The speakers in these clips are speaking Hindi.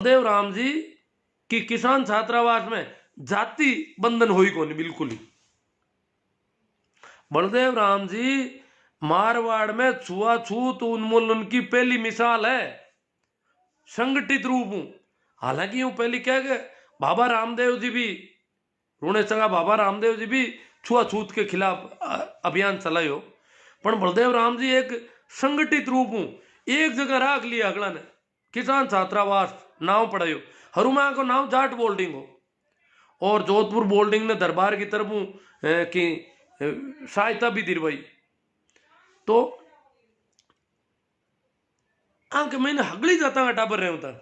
देव राम जी की किसान छात्रावास में जाति बंधन हुई को नहीं बिल्कुल ही। बलदेव राम जी मारवाड़ में छुआछूत उन्मूलन की पहली मिसाल है, संगठित रूप हूं। हालांकि यूं पहली क्या गए बाबा रामदेव जी भी रोने सका, बाबा रामदेव जी भी छुआछूत के खिलाफ अभियान चलायो, पर बलदेव राम जी एक संगठित रूप हूं एक जगह राख लिया अगला ने किसान छात्रावास नाव पढ़ायो। हरुमा को नाव जाट बोल्डिंग हो और जोधपुर बोल्डिंग ने दरबार की तरफ की सहायता भी दिलवाई। तो आंख मैंने हगली जाता टाबर रहे होता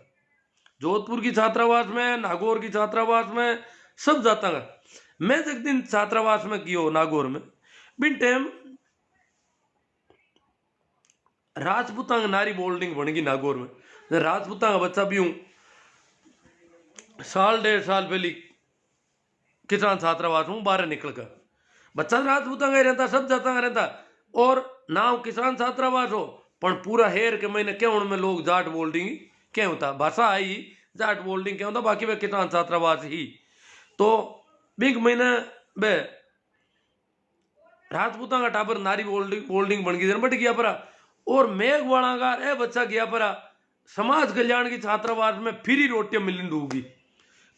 जोधपुर की छात्रावास में, नागौर की छात्रावास में, सब जाता है। मैं एक दिन छात्रावास में कियो नागौर में बिन टाइम राजपूतांग नारी बोल्डिंग बन गई नागौर में। राजपूतांग बच्चा भी हूं साल 1.5 साल पहली किसान छात्रावास हूं बाहर निकल कर बच्चा राजपूतांग रहता, सब जाता रहता और नाव किसान छात्रावास हो पर पूरा हेर के मैंने क्यों में लोग जाट बोल्डिंग क्या होता भाषा आई जाट बोल्डिंग क्या होता, बाकी वे किसान छात्रावास ही। तो बिग महीने बे राजपूता का टाबर नारी बोल्डिंग बन गई बट गया परा और मेघवाड़ा का ए बच्चा गया परा समाज कल्याण की छात्रावास में फ्री रोटियां मिलन डूगी,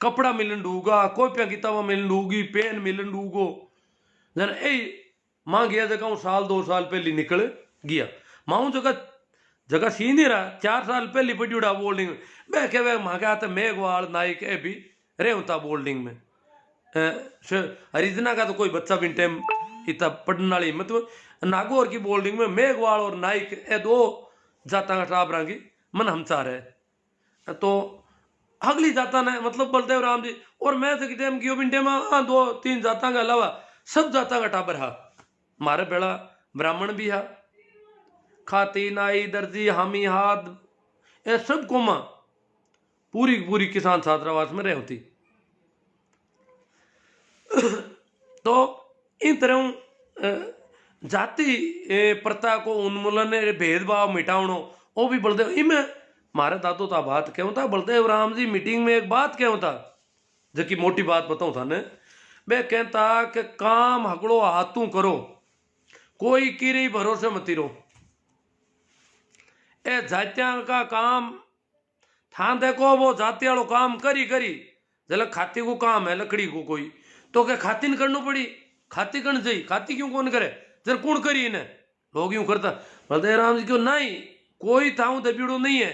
कपड़ा मिलन डूगा, कॉपियां किताबें मिलन डूगी, पेन मिलन डूगो। जन ए मां गया जगह साल 2 साल पहले निकल गया माऊ जगह जगह सी नहीं रहा 4 साल पहले पड़ी उड़ा बोल्डिंग में मैं कह मां क्या था मेघवाड़ नाइक ए भी रे होता बोल्डिंग में। हरिजना का तो कोई बच्चा भी टाइम इतना पढ़ने वाली मतलब नागौर की बोल्डिंग में मेघवाड़ और नाइक ए 2 जाता का टाबरा की मन हम चाह रहे। तो अगली जाता ने मतलब बलदेव राम जी और मैं तो टाइम की बिन टाइम 2-3 जाता के अलावा सब जाता का टाबर हा मारे बेड़ा ब्राह्मण भी हा खाती नाई दर्जी हामी हाथ ये सब कोमा पूरी पूरी किसान छात्रावास में रह होती। तो इन तरह जाति प्रथा को उन्मूलन भेदभाव मिटावनो वो भी बलदेव इमें मारे दादो था बात क्यों था बलदेव राम जी मीटिंग में एक बात क्यों था जबकि मोटी बात बताऊं था ने वे कहता कि काम हगड़ो हाथों करो कोई किरी भरोसे मती रहो ए जातिया का काम था देखो वो जाति वालों काम करी जल खाती को काम है लकड़ी को कोई तो क्या खाती न करनी पड़ी खाती करनी चाहिए खाती क्यों कौन करे जर कौन करी इन्हें लोग यूं करता बलदेव राम जी क्यों नहीं कोई था दबीड़ो नहीं है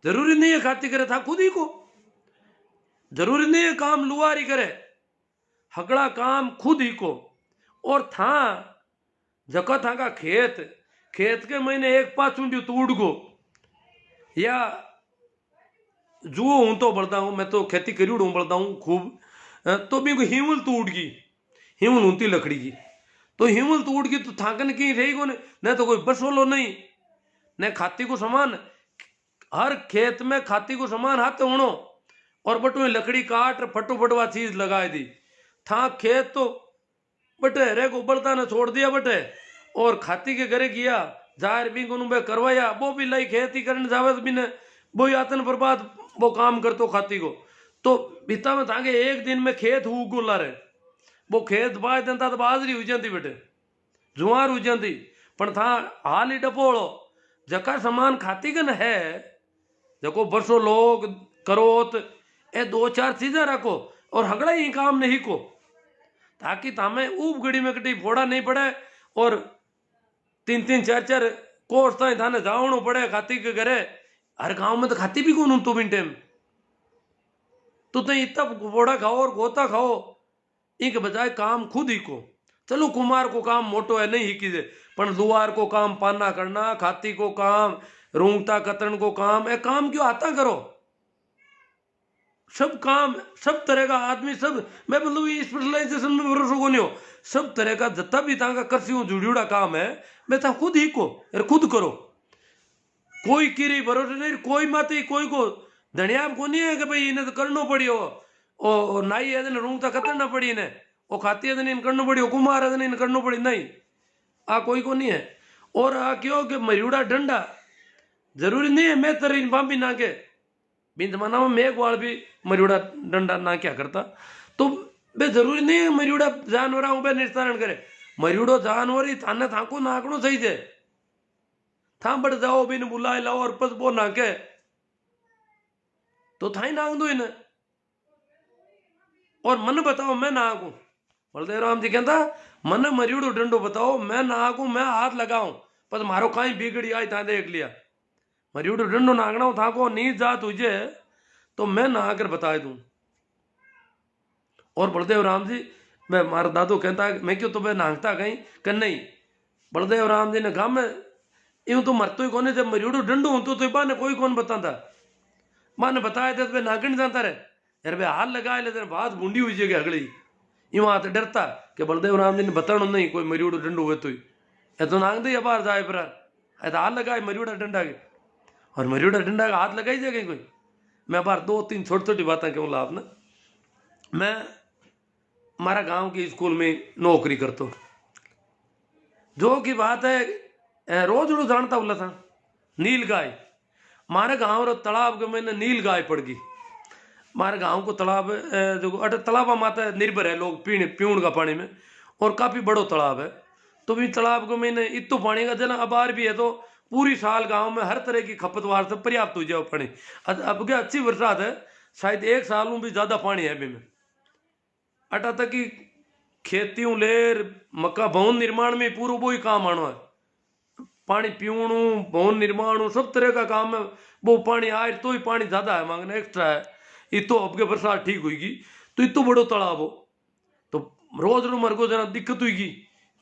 जरूरी नहीं है खाती करे था खुद ही को जरूरी नहीं है काम लुआरी करे हगड़ा काम खुद ही को और था जका था का खेत के महीने एक पाचुंडी तोड़ गो या जुओ हूं तो बढ़ता हूं मैं तो खेती करी हूं बढ़ता हूं खूब तो भी हिमल टूट गई हिमल होती लकड़ी की तो हिमल टूट गई तो थाकन की रही को न तो कोई बसोलो नहीं न खाती को समान हर खेत में खाती को समान हाथ होनो और बटू लकड़ी काट फटो फटवा चीज लगाई दी था खेत तो बटे रे को बड़ता ने छोड़ दिया बटे और खाती के घरे गया जाहिर भी को करवाया वो भी लाई खेती करने जावे भी ने वो यातन बर्बाद वो काम करतो खाती को तो बीता में ताके एक दिन में खेत हु गुला रहे वो खेत बाज देता तो बाजरी हो जाती बेटे जुआर हो जाती पर था हाल ही डपोड़ो जका समान खाती कन है जको बरसों लोग करोत ए 2-4 चीजें रखो और हगड़ा ही काम नहीं को ताकि तामे ऊब गड़ी में कटी फोड़ा नहीं पड़े और 3-3 4-4 कोर्स ताई थाने जावणो पड़े खाती के घरे हर गांव में तो खाती भी कौन तो बिन टाइम तो तई इतना फोड़ा खाओ और गोता खाओ इनके बजाय काम खुद ही को चलो कुमार को काम मोटो है नहीं ही कीजिए पर लुहार को काम पाना करना खाती को काम रूंगता कतरन को काम है काम क्यों आता करो सब काम सब तरह का आदमी सब मैं मतलब स्पेशलाइजेशन में भरोसा को नहीं हो सब तरह का जितना भी ताका कर्सियों जुड़ियोड़ा काम है मैं था खुद ही को खुद करो कोई किरी भरोसे नहीं कोई माती कोई को धनिया को नहीं है कि भाई इन्हें तो करना पड़ी हो ओ नाई है रूंगता कतरना पड़ी इन्हें वो खाती है इन करना पड़ी हो कुमार है इन करना पड़ी नहीं आ कोई को नहीं है और आ क्यों कि मरियोड़ा डंडा जरूरी नहीं है मैं तेरे इन बाम्बी ना के बिन जमाना में मेघवाल भी मरियोड़ा डंडा ना क्या करता। तो बे जरूरी नहीं है मरियोड़ा जानवर बे निस्तारण करे। मरियोड़ो जानवर ही थाने थाको नाकनो सही है। था बढ़ जाओ बिन बुलाए लाओ और पस वो नाके तो थाई नाक दो इन्हें और मन बताओ मैं नाकू। बलदेव राम जी कहता मन मरियोड़ो डंडो बताओ मैं नाकू मैं हाथ लगाऊं पर मारो कहीं बिगड़ी आई था देख लिया। मरियोड़ो डंडो नागना था को नीच जात तुझे तो मैं नहा कर बता दूं। और बलदेव राम जी मैं मारा दादू कहता मैं क्यों तुम्हें नागता कहीं कर नहीं। बलदेव राम जी ने कहा मैं यूं तो मरतो ही कोने जब मरियोड़ो डंडो हूं तो बा ने कोई कौन बताता मां ने बताया था तो नागन जाता रहे यार भाई हाथ लगाए ले तेरे बात बूंदी हुई जगह अगली यूं हाथ डरता कि बलदेव राम जी ने बताना नहीं कोई मरियोड़ो डंडो हुए तो ही तो नाग दे बाहर जाए पर हाथ लगाए मरियोड़ा डंडा के और मरियोड़ा डंडा का हाथ लगाई जाए कोई। मैं बार दो तीन छोटी छोटी बातें क्यों ला आपने। मैं हमारा गांव के स्कूल में नौकरी करता हूँ जो की बात है रोज रोज जानता बोला था नील गाय हमारे गांव रो तालाब के मैंने नील गाय पड़ गई। हमारे गांव को तालाब जो अटे तालाब माता निर्भर है लोग पीने का पानी में और काफी बड़ो तालाब है। तो भी तालाब को मैंने इतो पानी का जना अबार भी है तो पूरी साल गांव में हर तरह की खपतवार से पर्याप्त हो जाओ पानी। अब क्या अच्छी बरसात है शायद एक साल में भी ज्यादा पानी है अभी में अटा तक की खेतियों लेर मक्का भवन निर्माण में पूरा वो ही काम आना है। पानी पीवणु भवन निर्माण सब तरह का काम है वो पानी आए तो ही पानी ज्यादा है मांगना एक्स्ट्रा है। इतो अब के बरसात ठीक हुई तो इतो बड़ो तालाब हो तो रोज रो मरगो जना दिक्कत हुई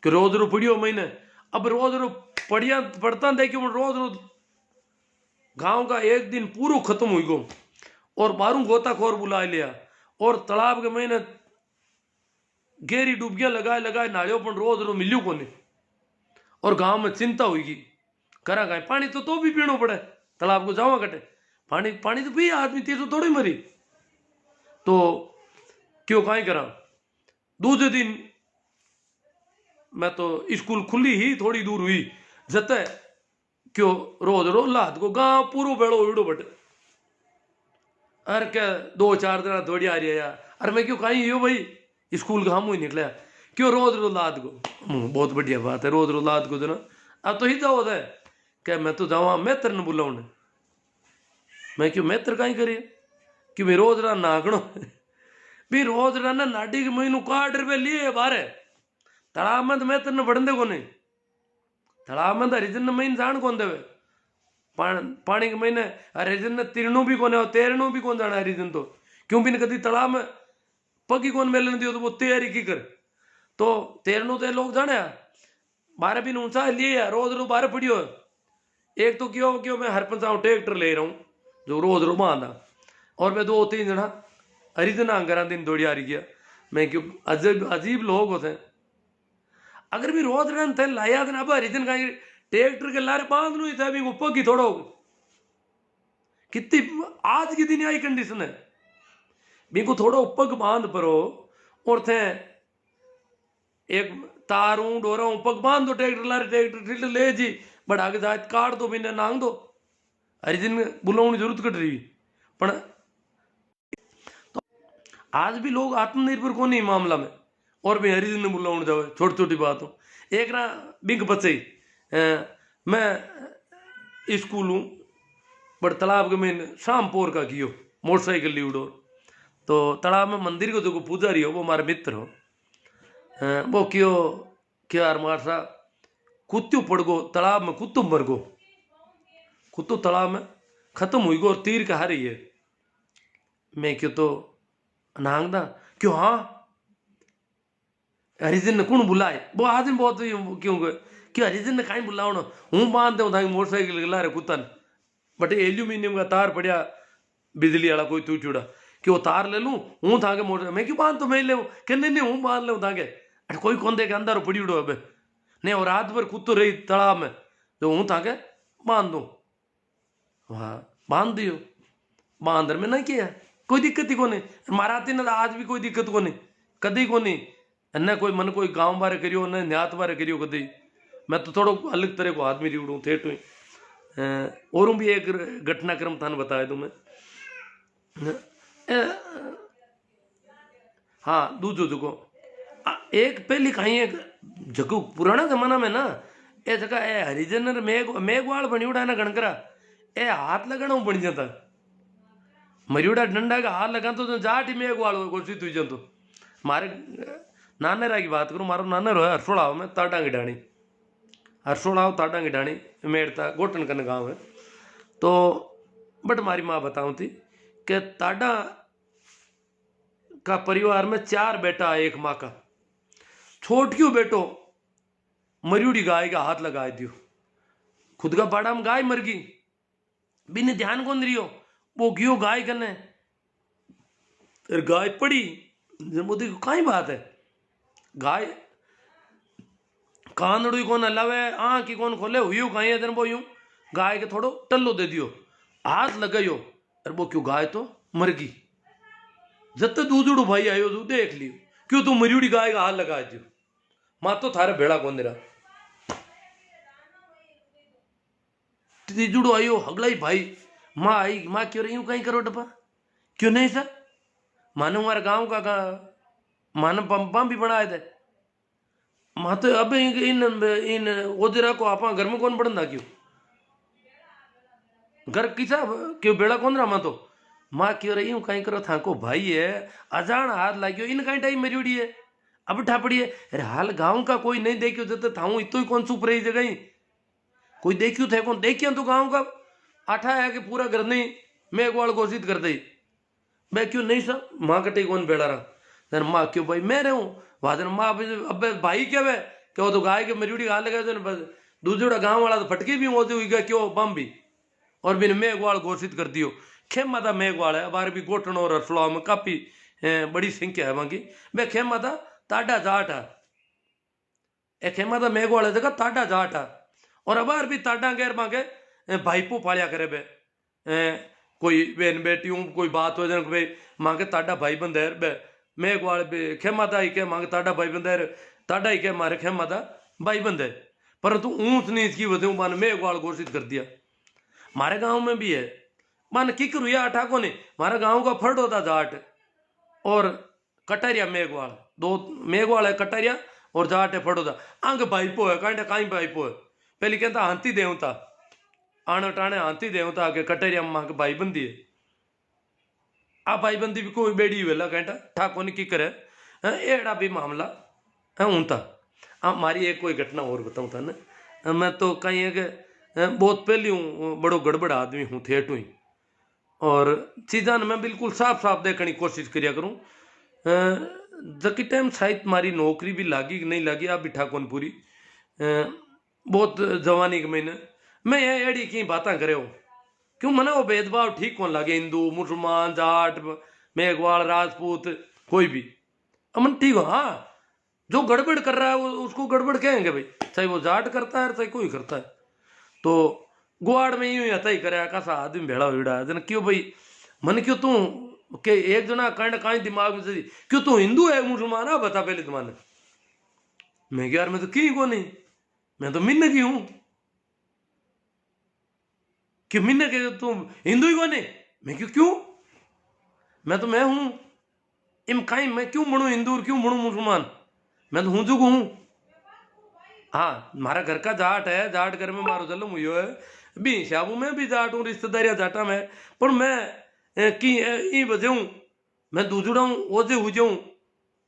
कि रोज रो पड़ियो महीने अब रोज रो पढ़िया पढ़ता देखियो रोज रोज गांव का एक दिन पूरा खत्म हुई गो और बारू गोताखोर बुला लिया और तालाब के महीने गहरी डूबियां लगाए लगाए नालियों पर रोज रोज मिलियो कोने और गांव में चिंता हुई करा गाय पानी तो भी पीनो पड़े तालाब को जावा कटे पानी पानी तो पी आदमी तीसो थोड़ी मरी तो क्यों काई करा। दूसरे दिन मैं तो स्कूल खुली ही थोड़ी दूर हुई जते क्यों रोज रोज लाद को गांव पूरा बेड़ो उड़ो बटे अरे क्या दो चार दिन दौड़ी आ रही है यार अरे मैं क्यों कहीं यो भाई स्कूल का हम ही निकला क्यों रोज रोज लाद को बहुत बढ़िया बात है रोज रोज लाद को जना अब तो ही जाओ है क्या मैं तो जावा मैं तेरे ने बुलाऊ मैं क्यों मैं तेरे कहीं करी कि मैं रोज रा नागणो भी रोज रा ना नाडी के महीनों 60 रुपये लिए बारे तालाब में तो मैं तेरे बढ़ने को नहीं तालाब में तो हरिजन महीने जान कौन देवे पानी के महीने हरिजन ने तिरनू भी कोने और तैरनू भी कौन जाना हरिजन तो क्यों भी कदी तालाब में पगी कौन मेलन दियो तो वो तैयारी की कर तो तैरनू तो लोग जाने बारह भी ऊंचा लिए रोज रोज बारह पड़ियो एक तो क्यों मैं हर पंचाऊ ट्रैक्टर ले रहा हूँ जो रोज रोज बांधा और मैं दो तीन जना हरिजन अंगरा दिन दौड़ी आ रही गया मैं क्यों अजीब अजीब लोग होते हैं अगर भी रोज रन थे लाया अब हरिजन का ट्रैक्टर के लारे बांध लू था भी ऊपर की थोड़ा कितनी आज की दिन आई कंडीशन है भी को थोड़ा ऊपर बांध परो और थे एक तारू डोरा ऊपर बांध दो ट्रैक्टर लारे ट्रैक्टर ले जी बढ़ा के जाए काट दो बिना नांग दो हरिजन बुलाने जरूरत कट रही पर तो आज भी लोग आत्मनिर्भर को नहीं मामला में और भी हरिजन ने बुलाने जाओ छोटी छोटी बात हो एक ना बिग बच्चे मैं स्कूल हूँ बट तालाब के में शाम पोर का कियो मोटरसाइकिल ली उड़ो तो तालाब में मंदिर को जो पुजारी हो वो हमारे मित्र हो वो क्यों क्या मारसा कुत्तू पड़ गो तालाब में कुत्तू मर गो कुत्तू तालाब में खत्म हुई गो और तीर का हारी है मैं क्यों तो नांगदा क्यों हाँ हरिजन ने कौन बुलाए वो आदमी बहुत क्यों क्यों हरिजन ने कहीं बुलाओ ना हूँ बांध दे मोटरसाइकिल ला रहे कुत्तन बट एल्यूमिनियम का तार पड़िया बिजली वाला कोई तू चूड़ा कि वो तार ले लूँ हूँ था मोटर मैं क्यों बांध तो मैं ले कहने नहीं हूँ बांध ले था अरे कोई कौन दे के अंदर पड़ी उड़ो अब नहीं और रात भर कुत्तो रही तालाब में तो हूँ था बांध दो हाँ बांध दियो बांधर में नहीं किया कोई दिक्कत ही को नहीं माराती ना आज भी कोई दिक्कत को नहीं कदी को नहीं न कोई मन कोई गांव बारे करियो न न्यात बारे करियो कदी मैं तो थोड़ा अलग तरह को आदमी उड़ू थे और भी एक घटनाक्रम थाने बताया तुम्हें ए, हाँ दूजो जगो एक पहली कहीं एक जगह पुराना जमाना में ना ए जगह ए हरिजन मेघवाल बणियोड़ा ना गणकरा ए हाथ लगाना बन जाता मरियोड़ा डंडा का हाथ लगा तो जाट ही मेघवाल घोषित हुई जातो मारे नानेरा की बात करूं मारो नानेरो है हरसोड़ाव में ताटा की डाणी हरसोड़ाव ताटा की डाणी मेड़ता गोटन कन गाँव है तो बट मारी माँ बताऊं थी कि ताडा का परिवार में 4 बेटा है एक माँ का छोटियो बेटो मरियोड़ी गाय का हाथ लगा दियो खुद का बाड़ा में गाय मर गई बिन ध्यान कौन रियो वो गियो गाय कने गाय पड़ी मोदी को कई बात है गाय कानड़ू कौन हलावे आँख की कौन खोले हुई कहीं है वो यूं गाय के थोड़ो टल्लो दे दियो हाथ लगायो अरे वो क्यों गाय तो मर गई जब तक दूधड़ू भाई आयो तू देख लियो क्यों तू मरियोड़ी गाय का हाथ लगा दियो माँ तो थारे भेड़ा कौन रहा तीजुड़ो आयो हगलाई भाई माँ आई माँ क्यों रही हूँ कहीं करो डपा क्यों नहीं सर मानो हमारे गांव का मानो पंपा भी बनाए थे माँ तो अब इन ओजरा को आप घर में कौन पढ़ना क्यों घर किसा क्यों बेड़ा कौन रहा माँ तो माँ क्यों रही हूँ कहीं करो था को भाई है अजान हाथ लागियो इन कहीं टाइम मेरी उड़ी है अब ठापड़ी है अरे हाल गांव का कोई नहीं देखियो जब था इतो ही कौन सुप रही जगह कोई देखियो थे कौन देखियो तो गांव का आठा है कि पूरा घर नहीं मेघवाल घोषित कर दी मैं क्यों नहीं सब माँ कटे कौन बेड़ा रहा माँ क्यों भाई मैं रहूँ वादन माँ अब भाई क्या वे क्या तो गाय के मरियोड़ी हाथ लगा दूसरा गांव वाला तो फटके भी होते हुई गया क्यों बम भी और बिन मेघवाल घोषित कर दियो खेम माता मेघवाल है हमारे भी गोटन और रसोड़ा में काफी बड़ी संख्या है वहां की मैं खेम माता ताडा जाट है ए खेम माता मेघवाल है जगह ताडा जाट है और अबार भी ताडा गैर मांगे भाईपो पालिया करे बे कोई बेन बेटियों कोई बात हो जाए भाई मांगे ताडा भाई बंद है बे मेघवाल खेम माता ही के मांगे ताडा भाई बंद है ताडा ही के मारे खेम माता भाई बंद है परंतु ऊंच नीच की वजह मान मेघवाल घोषित कर दिया हमारे गांव में भी है मान किक रुया अठा को नहीं हमारा गांव का फर्ड होता जाट और कटारिया मेघवाल दो मेघवाल है कटारिया और जाट है फर्ड होता अंग भाईपो है कांटे काई भाईपो है पहले कहता हाथी देवता आने टाणे हाथी देवता के कटारिया मां के भाई बंदी है आ भाई बंदी भी कोई बेड़ी वेला कहता ठाको ने की करे एड़ा भी मामला है ऊंता मारी एक कोई घटना और बताऊं था ना मैं तो कहीं है बहुत पहले हूँ बड़ो गड़बड़ आदमी हूँ थेट हुई और चीज़ा मैं बिल्कुल साफ साफ देखने की कोशिश करिया करूँ जबकि टाइम शायद मारी नौकरी भी लागी कि नहीं लागी आप भी ठाकोन पूरी बहुत जवानी के महीने मैं ये एड़ी की बातें करे हो क्यों मना वो भेदभाव ठीक कौन लगे हिंदू मुसलमान जाट मेघवाल राजपूत कोई भी अमन ठीक हो हाँ जो गड़बड़ कर रहा है वो उसको गड़बड़ कहेंगे भाई चाहे वो जाट करता है चाहे कोई करता है तो गुआड़ में यूं आता ही करे कैसा आदमी भेड़ा हुआ जन क्यों भाई मन क्यों तू के एक जना कांड काई दिमाग में से क्यों तू हिंदू है मुसलमान है बता पहले तुम्हारे मैं यार मैं तो की को नहीं मैं तो मिन्न की हूं क्यों मिन्न के तू हिंदू ही को नहीं मैं क्यों मैं तो मैं हूं इम काई मैं क्यों बनू हिंदू और क्यों बनू मुसलमान मैं तो हूं जो हूं हाँ मारा घर का जाट है जाट घर में मारो जन्म हुई है भी शाबू में भी जाट हूँ रिश्तेदारियां जाटा में पर मैं की ई वजह हूँ मैं दूसरा हूँ ओजे हो जाऊँ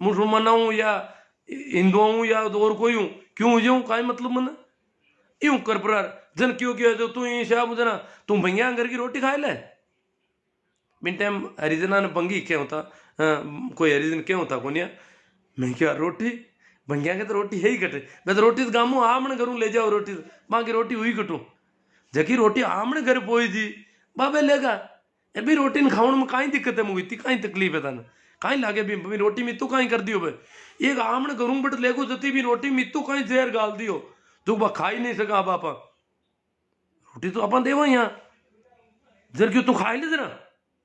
मुसलमान हूँ या हिंदू हूँ या और कोई हूँ क्यों हो जाऊँ का मतलब मन यूं कर पर जन क्यों किया जो तू ये शाबू जना तू भैया घर की रोटी खाए ले बिन टाइम हरिजना ने बंगी क्या होता कोई हरिजन क्या होता कोनिया मैं क्या रोटी भंगिया के तो रोटी है ही कटे मैं तो रोटी गामू आमने करूँ ले जाओ रोटी बाकी रोटी हुई कटू जकी रोटी आमने घर पोई जी बाबे लेगा ए भी रोटी न खावन में काई दिक्कत है मुझे इतनी काई तकलीफ है तन काई लागे भी रोटी मित्तू काई कर दियो भाई एक आमने करूँ बट लेगो जती भी रोटी मित्तू काई जहर गाल दियो जो बा खा ही नहीं सका बापा रोटी तो अपन देवा यहाँ जर क्यों तू खाई ले जरा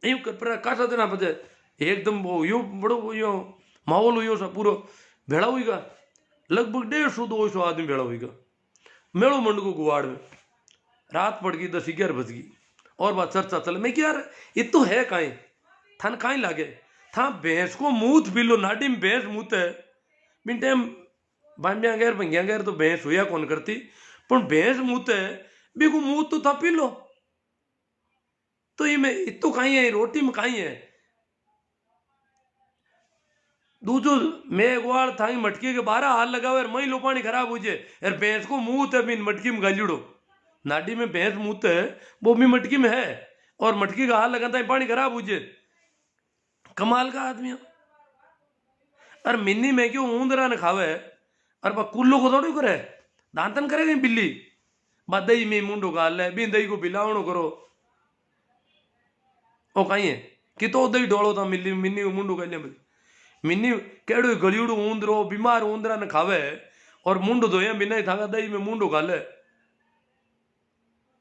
यूं कर पर काटा देना बजे एकदम वो यो बड़ो यो माहौल हुई सा पूरा भेड़ा हुईगा लगभग 150-200 आदमी भेड़ा हुईगा मेड़ो मंड को गुवाड़ में रात पड़ गई 10-11 बज गई और बात चर्चा चले मैं क्या यार ये तो है काई थान कहीं लागे था भैंस को मूत बिलो नाडी में भैंस मूत है बिन टाइम बांबिया गैर भंगिया गैर तो भैंस हुआ कौन करती पर भैंस मूत है बिको मूत तो था पी लो तो ये में इतो कहीं है रोटी में कहीं है दूजो मैं ग्वाल था मटकी के 12 हाल लगावे मई लो पानी खराब हो जाए यार भैंस को मूत है बिन मटकी में गालिड़ो नाडी में भैंस मूत है वो भी मटकी में है और मटकी का हाल लगाता है पानी खराब हो जाए कमाल का आदमी और मिन्नी में क्यों ऊंदरा न खावे और बा कुल्लो को थोड़ी करे दांतन करेगा बिल्ली बा दही में मुंडो गाल ले बिन दही को बिलावणो करो ओ कहीं है कि तो दही डोलो था मिल्ली मिन्नी को मुंडो गाल मिन्नी केड़ो गलियोड़ो ऊंदरो बीमार ऊंदरा न खावे और मुंडो धोया बिना ही थागा दही में मुंडो गाले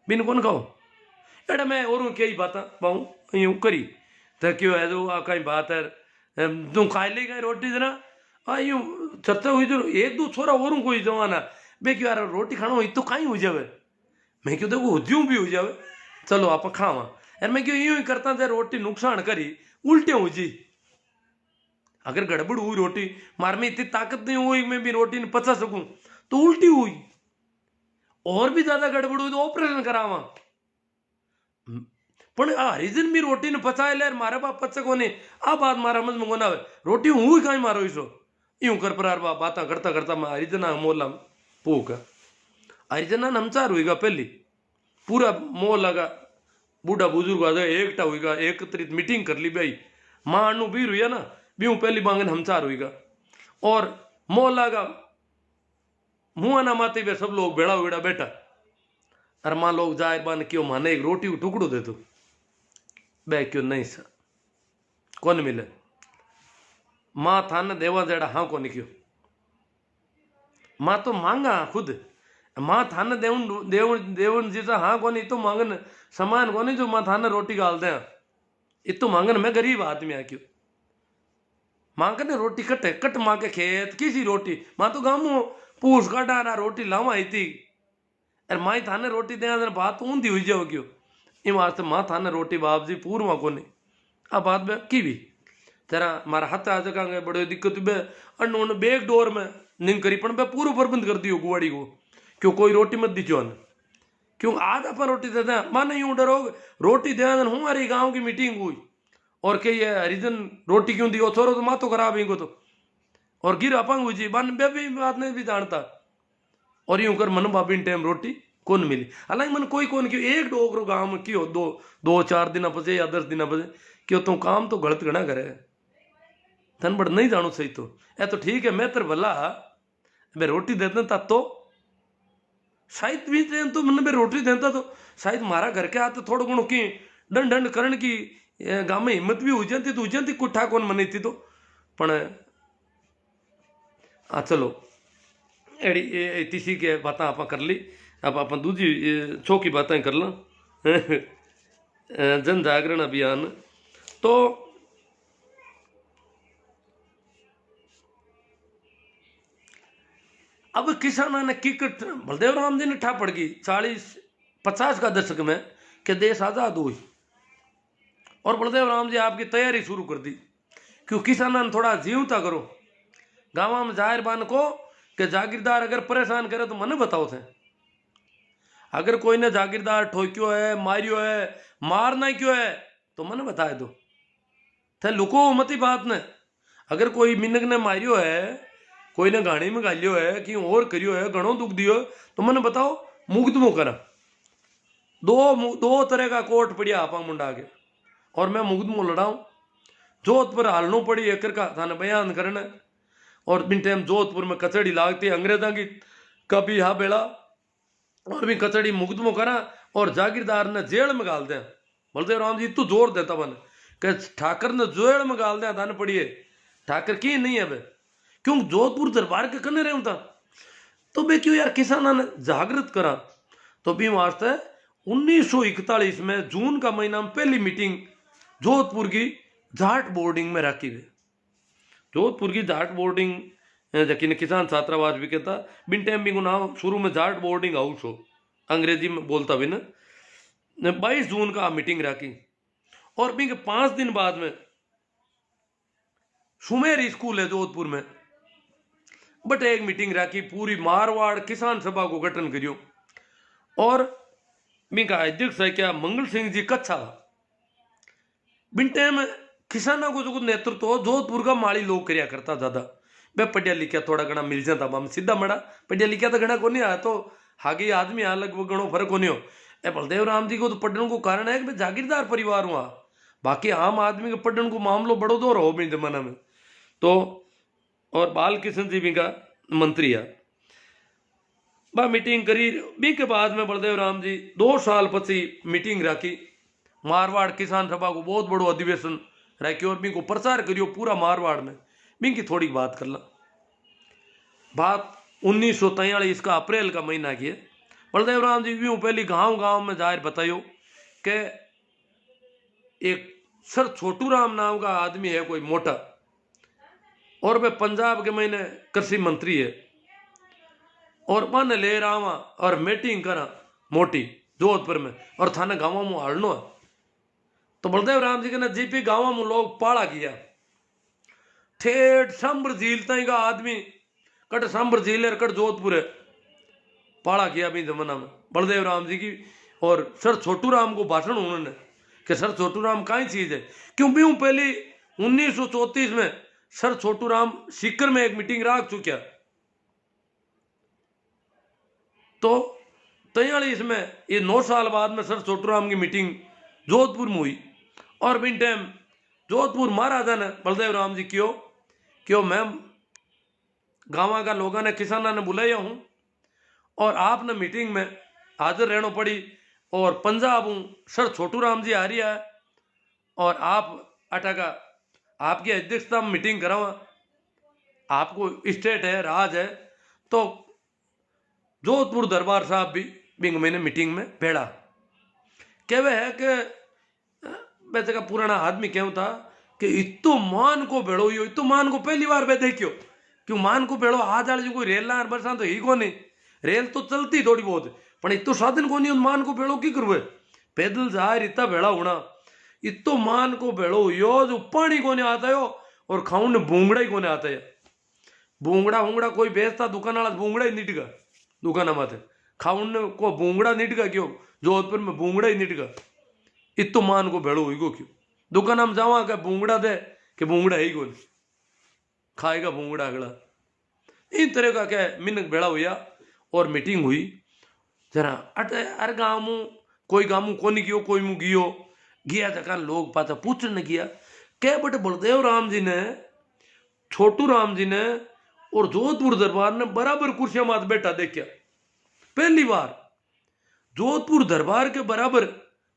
बिन कौन खाओ एड़ा मैं और कई बात पाऊं यूं करी तो क्यों है तो आ कहीं बात है तू खा ले कहीं रोटी देना आ यूं चर्चा हुई तो एक दो छोरा और कोई जमाना बे क्यों यार रोटी खाना हुई तो कहीं हो जावे मैं क्यों देखो उद्योग भी हो जावे चलो आप खावा यार मैं क्यों यूं ही करता था रोटी नुकसान करी उल्टे हो जी अगर गड़बड़ हुई रोटी मार में इतनी ताकत नहीं हुई मैं भी रोटी नहीं पचा सकूं तो उल्टी हुई और भी ज्यादा गड़बड़ हुई तो ऑपरेशन करावा पण आ हरिजन भी रोटी ने पचाए ले मारे बाप पचे कोने आ बात मारा समझ में कोना आवे रोटी हुई काई मारो इसो यूं कर परार बा बाता करता करता मैं हरिजन मोला पूका हरिजन हमचार हुईगा पहली पूरा मोह लगा बूढ़ा बुजुर्ग आ एकटा हुईगा एकत्रित मीटिंग कर ली भाई मां अनु भी हुई ना बीऊ पहली बांगन हमचार हुईगा और मोह लगा मुआ ना माते वे सब लोग बेड़ा वेड़ा बैठा और मां लोग जाए बान क्यों माने एक रोटी को टुकड़ो दे दो बे क्यों नहीं सर कौन मिले मां थाने देवा देड़ा हाँ कौन क्यों मां तो मांगा खुद मां थाने देवन देवन देवन जी हाँ कौन तो मांगन समान कौन जो मां थाने रोटी गाल दे इतो मांगन मैं गरीब आदमी आ क्यों मां कने रोटी कटे कट मां के खेत किसी रोटी मां तो गामो पूछ काटा ना रोटी लावा ही थी अरे माई थाने रोटी दे बात ऊंधी हुई जाओ क्यों इन वास्ते मां थाने रोटी बाप जी पूर्वा कोने आ बात बे की भी तेरा मारा हाथ आ सकांगे बड़े दिक्कत बे अन्न बेग डोर में नींद करी पण बे पूरा प्रबंध कर दियो गुवाड़ी को क्यों कोई रोटी मत दीजो न क्यों आज अपन रोटी दे दें माने यूं डरो रोटी दे हमारी गांव की मीटिंग हुई और के ये हरिजन रोटी क्यों दियो थोरो तो मातो खराब ही को तो और गिर अपंग हुई जी बन बे भी बात नहीं भी जानता और यूं कर मन बाबी टाइम रोटी कौन मिली हालांकि मन कोई कौन क्यों एक डोगरो गांव में क्यों दो 4 दिन बजे या 10 दिन बजे क्यों तुम काम तो गलत गणा करे थन बड़ नहीं जानो सही तो ए तो ठीक है मैं तेरे भला मैं रोटी देता था तो शायद भी तो मन में रोटी देता तो शायद मारा घर के आते थोड़ा गुणों की दंड दंड करण की गांव में हिम्मत भी हो जाती कुठा कौन मनी थी तो पण हाँ चलो एड़ी तीसी के बातें आप कर ली अब आप दूजी चौकी बातें कर ला जन जागरण अभियान तो अब किसाना ने किकट बलदेव राम जी ने ठा पड़ गई 40-50 का दशक में कि देश आजाद हुई और बलदेव राम जी आपकी तैयारी शुरू कर दी क्यों किसाना ने थोड़ा जीवता करो गाँव में जाहिर बान को कि जागीरदार अगर परेशान करे तो मने बताओ थे अगर कोई ने जागीरदार ठोक्यो है मारियो है मारना क्यों है तो मने बताए दो थे लुको मती बात ने अगर कोई मिनक ने मारियो है कोई ने गाड़ी में गालियो है कि और करियो है घणो दुख दियो तो मने बताओ मुकदमो करा दो तरह का कोर्ट पड़िया आपा मुंडा के और मैं मुकदमो लड़ाऊं जोधपुर हालनो पड़ी एकर का थाने बयान करना और बिन टाइम जोधपुर में कचड़ी लागती अंग्रेजा की कभी हा बेड़ा और भी कचड़ी मुकदमो करा और जागीरदार ने जेल में गाल दें बलदेव राम जी तो जोर देता बन कि ठाकर ने जेल में गाल दें थाने पड़िए ठाकर की नहीं है बे क्यों जोधपुर दरबार के कने रहे था तो बे क्यों यार किसाना ने जागृत करा तो भी वास्ते 1941 में जून का महीना में पहली मीटिंग जोधपुर की जाट बोर्डिंग में रखी गई जोधपुर की जाट बोर्डिंग जबकि किसान छात्रावास भी कहता बिन टाइम भी नाम शुरू में जाट बोर्डिंग हाउस हो अंग्रेजी में बोलता भी ना 22 जून का मीटिंग रखी और भी 5 दिन बाद में सुमेर स्कूल है जोधपुर में, बट एक मीटिंग रखी, पूरी मारवाड़ किसान सभा को गठन करियो और बिका अध्यक्ष है क्या मंगल सिंह जी कच्छा। बिन टाइम किसानों को जो नेतृत्व जोधपुर का माड़ी लोग करया करता ज्यादा। मैं पढ़िया लिखा थोड़ा घना मिल जाता हम सीधा मड़ा, पढ़िया लिखा तो घना को नहीं आया, तो हागे आदमी आ लगभग घणो फर्क होनी हो। ए बलदेव राम जी को तो पढ़ने को कारण है कि मैं जागीरदार परिवार हुआ, बाकी आम आदमी के पढ़ने को मामलो बड़ो दौर हो भी जमाना में। तो और बाल किशन जी भी का मंत्री है, बा मीटिंग करी बी के बाद में बलदेव राम जी 2 साल पची मीटिंग रखी, मारवाड़ किसान सभा को बहुत बड़ो अधिवेशन रखी और बी को प्रचार करियो पूरा मारवाड़ में। बी की थोड़ी बात कर ला, बात 1943 का अप्रैल का महीना की है। बलदेव राम जी यूं पहली गांव गांव में जाहिर बतायो कि एक सर छोटू राम नाम का आदमी है कोई मोटा, और वह पंजाब के महीने कृषि मंत्री है, और मन ले रहा और मीटिंग करा मोटी जोधपुर में और थाने गांव में हालनो है। तो बलदेव राम जी के ना जीपी गांव में लोग पाला किया, ठेठ संभर झील तई का आदमी कट संभर झील है कट जोधपुर है, पाला किया भी जमाना में बलदेव राम जी की। और सर छोटू राम को भाषण उन्होंने कि सर छोटू राम काई चीज है, क्यों भी पहली 1934 में सर छोटू राम सीकर में एक मीटिंग रख चुका, तो 43 में ये 9 साल बाद में सर छोटू राम की मीटिंग जोधपुर में हुई। और बिन टाइम जोधपुर महाराजा ने बलदेव राम जी क्यों मैं गांव का लोगों ने किसाना ने बुलाया हूं और आपने मीटिंग में हाजिर रहना पड़ी, और पंजाब हूं सर छोटू राम जी आ रही है और आप अटा का आपकी अध्यक्षता में मीटिंग करावा, आपको स्टेट है राज है। तो जोधपुर दरबार साहब भी बिंग मैंने मीटिंग में बैठा, कहवे है कि वैसे का पुराना आदमी क्यों था कि इतो मान को भेड़ो यो, इतो मान को पहली बार वे देखियो, क्यों मान को भेड़ो आज आले जो कोई रेल ना बरसा तो ही को नहीं, रेल तो चलती थोड़ी बहुत पर इतो साधन को नहीं, मान को भेड़ो की करवे, पैदल जाए इतना भेड़ा होना, इतो मान को भेड़ो यो जो पानी को नहीं आता यो और खाऊं ने भूंगड़ा ही को नहीं आता है। भूंगड़ा कोई बेचता दुकान वाला भूंगड़ा ही निटगा दुकान माथे, खाऊं को भूंगड़ा निटगा क्यों, जोधपुर में भूंगड़ा ही निटगा, इतो मान को भेड़ो हुई को क्यों, दुकान में जावा क्या भूंगड़ा दे कि भूंगड़ा ही को खाएगा भूंगड़ा अगला। इन तरह का क्या मिनक भेड़ा हुआ और मीटिंग हुई जरा अरे गाँव में कोई गाँव में को नहीं गियो, कोई मुँह गियो गया जगह लोग पाता पूछने किया क्या बट बलदेव राम जी ने छोटू राम जी ने और जोधपुर दरबार ने बराबर कुर्सियां मात बैठा देखा, पहली बार जोधपुर दरबार के बराबर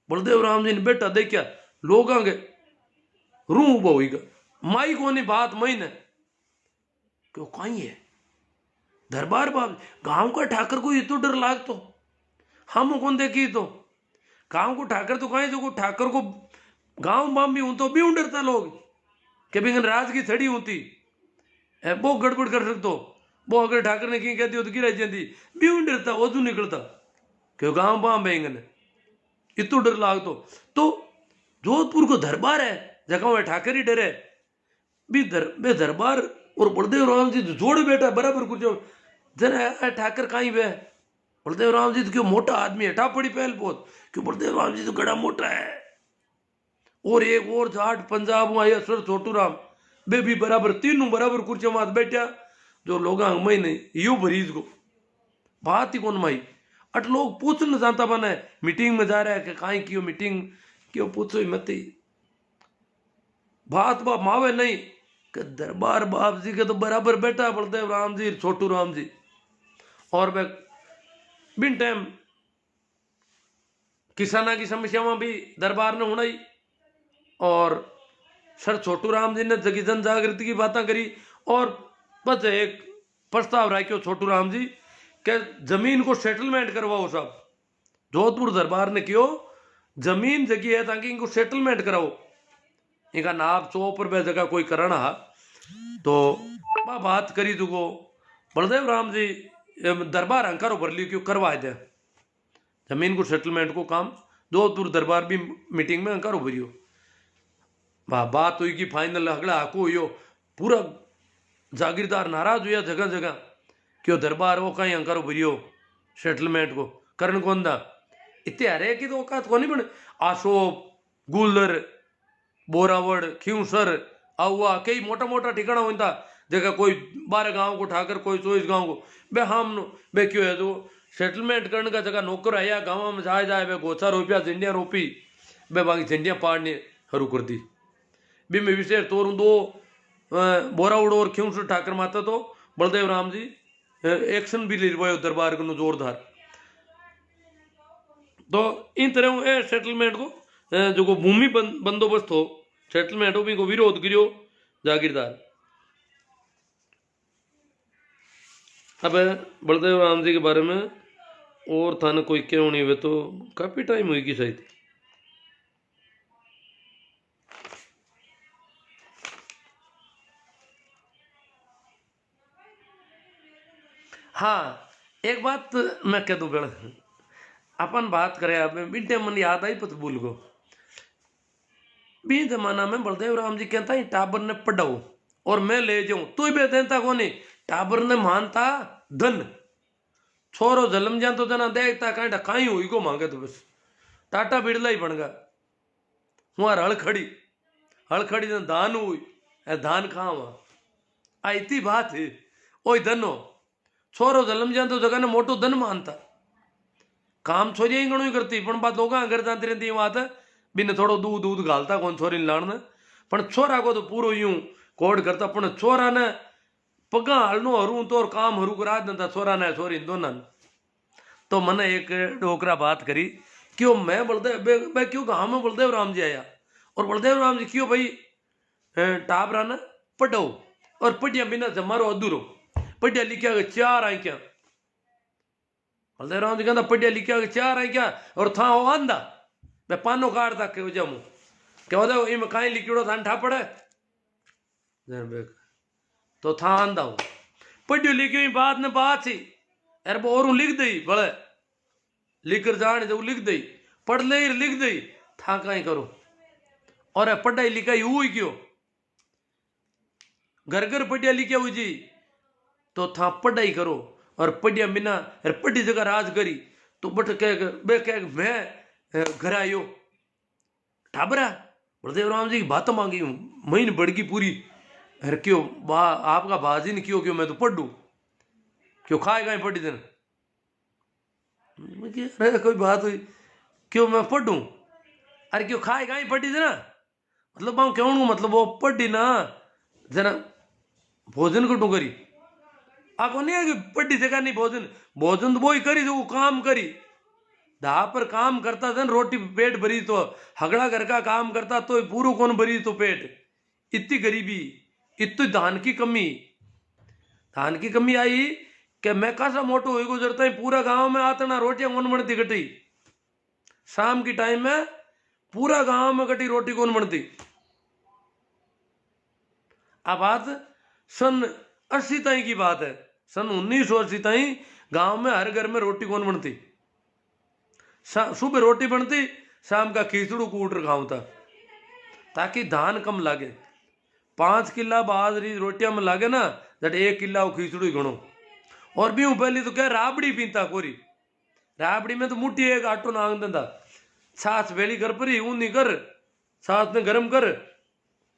बलदेव राम जी ने बैठा देखा, लोग आगे रूह बोईगा माई को नहीं बात मई ने क्यों कहीं है दरबार बाब गांव का ठाकर को ये तो डर लाग, तो हम कौन देखी तो गांव को ठाकर तो कहीं जो ठाकर को गांव बाम भी हूं तो भी डरता लोग कि भी राज की छड़ी होती है वो गड़बड़ कर सकते हो, वो अगर ठाकर ने कहीं कहती हो तो गिरा जाती भी डरता वजू निकलता क्यों गांव बाम बेंगन इतो डर लाग। तो जोधपुर को दरबार है जगह में ठाकर ही डरे भी दरबार और बलदेव राम जी जोड़ बैठा बराबर कुछ जरा ठाकर कहीं वे बलदेव राम जी तो क्यों मोटा आदमी है टापड़ी पहल बहुत क्यों बलदेव राम जी तो गड़ा मोटा है, और एक और जाट पंजाब आया सर छोटू राम बे भी बराबर तीनों बराबर कुर्सी मात बैठा, जो लोग मई नहीं यू भरीज को बात ही कौन माई अट लोग पूछना जानता बना है मीटिंग में जा रहा है कि कहीं क्यों मीटिंग क्यों पूछो ही मत बात बाप मावे नहीं कि दरबार बाप जी के तो बराबर बैठा बलदेव राम जी छोटू राम जी। और वह बिन टाइम किसाना की समस्याओं भी दरबार ने होना ही, और सर छोटू राम जी ने जगी जन जागृति की बातें करी, और बस एक प्रस्ताव रखो छोटू राम जी के जमीन को सेटलमेंट करवाओ सब, जोधपुर दरबार ने क्यों जमीन जगी है ताकि इनको सेटलमेंट कराओ, इनका नाप चौपर वह जगह कोई करना है। तो बात करी तो बलदेव राम जी दरबार अंकारो भर लियो क्यों करवा दे जमीन को सेटलमेंट को काम, जोधपुर दरबार भी मीटिंग में अंकारो भरियो बात हुई कि फाइनल अगला हाको हुई पूरा जागीरदार नाराज हुआ जगह जगह क्यों दरबार वो कहीं अंकरो भरियो सेटलमेंट को करण कौन दा इतने हरे की तो औकात को नहीं बने आशोप गुलर बोरावड़ खियूसर आउआ कई मोटा मोटा ठिकाना होता जगह कोई 12 गांव को ठाकर कोई 24 गांव को बे हम बे क्यों है तो सेटलमेंट करने का जगह नौकर आया गाँव में जाए जाए बे गोचा रोपिया झंडिया रोपी बे बाकी झंडिया पाड़ने हरू कर दी बी में विशेष तौर दो बोरावड़ और खियूसर ठाकर माता तो बलदेव राम जी एक्शन भी लिरवायो दरबार को जोरदार तो इन तरह ए सेटलमेंट को जो को भूमि बंदोबस्त हो सेटलमेंट हो भी को विरोध करियो जागीरदार। अब बलदेव राम जी के बारे में और थाने कोई क्यों नहीं हुए तो काफी टाइम हुई शायद। हाँ एक बात मैं कह दूं बेड़ अपन बात करें अब बिंटे मन याद आई पत भूल गो बी जमाना में बलदेव राम जी कहता है टाबर ने पढ़ाओ और मैं ले जाऊं तू भी देता को नहीं टाबर ने मानता धन छोरो जलम जा तो जना देखता कहीं काई हुई को मांगे तो बस टाटा बिड़ला ही बन गया वहां हड़खड़ी ने धान हुई धान खावा आई बात है ओ धनो छोरो जलम जा तो जगह ने मोटो धन मानता काम छोरी ही घणो ही करती पण बात लोग घर जाती रहती बात बिन थोड़ो दूध दूध घालता कौन छोरी लाण ने पण छोरा को तो पूरो यूं कोड करता पण छोरा ने पगा हलनो हरू तो और काम हरू करा देता छोरा ने छोरी दोनों तो मैंने एक डोकरा बात करी क्यों मैं बलदेव मैं क्यों गाँव में बलदेव राम जी आया और बलदेव राम जी क्यों भाई टाबरा ने पढ़ो और पढ़िया बिना जमारो अधूरो पढ़िया लिखा चार आई क्या बलदेव राम जी कहता पढ़िया लिखा चार आई क्या और था वो आंदा मैं पानो काटता के जमू क्या होता है कहीं लिखिड़ो था ठा पड़े तो था आंदा हूं पढ़ियो लिखियो बात ने बात सी यार और लिख दई बड़े लिखकर जाने जो लिख दई पढ़ ले लिख दई था कहीं करो और पढ़ाई लिखाई हुई क्यों घर घर पढ़िया लिखा हुई जी तो था पढ़ाई करो और पढ़िया बिना पढ़ी जगह राज करी तो बट कह मैं घर आयो ठाबरा बलदेव राम जी की बात मांगी हूं महीने बढ़गी पूरी अरे क्यों आपका बाजी ने क्यों क्यों मैं तो पढ़ दू क्यों खाए गए पढ़ी दिन अरे कोई बात हुई क्यों मैं पढ़ू अरे क्यों खाए गए पढ़ी दिन मतलब मैं क्यों मतलब वो पढ़ी ना जना भोजन कटू करी आको नहीं है कि पढ़ी जगह नहीं भोजन भोजन तो वो ही करी जो वो काम करी धा पर काम करता था रोटी पेट भरी तो हगड़ा घर का काम करता तो पूरो कौन भरी तो पेट इतनी गरीबी इतनी धान की कमी आई कि मैं कैसा मोटो हुई गुजरता है पूरा गांव में आता ना रोटियां कौन बनती कटी शाम की टाइम में पूरा गांव में कटी रोटी कौन बनती अब बात सन 80 ताई की बात है सन 1980 ताई गांव में हर घर में रोटी कौन बनती सुबह रोटी बनती शाम का खिचड़ू कूट खाऊं था ताकि धान कम लागे 5 किला बाजरी रोटियां में लागे ना जट 1 किला वो खिचड़ू ही घणो और भी पहली तो क्या राबड़ी पीता कोरी राबड़ी में तो मुट्ठी एक आटो नांग देता छाछ वेली कर परी ऊनी कर छाछ ने गरम कर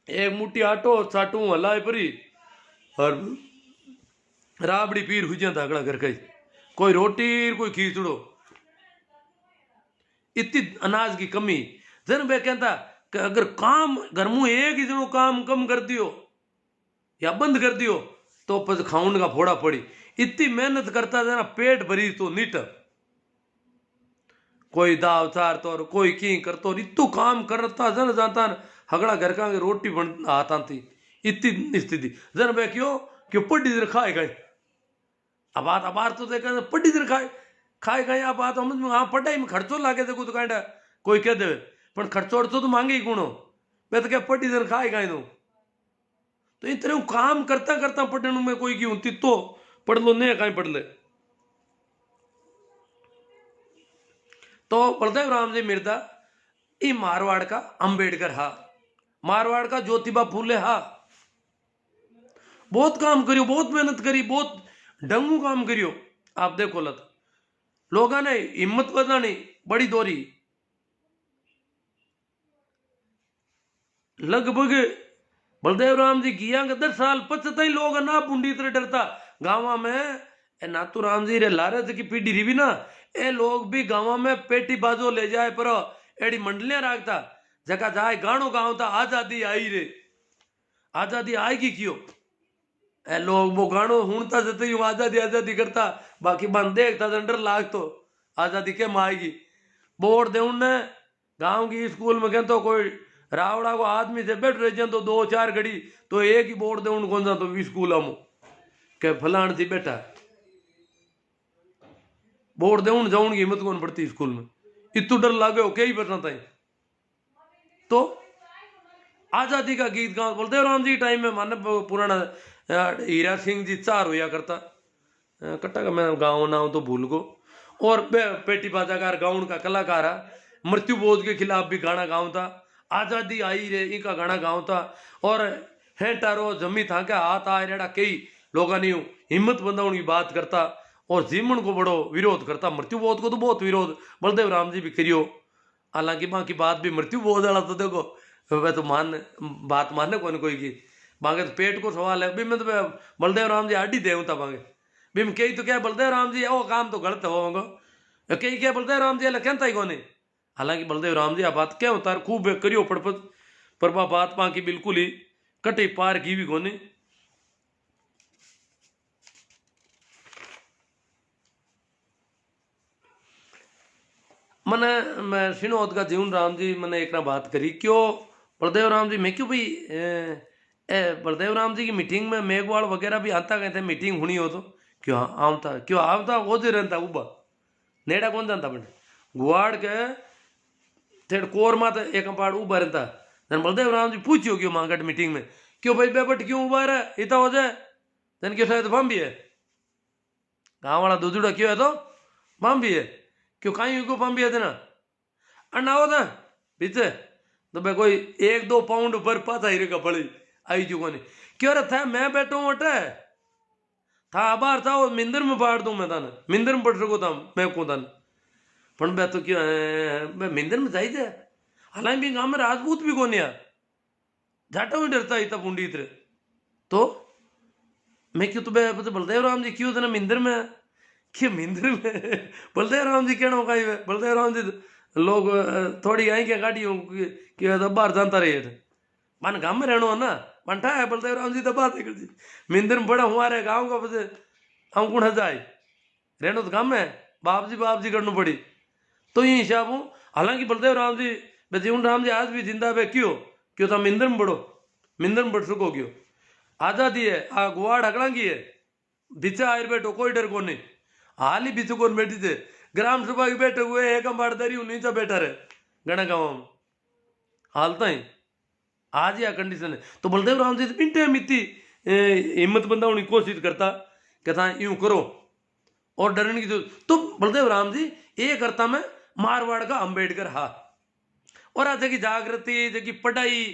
एक मुट्ठी आटो चाटू हलाए परी और राबड़ी पीर हुई जाता अगला घर का कोई रोटी कोई खिचड़ो इतनी अनाज की कमी जन वे कहता कि अगर काम घर में एक ही जनो काम कम कर दियो या बंद कर दियो तो पस खाउन का फोड़ा पड़ी इतनी मेहनत करता जना पेट भरी तो नीट कोई दाव चार तो कोई की करतो इतू काम करता जन जाता हगड़ा घर का रोटी बन आता थी इतनी स्थिति जन वे क्यों पढ़ी देर खाए गए अब बात तो देखा पढ़ी देर खाए गए आप बात समझ में हाँ पढ़ाई में खर्चो लागे थे कुछ कांडा कोई कह दे पर खर्चो अड़चो तो मांगे ही गुणो मैं तो क्या पढ़ी देर खाए गए तो इन तरह काम करता करता पढ़ने में कोई की होती तो पढ़ लो नहीं कहीं पढ़ ले तो बलदेव राम जी मिर्दा ये मारवाड़ का अंबेडकर हा मारवाड़ का ज्योतिबा फूले हा बहुत काम करियो, बहुत मेहनत करी, बहुत डंगू काम करियो। आप देखो लत लोगों ने हिम्मत बधानी बड़ी दोरी। लगभग बलदेव राम जी किया 10 साल पचता ही लोग ना बुंडी तरह डरता गाँव में। ए नातू राम जी रे लारज की पीढ़ी रही भी ना, ए लोग भी गाँव में पेटी बाजो ले जाए पर एड़ी मंडलियां राखता जगह जाए गानो गाँवता आजादी आई रे, आजादी आएगी क्यों। ए लोग वो गानो हुणता जते यूं आजादी आजादी करता, बाकी बन देखता डर लाग तो आजादी के आएगी। बोर्ड दे उनने गांव की स्कूल में कहते कोई रावड़ा को आदमी से बैठ रहे तो 2-4 घड़ी तो एक ही बोर्ड दे उन कौन सा तो स्कूल हम के फलान थी बैठा बोर्ड दे उन जाऊन की हिम्मत कौन पड़ती स्कूल में, इतू डर लागे हो क्या ही बचना था। तो आजादी का गीत गाँव बलदेव राम जी टाइम में माने पुराना हीरा सिंह जी 4 होया करता कट्टा का मैं गाँव ना हूं तो भूल को। और पेटी बाजाकार गाउन का कलाकार मृत्यु बोध के खिलाफ भी गाना गाँव था, आजादी आई रे इनका गाना गाँव था। और हेटारो जमी था क्या हाथ आए रेड़ा कई लोगों ने हिम्मत बंधाने की बात करता और जीवन को बड़ो विरोध करता। मृत्यु बोध को तो बहुत विरोध बलदेव राम जी भी करियो, हालांकि माँ की बात भी मृत्यु बोध वाला तो देखो वह तो मान बात माने कौन कोई की मांगे तो पेट को सवाल है भी मैं तो बलदेव राम जी आडी देवता मांगे भी मैं कही तो क्या बलदेव राम जी वो काम तो गलत होगा, कही क्या बलदेव राम जी कहता ही कोने। हालांकि बलदेव राम जी आ बात क्या होता है खूब करियो पड़पत पर बात पा की बिल्कुल ही कटे पार की भी कोने। मैंने मैं सिनोद का जीवन राम जी मैंने एक ना बात करी क्यों बलदेव राम जी मैं क्यों भाई बलदेव राम जी की मीटिंग में मेघवाड़ वगैरह भी आता कहते मीटिंग होनी हो तो क्यों आवता क्यों आवता वो जो रहता उबा नेड़ा कौन जानता बने गुआड़ के थेड़ कोर मात एक पाड़ उबा रहता जन बलदेव राम जी पूछियो क्यों मांगट मीटिंग में क्यों भाई बेबट क्यों उबा रहा इतना हो जाए जन क्यों शायद बम भी है गाँव वाला दूधड़ा क्यों है तो बम भी है क्यों कहीं को बम भी है ना अन्ना हो था पीछे तो भाई कोई 1-2 पाउंड पर पाता ही रेगा पड़ी आई चुको नहीं क्यों रे था मैं बैठो वटे था बाहर था वो मिंदर में पाड़ दूं मैं ताने मिंदर में पड़ सको था मैं को ताने पण मैं तो क्यों मैं मिंदर में जाई थे हालांकि भी गांव में राजपूत भी कोनी है जाटा भी डरता इतना पुंडी इतरे तो मैं क्यों तो बलदेव राम जी क्यों थे मिंदर में क्यों मिंदर में बलदेव राम जी कहना होगा बलदेव राम जी लोग थोड़ी आई क्या गाड़ी कि बाहर जानता रहे थे मन गांव में रहना ना पंठा है बलदेव राम जी तो बात कर जी मिंदर में बड़ा हुआ रहे गाँव का बजे हम कौन जाए रहना तो गाँव में बाप जी करना पड़ी तो ये हिसाब हूँ। हालांकि बलदेव राम जी जीवन राम जी आज भी जिंदा है क्यों था मिंदर में बढ़ सको क्यों आजादी है आ गुआड़ हकड़ा की है बिचा आयर बैठो कोई डर को नहीं हाल ही बिचू कौन बैठी थे ग्राम सभा की बैठे हुए एक बाड़दारी नीचा बैठा रहे गणा गाँव में हालता ही आज या कंडीशन है। तो बलदेव राम जी मिनटे मिट्टी हिम्मत बंदा होने की कोशिश करता कहता यूं करो और डरने की तो बलदेव राम जी ये करता मैं मारवाड़ का अंबेडकर हा और आज की जागृति जगी पढ़ाई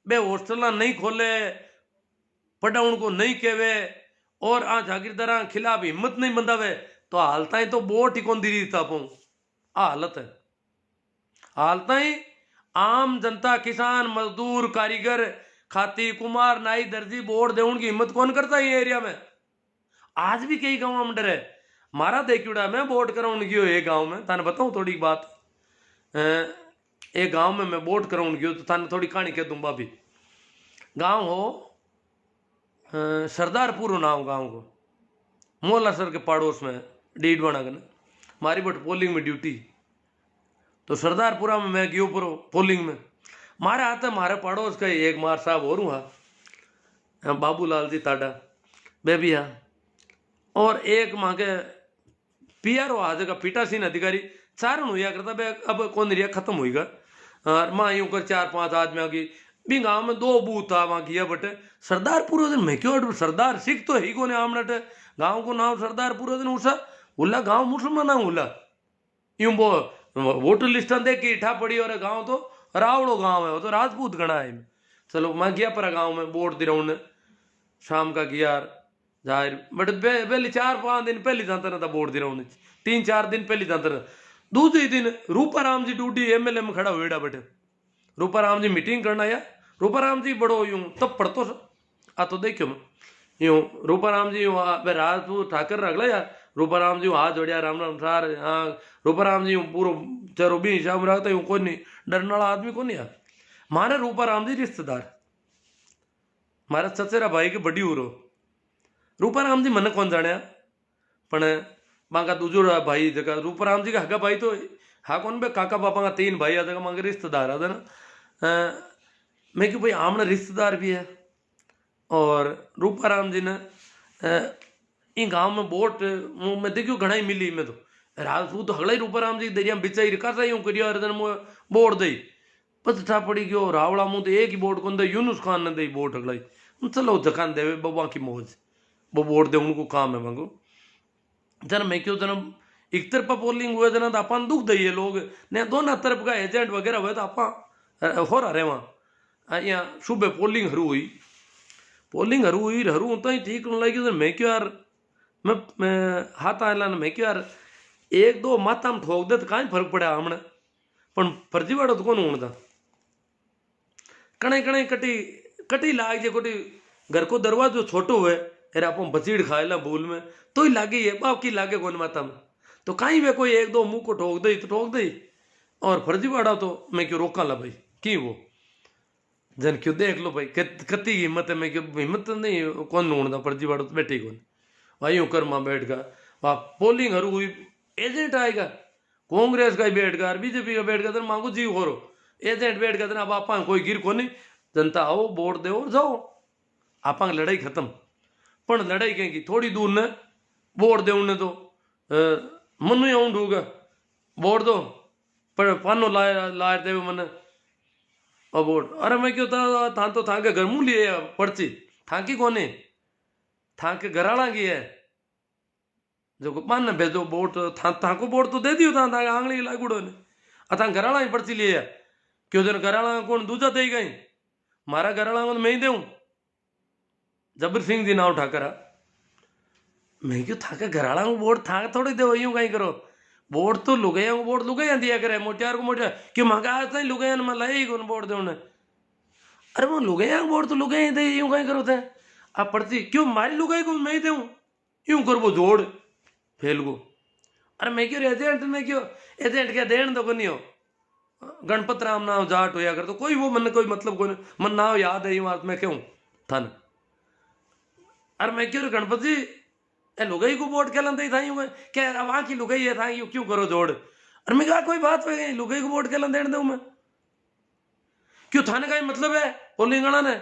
बे हॉस्टल नहीं खोले पढ़ाउन को नहीं कहवे और आ जागीरदारा खिलाफ हिम्मत नहीं बंधावे तो हालता ही तो बोट ही कौन दी था पाऊं हालत है हालता ही आम जनता किसान मजदूर कारीगर खाती कुमार नाई दर्जी बोर्ड दे उनकी हिम्मत कौन करता है ये एरिया में। आज भी कई गाँव में डर है मारा देखियोड़ा मैं वोट कराउन गयो एक गाँव में थाने बताऊं थोड़ी बात एक गाँव में मैं वोट कराउन गयो तो थाने थोड़ी कहानी कह दूं भाभी। गाँव हो सरदारपुर नाम गाँव को मोहल्ला सर के पड़ोस में डीडवाना कने मारी बट पोलिंग में ड्यूटी तो सरदारपुरा में मैं गयो पुरो पोलिंग में मारे आते मारे पड़ोस का एक मार साहब और हुआ बाबूलाल जी ताडा बेबिया और एक माँ के पीआर हो आज का पीठासीन अधिकारी चारण हुआ करता बे अब कौन रिया खत्म हुईगा और माँ यूं कर 4-5 आदमी आ गई भी गाँव में 2 बूथ था वहाँ किया बटे सरदारपुर दिन मैं क्यों सरदार सिख तो है ही को आमनट गाँव को नाम सरदारपुर दिन उषा उल्ला गाँव मुसलमान उल्ला यूं वो वोटर लिस्ट देख के इठा पड़ी और गाँव तो रावड़ो गाँव है वो तो राजपूत गणा है। चलो मैं गया पर गाँव में वोट दिराउन शाम का यार जाहिर बट पहले 4-5 दिन पहले जाता रहता बोर्ड दे रहा 3-4 दिन पहले जाता रहता। दूसरे दिन रूपाराम जी ड्यूटी एमएलए में खड़ा हुएड़ा बटे रूपाराम जी मीटिंग करना या रूपाराम जी बड़ो यूं तब पढ़तो आ तो देखियो मैं यूं रूपाराम जी यूं रात ठाकर रख ला यार रूपाराम जी हाथ जोड़िया राम राम सार हाँ रूपाराम जी यूं पूरो चरो भी शाम रखता यूं कोई नहीं डरने वाला आदमी कौन यार मारे रूपाराम जी रिश्तेदार मारा चचेरा भाई के बड़ी उरो रूपाराम जी मन कौन जाने पण मांगा दूजो भाई जगह रूपाराम जी का हगा भाई तो हा कौन बे काका पापा का 3 भाई आ जगह मांगे रिश्तेदार आ ना मैं क्यों भाई आमने रिश्तेदार भी है और रूपाराम जी ने इन गांव में बोट मैं देखियो घना ही मिली मैं तो राजपूत तो हगला ही रूपाराम जी दरिया बिचाई रिका सा यूं करियो अरे बोट दई पता पड़ी गयो रावड़ा मुंह तो एक ही बोट कौन दे यूनुस खान ने दई बोट हगलाई चलो जखान देवे बबा की मौज वो बोट दे उनको काम है मांगो जन मैं क्यों जन एक तरफा पोलिंग हुए जना तो अपन दुख दइए लोग ने दोनों तरफ का एजेंट वगैरह हुए तो आप हो रहा वहाँ यहाँ सुबह पोलिंग हरू हुई हरू तो ही ठीक लगी मैं क्यों यार मैं हाथ आला मैं क्यों यार 1-2 माता में ठोक दे तो कहीं फर्क पड़ा हमने पण फर्जीवाड़ो तो कौन होता कणे कणे कटी लाग जे कोटी घर को दरवाजो छोटो हुए अरे आप बचीड़ खाएला भूल में तो ही लागे ये बाप की लागे कौन माता में तो कहीं वे कोई 1-2 मुंह को ठोक दई तो ठोक दई और फर्जीवाड़ा तो मैं क्यों रोका ला भाई की वो जन क्यों देख लो भाई कति हिम्मत है मैं क्यों हिम्मत नहीं कौन ढूंढता फर्जीवाड़ा तो बैठे कौन भाई यूं कर मां बैठ गा वहाँ पोलिंग हरू हुई एजेंट आएगा कांग्रेस का ही बैठ गा बीजेपी का बैठ गा मांगो जी हो एजेंट बैठ गा अब आप कोई गिर को नहीं जनता आओ वोट दो और जाओ आप लड़ाई खत्म पण लड़ाई कहेंगी थोड़ी दूर ने वोट दे उन्हें तो मनु आऊं ढूंगा वोट दो पर पानो लाए देवे मन और वोट अरे मैं क्यों था तो था के घर मुँह लिए पर्ची था की कोने था के घराला की है जो मान भेजो वोट था को वोट तो दे दियो था आंगली लागूड़ो ने अथा घराला ही पर्ची लिए क्यों जन घराला कौन दूजा दे गई मारा घराला को मैं ही देऊं जबर सिंह जी नाव ठाकरा मैं क्यों था के घराला को वोट था थोड़ी दे यूं कहीं करो वोट तो लुगाइया को वोट लुगाइया दिया करे मोटियार को मोटियार क्यों मंगा आज तक लुगाइया में लाई कौन वोट दे उन्हें अरे वो लुगाइया को वोट तो लुगाइया दे यूं कहीं करो थे आप पर्ची क्यों मारी लुगाई को मैं ही दूं यूं कर वो जोड़ फेल को अरे मैं क्यों एजेंट में क्यों एजेंट क्या देन तो नहीं हो गणपत राम नाव जाट होया कर तो कोई वो मन कोई मतलब कोई मन नाव याद है यूं मैं क्यों थन अरे मैं क्यों गणपत जी ए लुगाई को वोट कहलाते ही था यूं क्या वहां की लुगाई है था यूं क्यों करो जोड़ अरे मैं कहा कोई बात है लुगाई को वोट कहला देने दू मैं क्यों थाने का मतलब है पोलिंगणा ने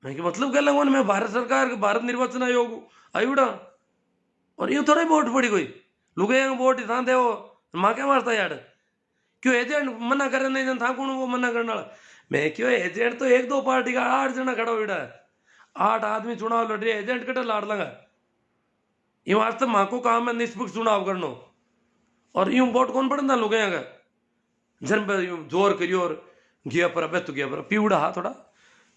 मैं मतलब कहला मैं भारत सरकार के भारत निर्वाचन आयोग आयुड़ा और यूं थोड़ा वोट पड़ी कोई लुगाई को वोट था दे माँ क्या मारता यार क्यों एजेंट मना करे नहीं था कौन वो मना करने वाला मैं क्यों एजेंट तो 1-2 पार्टी का 8 जना खड़ा हुआ है 8 आदमी चुनाव लड़ रहे एजेंट कटे लाड़ लगा यूं आज तक माँ को काम है निष्पक्ष चुनाव करनो और यूं वोट कौन पड़ता लोग का जन पे यूं जोर करियो और गया पर अब तो गया पर पीवड़ा हा थोड़ा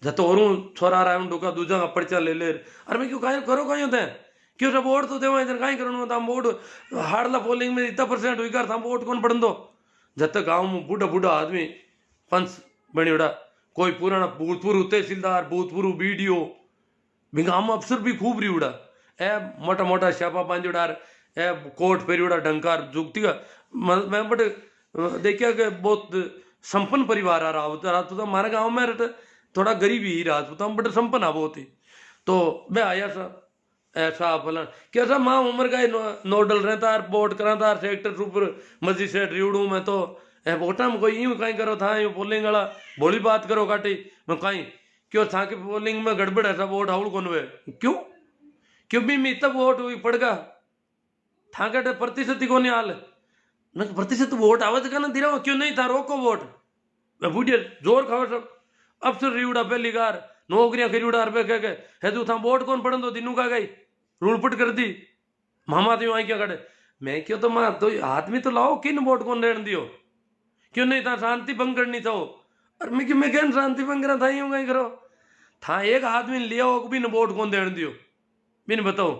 जतो और छोरा रहा डोका दूजा का पर्चा ले ले अरे मैं क्यों कहीं करो कहीं होते हैं क्यों सब वोट तो देवा इधर कहीं करो था वोट हारला पोलिंग में इतना % हुई कर था वोट कौन पड़न दो जब तक गाँव में बूढ़ा बूढ़ा आदमी पंच बनी उड़ा कोई पुराना भूतपूर्व तहसीलदार भूतपूर्व बीडीओ गाँव में अफसर भी खूब रही उड़ा ए मोटा मोटा श्यापा पांजुड़ार ए कोट फेरी डंकार जुगती का मैं बट देखिया कि बहुत संपन्न परिवार आ राजपूत हमारे गांव में थोड़ा गरीबी ही राजपूत बट संपन्न आ बहुत ही तो मैं आया सा ऐसा फलन क्या सा माँ उम्र का ही नोडल रहता है वोट कराता सेक्टर सुपर मजिस्ट्रेट रिवड़ू में तो वोटा में कोई यूं कहीं करो था यूं पोलिंग वाला बोली बात करो काटी मैं कहीं क्यों था कि पोलिंग में गड़बड़ ऐसा वोट हाउल कौन हुए क्यों भी मैं तब वोट हुई पड़गा था कटे प्रतिशत ही को नहीं हाल मैं प्रतिशत वोट आवाज का ना दिरा क्यों नहीं था रोको वोट बूढ़िया जोर खाओ सब अफसर रिवड़ा पहली कार नौकरियां खरीड़ा रुपये कह के है तू था वोट कौन पड़न दो दिनू का गई रूलपट कर दी मामा तो आई क्या कटे मैं क्यों तो मां तो आदमी तो लाओ किन वोट कौन रहने दियो क्यों नहीं था शांति भंग करनी चाहो और मैं क्यों मैं क्या शांति भंग करा था यूं कहीं करो था एक आदमी लिया हो बिन वोट कौन देने दियो बिन बताओ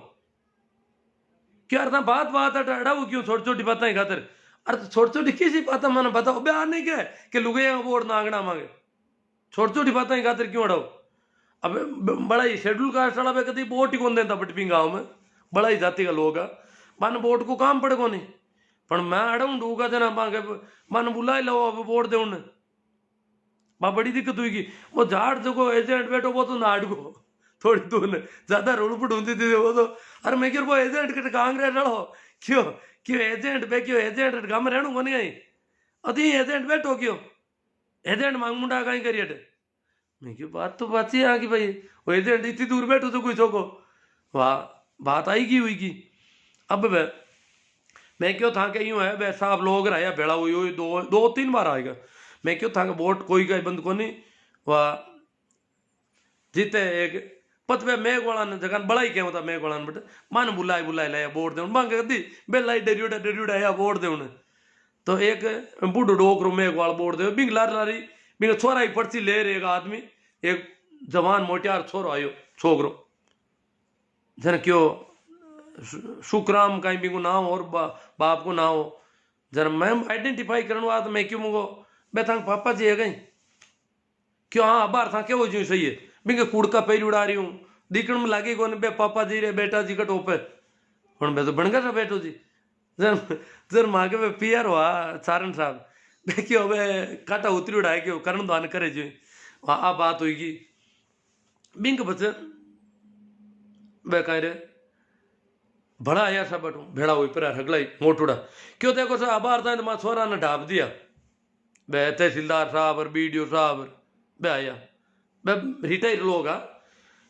क्यों यार बात बात अड़ाऊ क्यों छोटी छोटी बातें खातर अरे तो छोटी छोटी किसी बात मैंने बताओ बे नहीं क्या कि लुगे वोट नागना मांगे छोटी छोटी बातें खातर क्यों अड़ाओ अब बड़ा ही शेड्यूल कास्ट वाला पे कभी वोट ही कौन देता बटपी गाँव में बड़ा ही जाति का लोग है मन वोट को काम पड़े को नहीं पर मैं अड़ाऊ डूगा देना मांगे मन बुला लो अब वोट दे उन्हें बा बड़ी दिक्कत हुई वो झाड़ जो एजेंट बैठो वो तो नाड़ को थोड़ी दूर ने ज्यादा रोड पर ढूंढती थी वो तो अरे मैं क्यों वो एजेंट के कांग्रेस लड़ो क्यों क्यों एजेंट पे क्यों एजेंट गाँव में रहू कोनी आई अति एजेंट बैठो क्यों एजेंट मांग मुंडा कहीं करिए मैं क्यों बात तो बात ही आ कि भाई वो एजेंट इतनी दूर बैठो तो कोई छोको वाह बात आई की हुई की अब मैं क्यों था कि यूं है वैसा आप लोग रहा भेड़ा हुई दो तीन बार आएगा मैं क्यों था वोट कोई का बंद को नहीं वाह जीते एक पत पे मेघ वाला ने जगह बड़ा ही क्या होता मेघ वाला बट मन बुलाए लाया वोट दे मांग दी बेलाई डरियोड़ा या वोट दे तो एक बूढ़ो डोकरो मेघ वाला वोट दे बिंग लारी बिंग छोरा ही पर्ची ले रहे एक आदमी एक जवान मोटियार छोरो आयो छोकरो जन क्यों सुखराम कहीं बिंगो ना हो और बाप को ना हो जरा मैं आइडेंटिफाई करने वाला तो मैं क्यों मुगो मैं था पापा जी है कहीं क्यों हाँ बाहर था क्यों जो सही है बिंगे कुड़का पैर उड़ा रही हूँ दिखण में लागे कौन बे पापा जी रे बेटा जी का टोपे हूँ मैं तो बन गया बेटो जी जर मांगे में पियर हुआ सारण साहब बे क्यों बे काटा उतरी उड़ाए क्यों करण दान करे जी आ बात हुई बिंग बच्चे बे कहीं रे बड़ा आया सा बटू भेड़ा हुई पर हगलाई मोटूड़ा क्यों देखो सा बाहर था तो छोरा ने ढाप दिया बे तहसीलदार साहब और बीडीओ साहब बे आया बे रिटायर लोग आ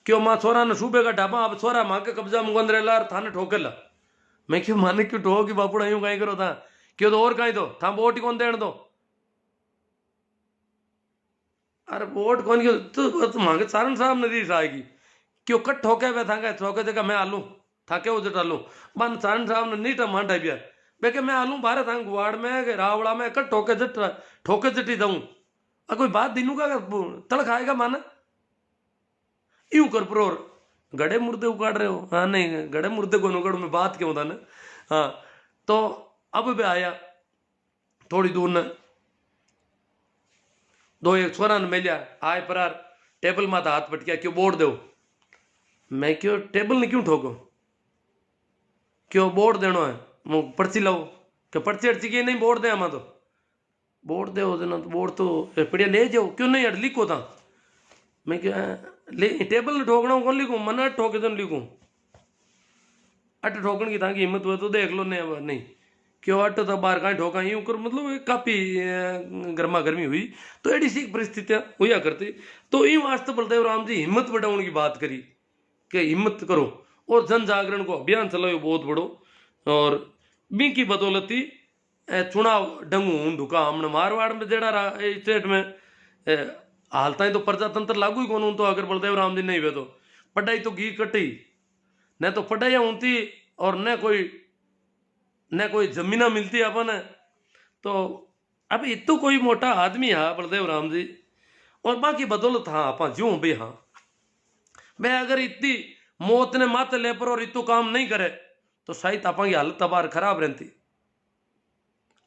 क्यों माँ छोरा ने सूबे का ढाबा अब छोरा माँ के कब्जा मुगंद रेला और थाने ठोकर ला मैं क्यों माने क्यों ठोक की बापुड़ा यूं कहीं करो था क्यों तो और कहीं तो था वोट ही कौन देने दो अरे वोट कौन क्यों तो मांगे सारण साहब ने रीस आएगी क्यों कट ठोके वे था ठोके जगह मैं आलू था क्या उधर डालू बन सारण साहब ने नीटा मांटा बिया बेके मैं आलू बारह था गुवाड़ में रावड़ा में कट ठोके जटी दऊं कोई बात दिनू का तड़ खाएगा माना यूं कर प्रोर गड़े मुर्दे उगाड़ रहे हो हाँ नहीं गड़े मुर्दे को उगाड़ो में बात क्यों था ना हाँ तो अब भी आया थोड़ी दूर ने दो एक छोरा ने मिलिया आए परार टेबल माता हाथ पटकिया क्यों बोर्ड दो मैं क्यों टेबल ने क्यों ठोको क्यों बोर्ड देना है मु पर्ची लाओ क्या पर्ची अर्ची की नहीं बोर्ड दे हम तो बोर्ड दे ना तो बोर्ड तो पड़िया ले जाओ क्यों नहीं अड़ लिखो था मैं क्या ले टेबल ने ठोकना कौन लिखूं मना ठोके तो लिखूं अट ठोकन की था कि हिम्मत हुआ तो देख लो नहीं नहीं क्यों अट तो बाहर कहीं ठोका यूं कर मतलब काफी गर्मा गर्मी हुई तो एडी सी परिस्थितियां हुआ करती तो यूं वास्ते बलदेव राम जी हिम्मत बढ़ाने की बात करी कि हिम्मत करो और जन जागरण को अभियान चलाओ बहुत बड़ो और बी की बदौलती चुनाव डंगू ढुका हमने मारवाड़ में जेड़ा स्टेट में हालता ही तो प्रजातंत्र लागू ही कौन तो अगर बलदेव राम जी नहीं वे तो पढ़ाई तो घी कटी न तो पढ़ाई होती और न कोई जमीना मिलती अपन तो अब इतो कोई मोटा आदमी है बलदेव राम जी और बाकी बदौलत हाँ आप ज्यों भी हाँ मैं अगर इतनी मौत ने माते ले पर और इतो काम नहीं करे तो शायद आप की हालत तबार खराब रहती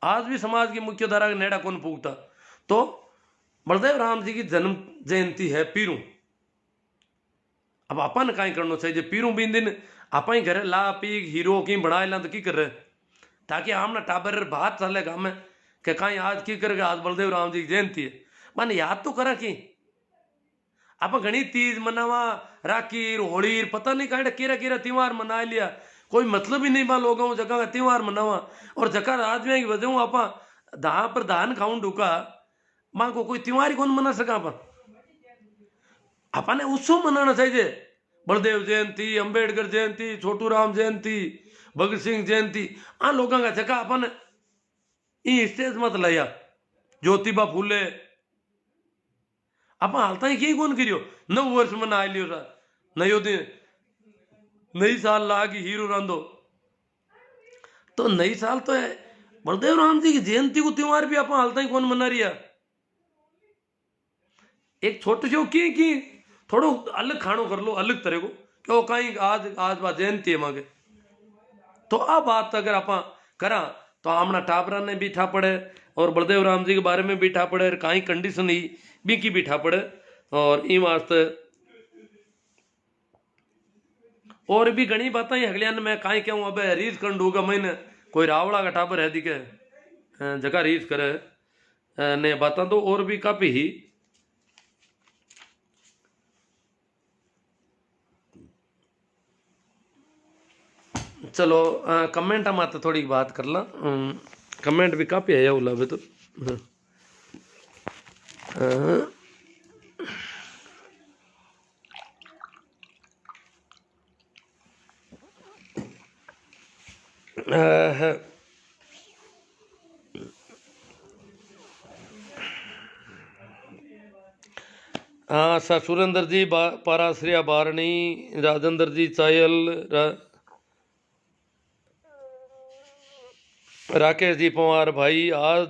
आज भी समाज की मुख्य धारा का नेड़ा कौन फूकता तो बलदेव राम जी की जन्म जयंती है पीरू अब अपन कहीं करना चाहिए पीरू बीन दिन आप ही घरे ला पी हीरो की बना ला तो की कर रहे ताकि हम ना टाबर बात चलेगा में कि कहीं आज की करेगा आज बलदेव राम जी की जयंती है मन याद तो करा कि आप घनी तीज मनावा राखी होली पता नहीं कहीं केरा केरा त्योहार मना लिया कोई मतलब ही नहीं बा लोगों जगह का त्योहार मनावा और जगह आदमी की वजह आप दा पर धान खाऊं ढुका माँ को कोई त्योहार ही कौन मना सका अपने उत्सव मनाना चाहिए बलदेव जयंती अंबेडकर जयंती छोटू राम जयंती भगत सिंह जयंती आ लोगों का जगह अपन स्टेज मत लाया ज्योतिबा फूले आप हालता ही की कौन करियो 9 वर्ष मना लियो सा नयो दिन नई साल लागी हीरो रांधो तो नई साल तो है बलदेव राम जी की जयंती को त्योहार भी आप हालता ही कौन मना रही है एक छोटे जो की थोड़ो अलग खानो कर लो, अलग तरह को, क्यों कहीं आज आज बात जयंती है मांगे। तो आ बात अगर आप करा तो आमना टाबरा ने बीठा पड़े और बलदेव राम जी के बारे में बीठा पड़े, कहीं कंडीशन ही बी की बीठा पड़े। और इन वास्ते और भी घनी बातें अगलियान में कहीं कहूँ, अब रीस कंडूगा मैंने कोई रावड़ा का टाबर है दिखे जगह रीस करे ने बातें तो और भी काफी ही। चलो कमेंट हम आते थोड़ी बात कर ला, कमेंट भी काफी है उला भी तो। हाँ सर सुरेंद्र जी पाराश्रिया बारणी, राजेंद्र जी चायल, राकेश जी पवार भाई, आज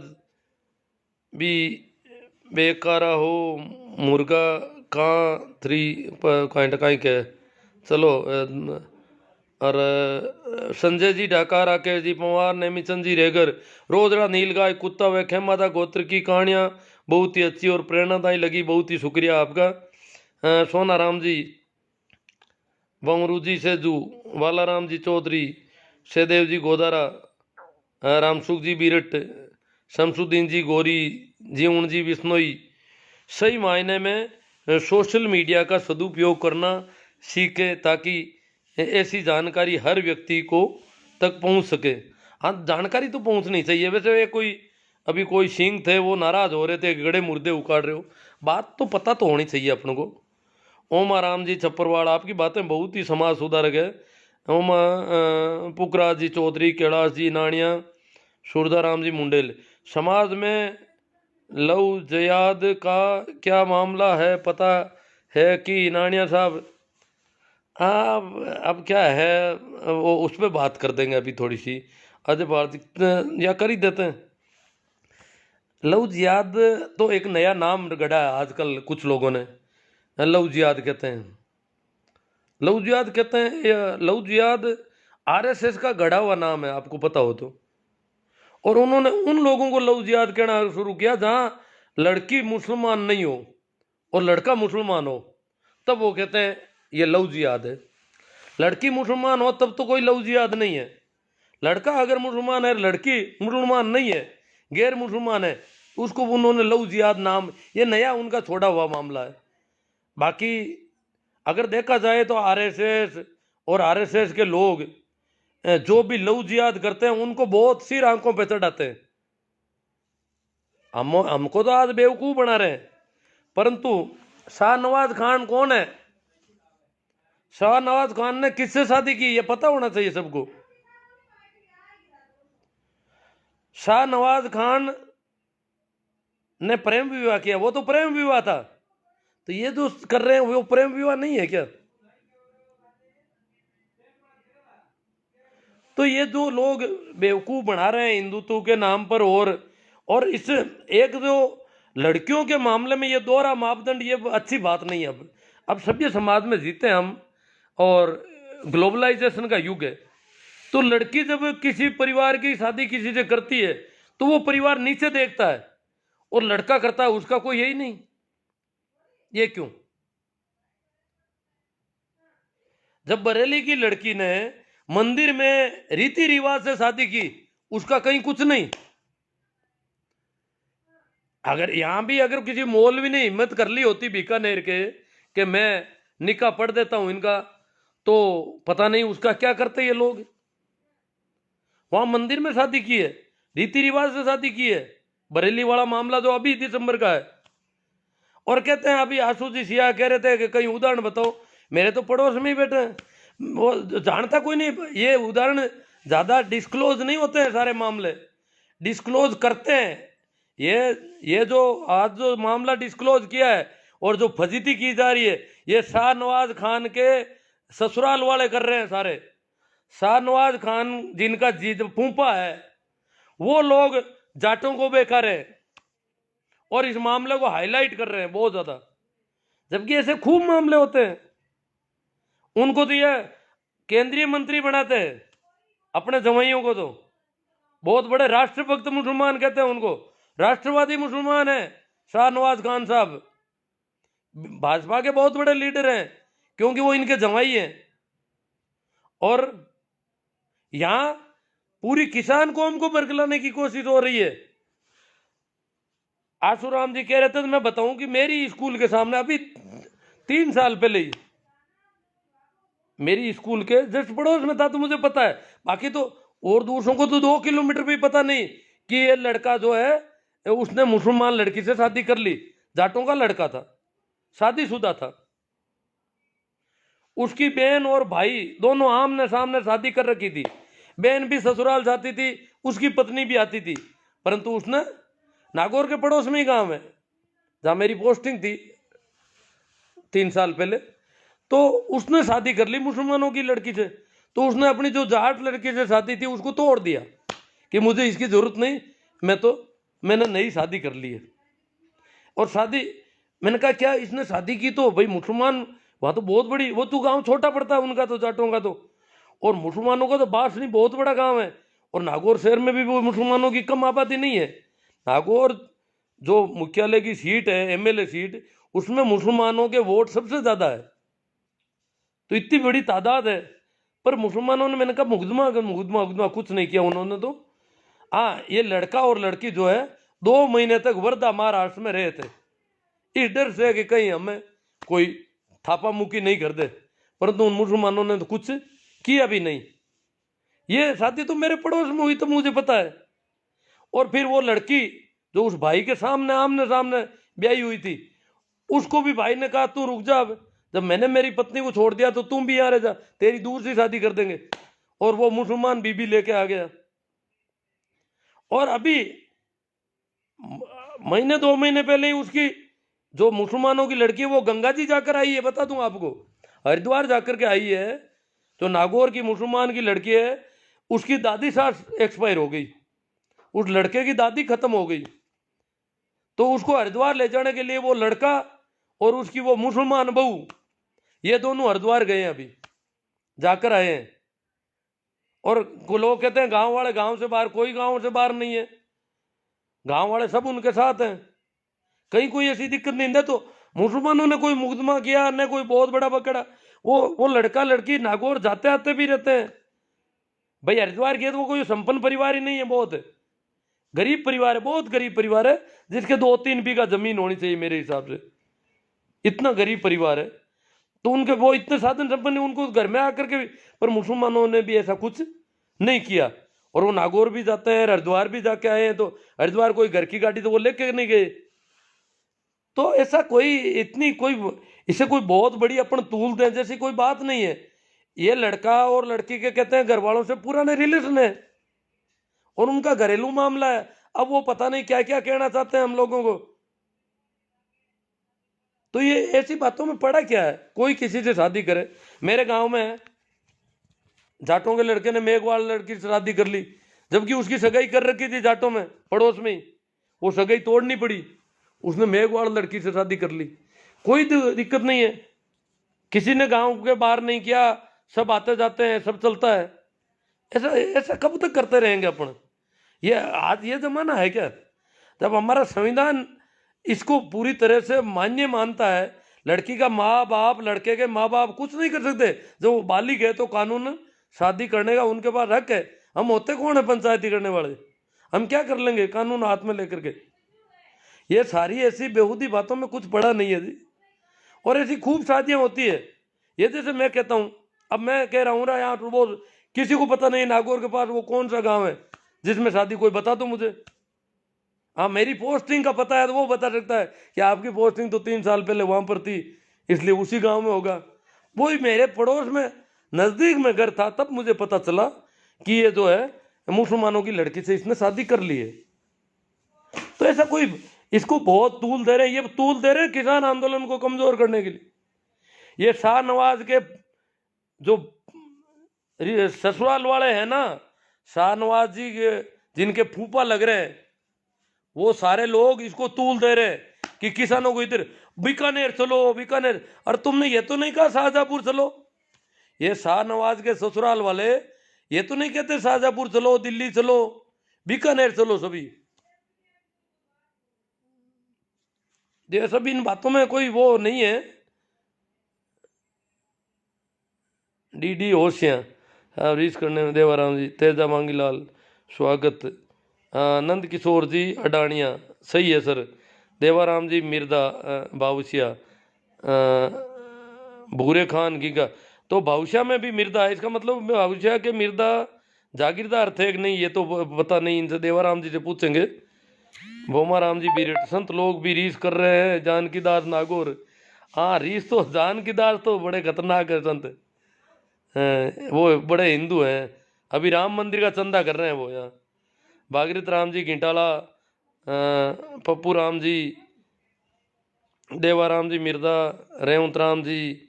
भी बेकारा हो मुर्गा कहाँ 3 के। चलो और संजय जी ढाका, राकेश जी पवार, नेमीचंद जी रेगर, रोजड़ा नीलगाय कुत्ता व खेमादा गोत्र की कहानियाँ बहुत ही अच्छी और प्रेरणादायी लगी, बहुत ही शुक्रिया आपका। सोना राम जी, बमरू जी सेजू, वाला राम जी चौधरी, सहदेव जी गोदारा, रामसुख जी बीरट, शमसुद्दीन जी गोरी, जीवन जी बिश्नोई, सही मायने में सोशल मीडिया का सदुपयोग करना सीखे ताकि ऐसी जानकारी हर व्यक्ति को तक पहुंच सके। हाँ जानकारी तो पहुंचनी चाहिए। वैसे ये कोई अभी कोई सिंह थे वो नाराज हो रहे थे गड़े मुर्दे उखाड़ रहे हो, बात तो पता तो होनी चाहिए अपन को। ओमा राम जी छप्परवाड़, आपकी बातें बहुत ही समाज सुधारक है। ओमा पुखराज जी चौधरी, कैलाश जी नानिया, सूरदा राम जी मुंडेल, समाज में लव जयाद का क्या मामला है पता है कि नानिया साहब? अब क्या है वो उस पर बात कर देंगे अभी थोड़ी सी। अजय भारती या कर ही देते हैं। लव जिहाद तो एक नया नाम गढ़ा है आजकल कुछ लोगों ने, लव जिहाद कहते हैं। लव जिहाद कहते हैं, लव जिहाद आरएसएस का गढ़ा हुआ नाम है आपको पता हो तो। और उन्होंने उन लोगों को लव जिहाद कहना शुरू किया जहां लड़की मुसलमान नहीं हो और लड़का मुसलमान हो, तब वो कहते हैं ये लव जिहाद है। लड़की मुसलमान हो तब तो कोई लव जिहाद नहीं है। लड़का अगर मुसलमान है, लड़की मुसलमान नहीं है, गैर मुसलमान है, उसको उन्होंने लव जिहाद नाम, ये नया उनका छोड़ा हुआ मामला है। बाकी अगर देखा जाए तो आरएसएस और आरएसएस के लोग जो भी लव जिहाद करते हैं उनको बहुत सी आंखों पे चढ़ाते हैं। हमको तो आज बेवकूफ बना रहे हैं। परंतु शाहनवाज खान कौन है? शाहनवाज खान ने किससे शादी की ये पता होना चाहिए सबको। शाहनवाज खान ने प्रेम विवाह किया, वो तो प्रेम विवाह था। तो ये जो कर रहे हैं वो प्रेम विवाह नहीं है क्या? तो ये जो लोग बेवकूफ बना रहे हैं हिंदुत्व के नाम पर, और इस एक जो लड़कियों के मामले में ये दोहरा मापदंड, ये अच्छी बात नहीं है। अब सभ्य समाज में जीते हम और ग्लोबलाइजेशन का युग है। तो लड़की जब किसी परिवार की शादी किसी से करती है तो वो परिवार नीचे देखता है, और लड़का करता है उसका कोई यही नहीं। ये क्यों? जब बरेली की लड़की ने मंदिर में रीति रिवाज से शादी की उसका कहीं कुछ नहीं। अगर यहां भी अगर किसी मौलवी ने हिम्मत कर ली होती बीकानेर के कि मैं निकाह पढ़ देता हूं इनका, तो पता नहीं उसका क्या करते ये लोग। वहां मंदिर में शादी की है, रीति रिवाज से शादी की है। बरेली वाला मामला जो अभी दिसंबर का है। और कहते हैं अभी आशु जी सिया कह रहे थे कि कहीं उदाहरण बताओ। मेरे तो पड़ोस में ही बैठे हैं, वो जानता कोई नहीं। ये उदाहरण ज्यादा डिस्क्लोज नहीं होते हैं, सारे मामले डिस्क्लोज करते हैं। ये जो आज जो मामला डिस्क्लोज किया है और जो फजीती की जा रही है, ये शाहनवाज खान के ससुराल वाले कर रहे हैं सारे। शाहनवाज खान जिनका जीत फूफा है, वो लोग जाटों को बेकार है और इस मामले को हाईलाइट कर रहे हैं बहुत ज्यादा। जबकि ऐसे खूब मामले होते हैं। उनको तो यह केंद्रीय मंत्री बनाते हैं अपने जवाइयों को, तो बहुत बड़े राष्ट्रभक्त मुसलमान कहते हैं उनको, राष्ट्रवादी मुसलमान है शाहनवाज खान साहब, भाजपा के बहुत बड़े लीडर हैं क्योंकि वो इनके जवाई हैं। और यहां पूरी किसान कौम को बरगलाने की कोशिश हो रही है। आशुराम जी कह रहे थे, तो मैं बताऊं कि मेरी स्कूल के सामने अभी 3 साल पहले ही, मेरी स्कूल के जस्ट पड़ोस में था, तो मुझे पता है। बाकी तो और दूसरों को तो 2 किलोमीटर भी पता नहीं कि ये लड़का जो है उसने मुसलमान लड़की से शादी कर ली। जाटों का लड़का था, शादीशुदा था। उसकी बहन और भाई दोनों आमने सामने शादी कर रखी थी। बहन भी ससुराल जाती थी, उसकी पत्नी भी आती थी। परंतु उसने, नागौर के पड़ोस में ही गांव है जहां मेरी पोस्टिंग थी 3 साल पहले, तो उसने शादी कर ली मुसलमानों की लड़की से। तो उसने अपनी जो जाट लड़की से शादी थी उसको तोड़ दिया कि मुझे इसकी जरूरत नहीं, मैंने नई शादी कर ली है। और शादी, मैंने कहा क्या इसने शादी की तो भाई मुसलमान, वहां तो बहुत बड़ी, वो तो गांव छोटा पड़ता है उनका तो, जाटों का तो, और मुसलमानों का तो बासनी बहुत बड़ा गांव है। और नागौर शहर में भी वो मुसलमानों की कम आबादी नहीं है। नागौर जो मुख्यालय की सीट है, एमएलए सीट, उसमें मुसलमानों के वोट सबसे ज्यादा है। तो इतनी बड़ी तादाद है। पर मुसलमानों ने, मैंने कहा मुकदमा मुकदमा कुछ नहीं किया उन्होंने तो। हाँ, ये लड़का और लड़की जो है 2 महीने तक वर्धा महाराष्ट्र में रहे थे, इस डर से कि कहीं हमें कोई थापा मुक्की नहीं कर दे। परंतु उन मुसलमानों ने तो कुछ किया भी नहीं। ये शादी तो मेरे पड़ोस में हुई तो मुझे पता है। और फिर वो लड़की जो उस भाई के सामने आमने सामने ब्याही हुई थी, उसको भी भाई ने कहा तू रुक जा, जब मैंने मेरी पत्नी को छोड़ दिया तो तुम भी यहाँ रह जा, तेरी दूसरी शादी कर देंगे। और वो मुसलमान बीबी लेके आ गया। और अभी महीने 2 महीने पहले ही उसकी जो मुसलमानों की लड़की है वो गंगा जी जाकर आई है। बता दूं आपको, हरिद्वार जाकर के आई है। जो नागौर की मुसलमान की लड़की है, उसकी दादी सास एक्सपायर हो गई, उस लड़के की दादी खत्म हो गई। तो उसको हरिद्वार ले जाने के लिए वो लड़का और उसकी वो मुसलमान बहू, ये दोनों हरिद्वार गए हैं, अभी जाकर आए हैं। और लोग कहते हैं गांव वाले गांव से बाहर, कोई गांव से बाहर नहीं है, गांव वाले सब उनके साथ हैं। कहीं कोई ऐसी दिक्कत नहीं है। तो मुसलमानों ने कोई मुकदमा किया न कोई बहुत बड़ा पकड़ा, वो लड़का लड़की नागौर जाते आते भी रहते हैं। भाई हरिद्वार गए तो वो कोई संपन्न परिवार ही नहीं है, बहुत गरीब परिवार है, बहुत गरीब परिवार है, जिसके 2-3 बीघा जमीन होनी चाहिए मेरे हिसाब से, इतना गरीब परिवार है। तो उनके वो इतने साधन संपन्न, उनको घर में आकर के भी, पर मुसलमानों ने भी ऐसा कुछ नहीं किया। और वो नागौर भी जाते हैं, हरिद्वार भी जाके आए हैं। तो हरिद्वार कोई घर की गाड़ी तो वो लेके नहीं गए। तो ऐसा कोई इतनी कोई इसे कोई बहुत बड़ी अपन तूल दें जैसी कोई बात नहीं है। ये लड़का और लड़की के कहते हैं घर वालों से पुराने रिलेशन है और उनका घरेलू मामला है। अब वो पता नहीं क्या क्या कहना चाहते हैं हम लोगों को। तो ये ऐसी बातों में पड़ा क्या है, कोई किसी से शादी करे। मेरे गांव में जाटों के लड़के ने मेघवाल लड़की से शादी कर ली, जबकि उसकी सगाई कर रखी थी जाटों में पड़ोस में ही, वो सगाई तोड़नी पड़ी, उसने मेघवाल लड़की से शादी कर ली। कोई दिक्कत नहीं है, किसी ने गांव के बाहर नहीं किया, सब आते जाते हैं, सब चलता है। ऐसा ऐसा कब तक करते रहेंगे अपन? ये आज ये जमाना है क्या, जब हमारा संविधान इसको पूरी तरह से मान्य मानता है। लड़की का माँ बाप, लड़के के माँ बाप कुछ नहीं कर सकते। जब वो बालिग है तो कानून शादी करने का उनके पास हक है। हम होते कौन है पंचायती करने वाले? हम क्या कर लेंगे कानून हाथ में लेकर के? ये सारी ऐसी बेहूदी बातों में कुछ पड़ा नहीं है जी। और ऐसी खूब शादियां होती है। ये जैसे मैं कहता हूँ, अब मैं कह रहा हूँ ना, यहाँ वो किसी को पता नहीं नागौर के पास वो कौन सा गांव है जिसमें शादी, कोई बता दो मुझे। हाँ, मेरी पोस्टिंग का पता है तो वो बता सकता है कि आपकी पोस्टिंग तो 3 साल पहले वहां पर थी, इसलिए उसी गांव में होगा। वो ही मेरे पड़ोस में नजदीक में घर था, तब मुझे पता चला कि ये जो है मुसलमानों की लड़की से इसने शादी कर ली है। तो ऐसा कोई इसको बहुत तूल दे रहे हैं, ये तूल दे रहे हैं किसान आंदोलन को कमजोर करने के लिए। ये शाहनवाज के जो ससुराल वाले हैं ना, शाहनवाज जी के जिनके फूफा लग रहे हैं, वो सारे लोग इसको तूल दे रहे हैं कि किसानों को इधर। बीकानेर चलो बीकानेर। और तुमने ये तो नहीं कहा शाहजहांपुर चलो। ये शाहनवाज के ससुराल वाले ये तो नहीं कहते शाहजहांपुर चलो, दिल्ली चलो, बीकानेर चलो सभी। ये सब इन बातों में कोई वो नहीं है। डी होशियार रीच करने में देवाराम जी, तेजा मांगीलाल स्वागत, नंद किशोर जी अडानिया सही है सर, देवाराम जी मिर्दा बावसिया, भूरे खान गीगा। तो भावशिया में भी मिर्दा है, इसका मतलब भावशिया के मिर्दा जागीरदार थे कि नहीं ये तो पता नहीं, इनसे देवाराम जी से पूछेंगे। भोमा राम जी बीरेट, संत लोग भी रीस कर रहे हैं जानकीदास नागौर। हाँ रीस तो जानकीदास तो बड़े खतरनाक है संत, वो बड़े हिंदू हैं, अभी राम मंदिर का चंदा कर रहे हैं वो यहाँ। भागीरथ राम जी घिंटाला, पप्पू राम जी, देवाराम जी मिर्दा, रेवंत राम जी,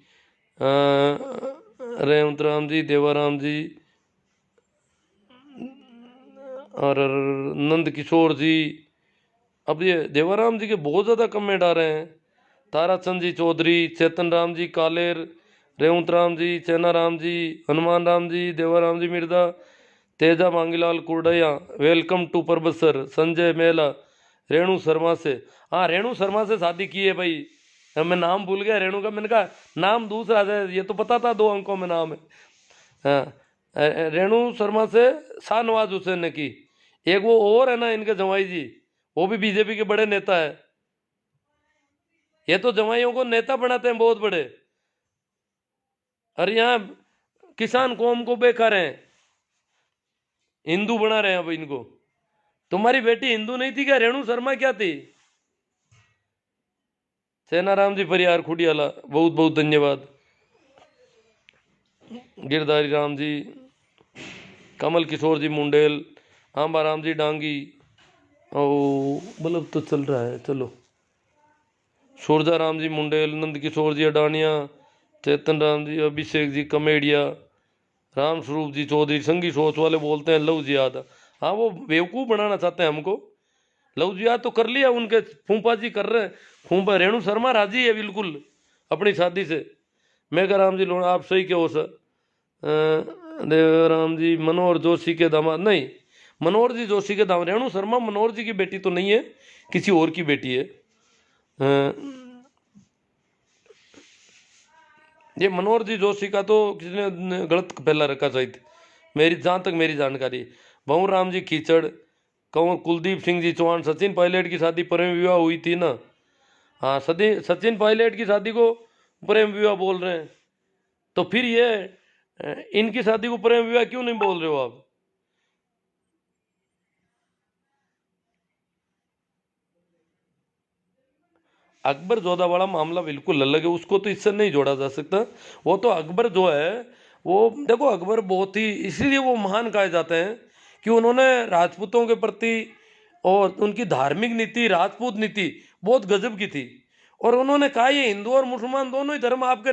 रेवंत राम जी, देवाराम जी और नंद किशोर जी। अब ये देवाराम जी के बहुत ज़्यादा कमेंट आ रहे हैं। ताराचंद जी चौधरी, चेतन राम जी कालेर, रेवंत राम जी, चैना राम जी, हनुमान राम जी, देवाराम जी मिर्दा, तेजा मांगीलाल कुर्डया, वेलकम टू परबसर, संजय मेला, रेणु शर्मा से। हाँ रेणु शर्मा से शादी की है भाई, मैं नाम भूल गया रेणु का, मैंने कहा नाम दूसरा है, ये तो पता था 2 अंकों में नाम है। हाँ रेणु शर्मा से शाहनवाज हुसैन ने की। एक वो और है ना इनके जवाई जी, वो भी बीजेपी के बड़े नेता है। ये तो जवाइयों को नेता बनाते हैं बहुत बड़े, और यहाँ किसान कौम को बेकार हैं, हिंदू बना रहे हैं अब इनको। तुम्हारी बेटी हिंदू नहीं थी क्या? रेणु शर्मा क्या थी? सेनाराम जी परियार खुडियाला बहुत बहुत धन्यवाद। गिरधारी राम जी, कमल किशोर जी मुंडेल, आंबा राम जी डांगी, ओ बल्ब तो चल रहा है चलो। सूरजा राम जी मुंडेल, नंद किशोर जी अडानिया, चेतन राम जी, अभिषेक जी कमेडिया, राम स्वरूप जी चौधरी, संगी सोच वाले बोलते हैं लव जियाद। हाँ वो बेवकूफ़ बनाना चाहते हैं हमको। लव जियाद तो कर लिया उनके फूफा जी कर रहे हैं, फूफा रेणु शर्मा राजी है बिल्कुल अपनी शादी से। मेघा राम जी लोग आप सही कहो सर। देवराम जी मनोहर जोशी के दामाद नहीं, मनोहर जी जोशी के दामाद। रेणु शर्मा मनोहर जी की बेटी तो नहीं है, किसी और की बेटी है। ये मनोहर जी जोशी का तो किसी ने गलत पहला रखा शायद, मेरी जहाँ तक मेरी जानकारी। भंवर राम जी कीचड़, कुलदीप सिंह जी चौहान, सचिन पायलट की शादी प्रेम विवाह हुई थी ना। हाँ सचिन पायलट की शादी को प्रेम विवाह बोल रहे हैं, तो फिर ये इनकी शादी को प्रेम विवाह क्यों नहीं बोल रहे हो आप? अकबर जोधा वाला मामला बिल्कुल अलग है, उसको तो इससे नहीं जोड़ा जा सकता। वो तो अकबर जो है वो देखो, अकबर बहुत ही इसीलिए वो महान कहे जाते हैं कि उन्होंने राजपूतों के प्रति और उनकी धार्मिक नीति, राजपूत नीति बहुत गजब की थी। और उन्होंने कहा ये हिंदू और मुसलमान दोनों ही धर्म आपके,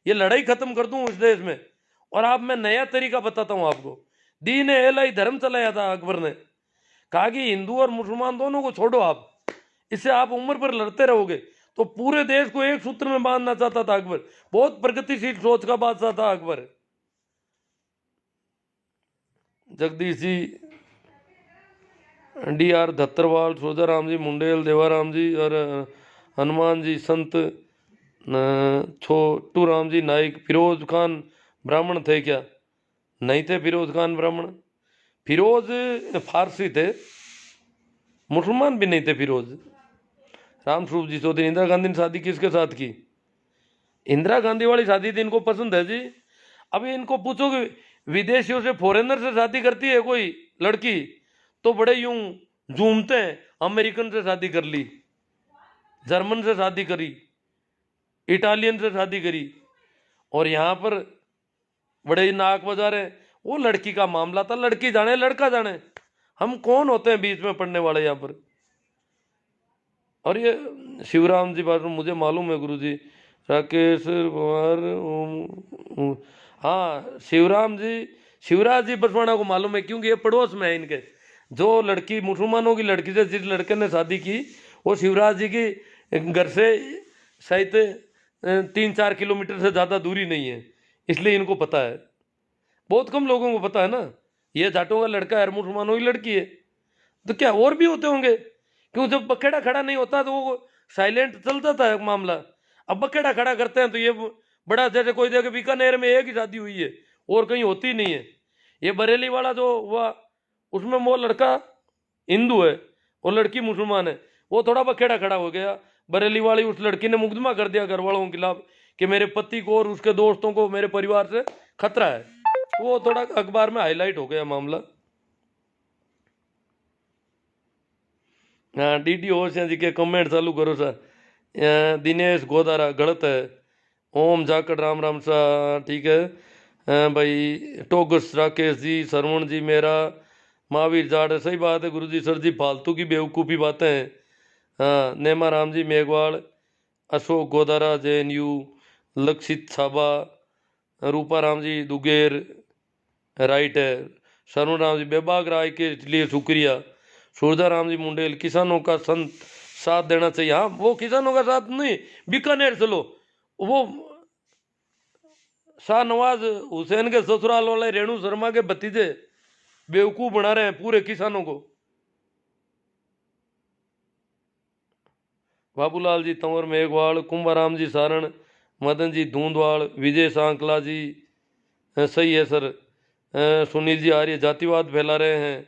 ये लड़ाई खत्म कर दूं इस देश में। और आप मैं नया तरीका बताता हूँ आपको, दीन एलाई धर्म चलाया था अकबर ने, कहा कि हिंदू और मुसलमान दोनों को छोड़ो आप, इससे आप उम्र पर लड़ते रहोगे। तो पूरे देश को एक सूत्र में बांधना चाहता था अकबर, बहुत प्रगतिशील सोच का बादशाह था अकबर। जगदीश जी, डी.आर. धत्तरवाल, सोजाराम जी मुंडेल, देवाराम जी और हनुमान जी संत, छोटू राम जी नाइक। फिरोज खान ब्राह्मण थे क्या? नहीं थे फिरोज खान ब्राह्मण, फिरोज फारसी थे, मुसलमान भी नहीं थे फिरोज। राम स्वरूप जी चौधरी, इंदिरा गांधी ने शादी किसके साथ की? इंदिरा गांधी वाली शादी थी, इनको पसंद है जी। अभी इनको पूछो कि विदेशियों से, फॉरेनर से शादी करती है कोई लड़की, तो बड़े यूं झूमते हैं, अमेरिकन से शादी कर ली, जर्मन से शादी करी, इटालियन से शादी करी, और यहाँ पर बड़े नाक बजा रहे। वो लड़की का मामला था, लड़की जाने लड़का जाने, हम कौन होते हैं बीच में पढ़ने वाले यहाँ पर। और ये शिवराम जी बात मुझे मालूम है गुरुजी, राकेश कुमार, हाँ शिवराम जी, शिवराज जी बसवाना को मालूम है, क्योंकि ये पड़ोस में है इनके। जो लड़की मुसलमानों की लड़की से जिस लड़के ने शादी की, वो शिवराज जी की घर से शायद 3-4 किलोमीटर से ज़्यादा दूरी नहीं है, इसलिए इनको पता है। बहुत कम लोगों को पता है ना, ये जाटों का लड़का है, मुसलमानों की लड़की है। तो क्या और भी होते होंगे? क्यों जब बखेड़ा खड़ा नहीं होता तो वो साइलेंट चलता था मामला। अब बखेड़ा खड़ा करते हैं तो ये बड़ा, जैसे कोई देखे बीकानेर में एक ही शादी हुई है और कहीं होती नहीं है। ये बरेली वाला जो हुआ उसमें वो लड़का हिंदू है और लड़की मुसलमान है, वो थोड़ा बखेड़ा खड़ा हो गया। बरेली वाली उस लड़की ने मुकदमा कर दिया घर वालों के खिलाफ कि मेरे पति को और उसके दोस्तों को, मेरे परिवार से खतरा है। वो थोड़ा अखबार में हाईलाइट हो गया मामला। हाँ, डीडी होशिया जी के कमेंट चालू करो सा। दिनेश गोदारा गलत है। ओम जाकड़ राम राम सा, ठीक है। भाई टोगस राकेश जी, सरवण जी मेरा, महावीर जाट, सही बात है गुरु जी। सर जी फालतू की बेवकूफ़ी बातें हैं। हाँ, नेमा राम जी मेघवाल, अशोक गोदारा JNU, लक्षित छाबा, रूपा राम जी दुगेर, राइट है। सरवण राम जी बेबाक राय के लिए शुक्रिया। सूरजा राम जी मुंडेल, किसानों का संत साथ देना चाहिए। हाँ, वो किसानों का साथ नहीं, बीकानेर चलो। वो शाहनवाज हुसैन के ससुराल वाले रेणु शर्मा के भतीजे बेवकूफ बना रहे हैं पूरे किसानों को। बाबूलाल जी तंवर मेघवाल, कुंभाराम जी सारण, मदन जी धूंधवाल, विजय सांकला जी, सही है सर। सुनील जी आर्य जातिवाद फैला रहे हैं।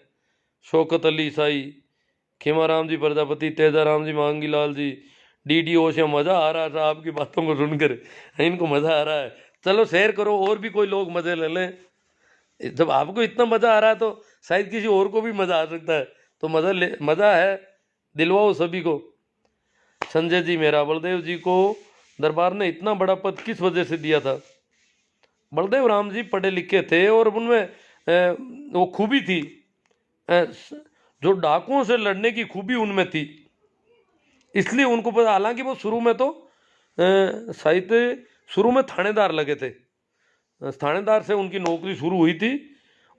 शौकत अली ईसाई, खेमाराम जी प्रजापति, तेजाराम जी मांगीलाल जी, DDO से मज़ा आ रहा था आपकी बातों को सुनकर। इनको मज़ा आ रहा है, चलो शेयर करो और भी कोई लोग मज़े ले लें। जब आपको इतना मज़ा आ रहा है तो शायद किसी और को भी मज़ा आ सकता है। तो मज़ा है, दिलवाओ सभी को। संजय जी मेरा, बलदेव जी को दरबार ने इतना बड़ा पद किस वजह से दिया था? बलदेव राम जी पढ़े लिखे थे और उनमें वो खूबी थी, जो डाकुओं से लड़ने की खूबी उनमें थी, इसलिए उनको पता। हालांकि वो शुरू में तो शायद शुरू में थानेदार लगे थे, थानेदार से उनकी नौकरी शुरू हुई थी।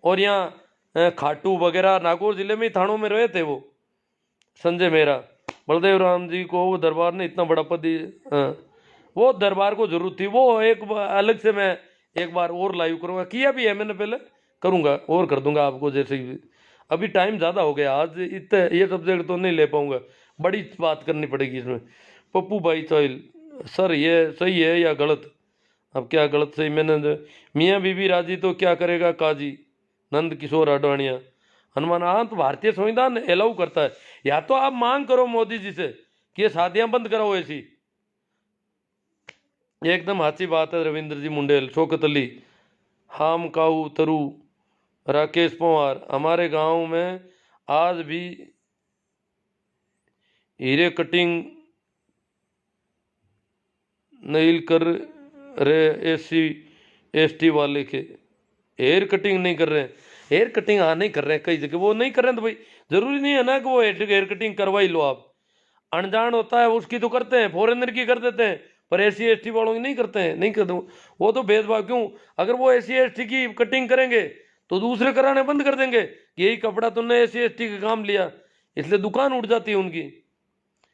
और यहाँ खाटू वगैरह नागौर जिले में ही थानों में रहे थे वो संजय मेहरा। बलदेव राम जी को वो दरबार ने इतना बड़ा पद वो दरबार को जरूरत थी। वो एक अलग से मैं एक बार और लाइव करूँगा, किया भी है मैंने पहले, करूँगा और कर दूंगा आपको। जैसे अभी टाइम ज़्यादा हो गया, आज इतने ये सब्जेक्ट तो नहीं ले पाऊँगा, बड़ी बात करनी पड़ेगी इसमें। पप्पू भाई चौल, सर ये सही है या गलत? अब क्या गलत सही? मैंने मियाँ बीबी राजी तो क्या करेगा काजी, नंद किशोर आडवाणिया। हनुमान, हाँ तो भारतीय संविधान अलाउ करता है। या तो आप मांग करो मोदी जी से कि ये शादियां बंद कराओ ऐसी। एकदम अच्छी बात है रविंद्र जी मुंडेल। शौकत अली, हाम काऊ तरु, राकेश पवार, हमारे गांव में आज भी हीरे कटिंग नहीं कर रहे SC ST वाले के, हेयर कटिंग नहीं कर रहे हैं। हेयर कटिंग हाँ नहीं कर रहे हैं, कई जगह वो नहीं कर रहे हैं। तो भाई जरूरी नहीं है ना कि वो हेयर कटिंग करवा ही लो आप। अनजान होता है उसकी तो करते हैं, फॉरेनर की कर देते हैं, पर SC ST वालों की नहीं करते हैं, नहीं करते वो तो भेदभाव। क्यों? अगर वो SC ST की कटिंग करेंगे तो दूसरे कराने बंद कर देंगे, यही कपड़ा तुमने SC ST का काम लिया, इसलिए दुकान उठ जाती है उनकी।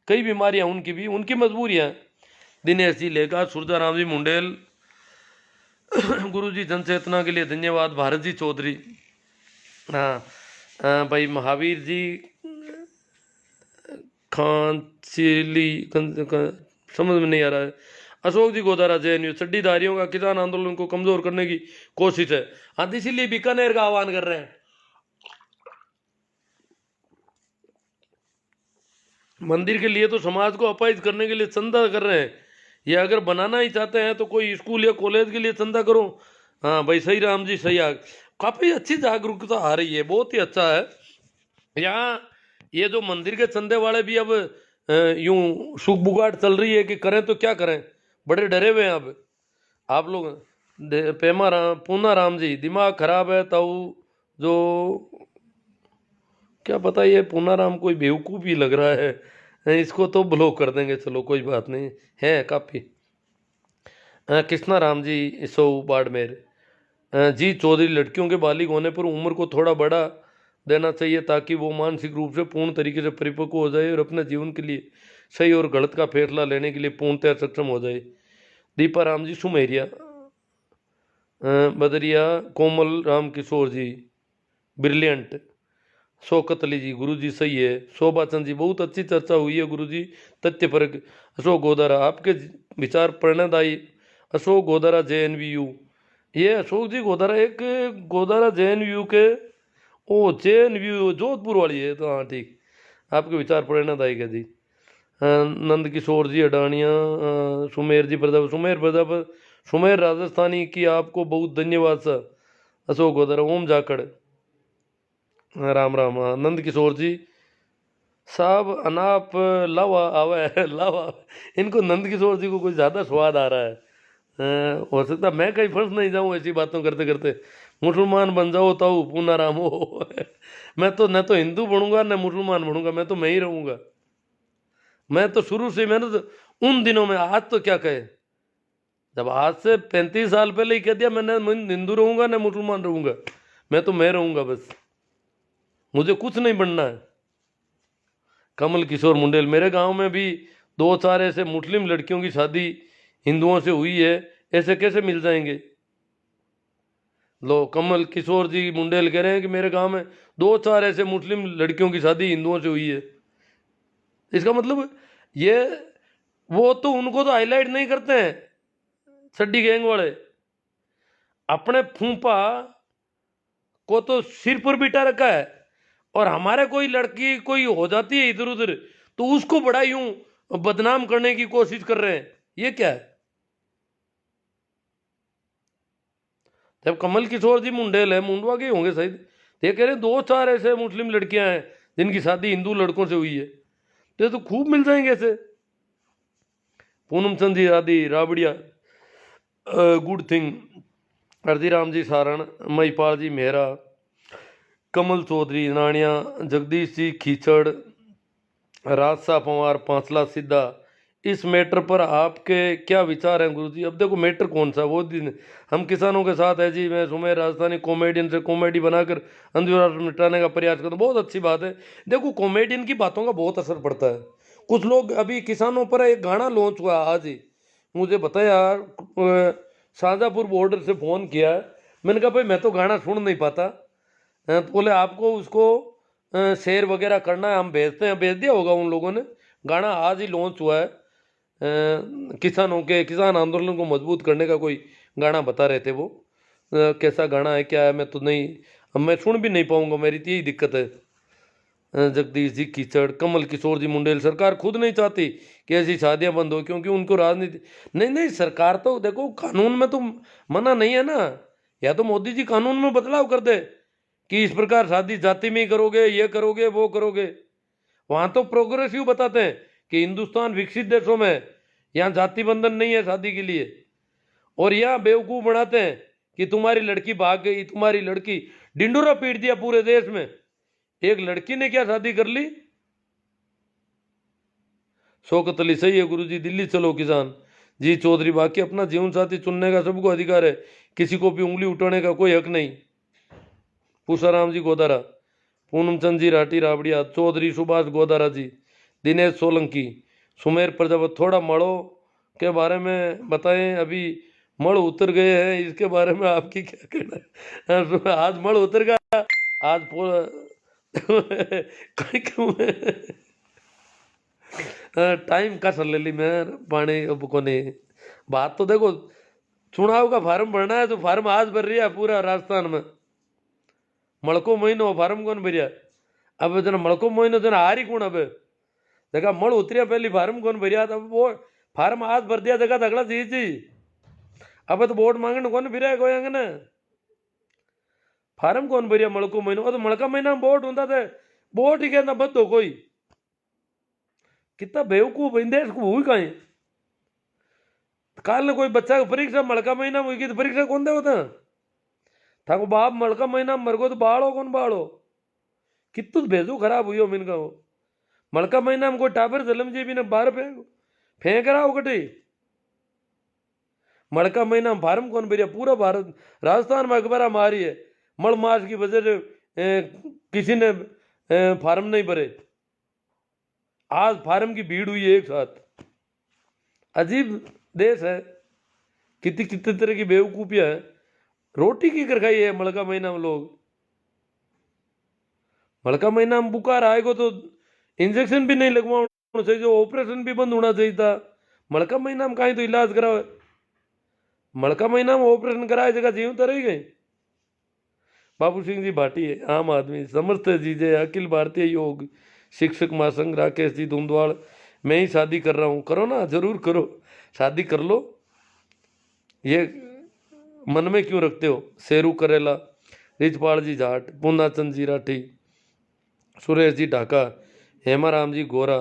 कई बीमारियां उनकी भी, उनकी मजबूरियां। दिनेश जी लेगा, सूरजा राम जी मुंडेल, गुरु जी जन चेतना के लिए धन्यवाद। भारत जी चौधरी, हाँ भाई महावीर जी खांचिली समझ में नहीं आ रहा है। अशोक जी गोदारा JNU, चड्डीधारियों का किसान आंदोलन को कमजोर करने की कोशिश है। हाँ, इसीलिए बीकानेर का आह्वान कर रहे हैं। मंदिर के लिए तो समाज को अपाहिज करने के लिए चंदा कर रहे हैं। ये अगर बनाना ही चाहते हैं तो कोई स्कूल या कॉलेज के लिए चंदा करो। हाँ भाई, सही राम जी सही। काफ़ी अच्छी जागरूकता आ रही है, बहुत ही अच्छा है। यहाँ ये जो मंदिर के चंदे वाले भी अब यूं सुख बुगाट चल रही है कि करें तो क्या करें, बड़े डरे हुए हैं अब आप लोग। पूना राम जी, दिमाग खराब है ताऊ, जो क्या पता ये पूना राम कोई बेवकूफ़ ही लग रहा है, इसको तो ब्लॉक कर देंगे। चलो कोई बात नहीं है, काफ़ी। कृष्णा राम जी सो बाड़मेर, जी चौधरी, लड़कियों के बालिग होने पर उम्र को थोड़ा बड़ा देना चाहिए ताकि वो मानसिक रूप से पूर्ण तरीके से परिपक्व हो जाए और अपने जीवन के लिए सही और गलत का फैसला लेने के लिए पूर्णतः सक्षम हो जाए। दीपा राम जी सुमेरिया, बदरिया कोमल राम किशोर जी ब्रिलियंट, शौकत अली जी गुरु जी सही है, शोभा चंद जी बहुत अच्छी चर्चा हुई है गुरु जी, तथ्य परक। अशोक गोदारा आपके विचार प्रेरणादायी। अशोक गोदारा JNVU, ये अशोक जी गोदारा एक गोदारा JNVU के, ओ JNVU जोधपुर वाली है, तो हाँ ठीक, आपके विचार प्रेरणादायक है जी। नंद किशोर जी अडानिया, सुमेर जी प्रजापति, सुमेर प्रजापति, सुमेर राजस्थानी की आपको बहुत धन्यवाद सर। अशोक गोदारा, ओम जाखड़, राम राम। नंद किशोर जी साहब अनाप लावा आवा है लावा, इनको नंद किशोर जी को कुछ ज़्यादा स्वाद आ रहा है। हो सकता मैं कहीं फंस नहीं जाऊँ ऐसी बातों करते करते। मुसलमान बन जाओ ताऊ पूना राम हो मैं तो न तो हिंदू बनूंगा न मुसलमान बनूंगा, मैं तो मैं ही रहूंगा। मैं तो शुरू से, मैंने तो उन दिनों में, आज तो क्या कहे, जब आज से 35 साल पहले ही कह दिया मैंने, मैं हिंदू रहूंगा न मुसलमान रहूंगा, मैं तो मैं रहूंगा बस, मुझे कुछ नहीं बनना है। कमल किशोर मुंडेल, मेरे गांव में भी 2-4 ऐसे मुस्लिम लड़कियों की शादी हिंदुओं से हुई है, ऐसे कैसे मिल जाएंगे। लो कमल किशोर जी मुंडेल कह रहे हैं कि मेरे गांव में 2-4 ऐसे मुस्लिम लड़कियों की शादी हिंदुओं से हुई है। इसका मतलब ये, वो तो उनको तो हाईलाइट नहीं करते हैं सड्डी गैंग वाले, अपने फूफा को तो सिर पर बिठा रखा है, और हमारे कोई लड़की कोई हो जाती है इधर उधर तो उसको बड़ा यूं बदनाम करने की कोशिश कर रहे हैं, ये क्या है। जब कमल किशोर जी मुंडेल है, मुंडवा के होंगे शायद, ये कह रहे हैं 2-4 ऐसे मुस्लिम लड़कियां हैं जिनकी शादी हिंदू लड़कों से हुई है, तो ये तो खूब मिल जाएंगे ऐसे। पूनम चंद जी आदि राबड़िया, गुड थिंग, अर्जीराम जी सारण, महिपाल जी मेहरा, कमल चौधरी नानिया, जगदीश जी खींचड़, राजसा पवार पांचला सीधा, इस मैटर पर आपके क्या विचार हैं गुरुजी। अब देखो मैटर कौन सा, वो दिन हम किसानों के साथ है जी, मैं सुमेर राजस्थानी कॉमेडियन से कॉमेडी बनाकर अंधविश्वास मिटाने का प्रयास करता हूँ, बहुत अच्छी बात है। देखो कॉमेडियन की बातों का बहुत असर पड़ता है। कुछ लोग, अभी किसानों पर एक गाना लॉन्च हुआ आज ही, मुझे बताया शाहजहाँपुर बॉर्डर से फ़ोन किया, मैंने कहा भाई मैं तो गाना सुन नहीं पाता, तो बोले आपको उसको शेयर वगैरह करना है, हम भेजते हैं, भेज दिया होगा उन लोगों ने। गाना आज ही लॉन्च हुआ है, किसानों के, किसान आंदोलन को मजबूत करने का कोई गाना बता रहे थे वो। कैसा गाना है क्या है मैं तो नहीं, अब मैं सुन भी नहीं पाऊंगा, मेरी तो यही दिक्कत है। जगदीश जी कीचड़, कमल किशोर जी मुंडेल, सरकार खुद नहीं चाहती कि ऐसी शादियां बंद हो, क्योंकि उनको राजनीति नहीं, नहीं सरकार तो देखो कानून में तो मना नहीं है ना, या तो मोदी जी कानून में बदलाव कर दे कि इस प्रकार शादी जाति में ही करोगे, ये करोगे वो करोगे। वहां तो प्रोग्रेसिव बताते हैं कि हिंदुस्तान विकसित देशों में यहाँ जाति बंधन नहीं है शादी के लिए, और यहाँ बेवकूफ बनाते हैं कि तुम्हारी लड़की भाग गई, तुम्हारी लड़की, डिंडोरा पीट दिया पूरे देश में, एक लड़की ने क्या शादी कर ली। शौकत अली सही है गुरुजी, दिल्ली चलो किसान जी चौधरी, बाकी अपना जीवन साथी चुनने का सबको अधिकार है, किसी को भी उंगली उठाने का कोई हक नहीं। पूषाराम जी गोदारा, पूनम चंद जी राठी राबड़िया, चौधरी सुभाष गोदारा जी, दिनेश सोलंकी, सुमेर प्रजापति, थोड़ा मड़ों के बारे में बताएं, अभी मड़ उतर गए हैं, इसके बारे में आपकी क्या कहना है। आज मड़ उतर गया, आज टाइम का सर ले ली मैं पानी अब को नहीं। बात तो देखो, चुनाव का फार्म भरना है तो फार्म आज भर रही है पूरा राजस्थान में, मड़को महीनो फार्म कौन भरिया, अब जना मड़को महीनो जना हारी कौन, अब देखा मड़ उतरिया पहली फार्म कौन भरिया, अब वो फार्म आज भर दिया, देखा अगला चीज जी, अब तो वोट मांगने कौन फिर कोई अंगन फार्म कौन भरिया मड़को महीनो, तो मड़का महीना में वोट होता थे, वोट ही कहना बद हो कोई, कितना बेवकूफ है देश को हुई कहीं। काल ने कोई बच्चा परीक्षा मड़का महीना में हुई तो परीक्षा कौन दे होता था को बाप, मड़का महीना मर गो तो बाड़ो कौन बाड़ो, कितु भेजो खराब हुई हो मिनका वो, मड़का महीना में कोई टाबर जलम जी भी ने बाहर फेंक रहा हो कटी, मड़का महीना में फार्म कौन भरिया, पूरा भारत राजस्थान में अखबार मारी है, मड़ मास की वजह से किसी ने फार्म नहीं भरे। आज फार्म की भीड़ हुई है एक साथ। अजीब देश है, कितनी कितने तरह की बेवकूफियां है। रोटी की कर खाई है मलका महीना में लोग। मलका महीना में बुखार आएगा तो इंजेक्शन भी नहीं लगवाना चाहिए, जो ऑपरेशन भी बंद होना चाहिए था। मलका महीना में कहीं तो इलाज कराओ। मलका महीना में ऑपरेशन कराए जगह जीव तो रही गई। बाबू सिंह जी भाटिया, आम आदमी, समर्थ जी जय, अखिल भारतीय योग शिक्षक महासंघ, राकेश जी धुंधवाड़। मैं ही शादी कर रहा हूँ, करो ना, जरूर करो, शादी कर लो, ये मन में क्यों रखते हो। शेरू करेला, रिचपाल जी जाट, पूर्णाचंद जी राठी, सुरेश जी ढाका, हेमाराम जी गोरा,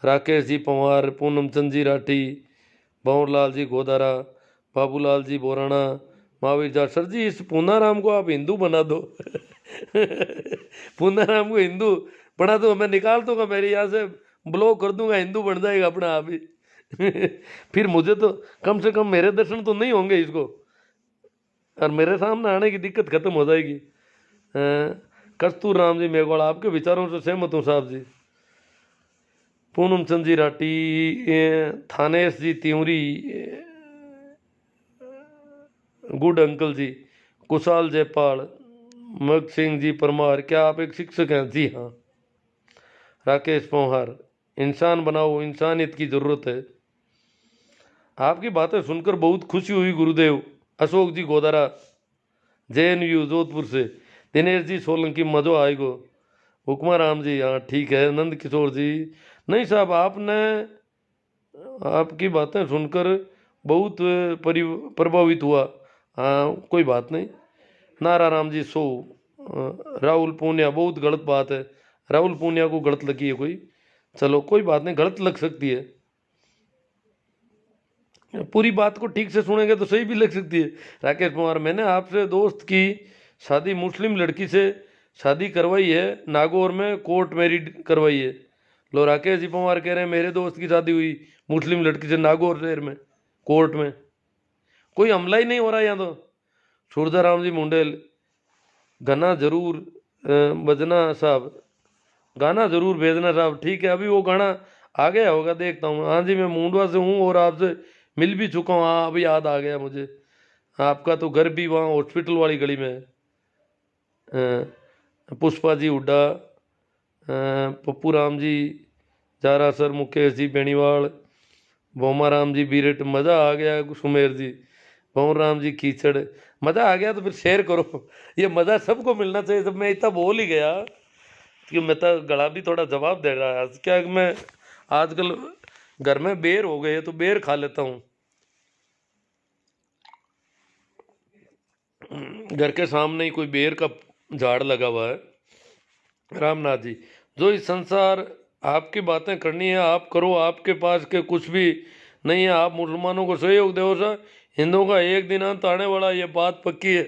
राकेश जी पंवार, पूनमचंद जी राठी, भंवरलाल जी गोदारा, बाबूलाल जी बोराना, महावीर जाट। सर जी इस पूनाराम को आप हिंदू बना दो। पूनाराम को हिंदू बना दो, मैं निकाल दूंगा, मेरे यहाँ से ब्लॉक कर दूंगा, हिंदू बन जाएगा अपना आप ही। फिर मुझे तो कम से कम मेरे दर्शन तो नहीं होंगे इसको, और मेरे सामने आने की दिक्कत खत्म हो जाएगी। कस्तूर राम जी मेघवाल, आपके विचारों से सहमत हूँ साहब जी। पूनम चंद जी राठी, थानेश जी त्यूरी, गुड अंकल जी, कुशाल जयपाल, मग सिंह जी परमार, क्या आप एक शिक्षक हैं? जी हाँ। राकेश पोहार, इंसान बनाओ, इंसानियत की जरूरत है। आपकी बातें सुनकर बहुत खुशी हुई गुरुदेव। अशोक जी गोदारा, JNU जोधपुर से, दिनेश जी सोलंकी, मजो आएगो। हुक्मा राम जी, हाँ ठीक है। नंद किशोर जी, नहीं साहब, आपने, आपकी बातें सुनकर बहुत प्रभावित हुआ। हाँ कोई बात नहीं। नारा राम जी सो, राहुल पूनिया, बहुत गलत बात है, राहुल पूनिया को गलत लगी है कोई, चलो कोई बात नहीं, गलत लग सकती है, पूरी बात को ठीक से सुनेंगे तो सही भी लग सकती है। राकेश कुमार, मैंने आपसे दोस्त की शादी मुस्लिम लड़की से शादी करवाई है, नागौर में कोर्ट मैरिड करवाई है। लो राकेश जी पवार कह रहे हैं मेरे दोस्त की शादी हुई मुस्लिम लड़की से नागौर शहर में कोर्ट में, कोई हमला ही नहीं हो रहा यहाँ तो। सूरदाराम जी मुंडेल, गाना जरूर बजना साहब, गाना जरूर भेजना साहब, ठीक है। अभी वो गाना आ गया होगा, देखता हूँ। हाँ जी, मैं मुंडवा से हूँ और आपसे मिल भी चुका हूँ। हाँ अभी याद आ गया मुझे, आपका तो घर भी वहाँ हॉस्पिटल वाली गली में है। पुष्पा जी हुड्डा, पप्पू राम जी जारा सर, मुकेश जी बेनीवाल, भोमा राम जी बीरट, मज़ा आ गया। सुमेर जी, भंवर राम जी कीचड़, मज़ा आ गया तो फिर शेयर करो। ये मज़ा सबको मिलना चाहिए। जब मैं इतना बोल ही गया कि मैं तो गला भी थोड़ा जवाब दे रहा है, क्या कि मैं आजकल घर में बेर हो गए तो बेर खा लेता हूँ। घर के सामने ही कोई बेर का झाड़ लगा हुआ है। रामनाथ जी, जो इस संसार आपकी बातें करनी है आप करो, आपके पास के कुछ भी नहीं है, आप मुसलमानों को सहयोग दो सर, हिंदुओं का एक दिन अंत आने वाला, ये बात पक्की है।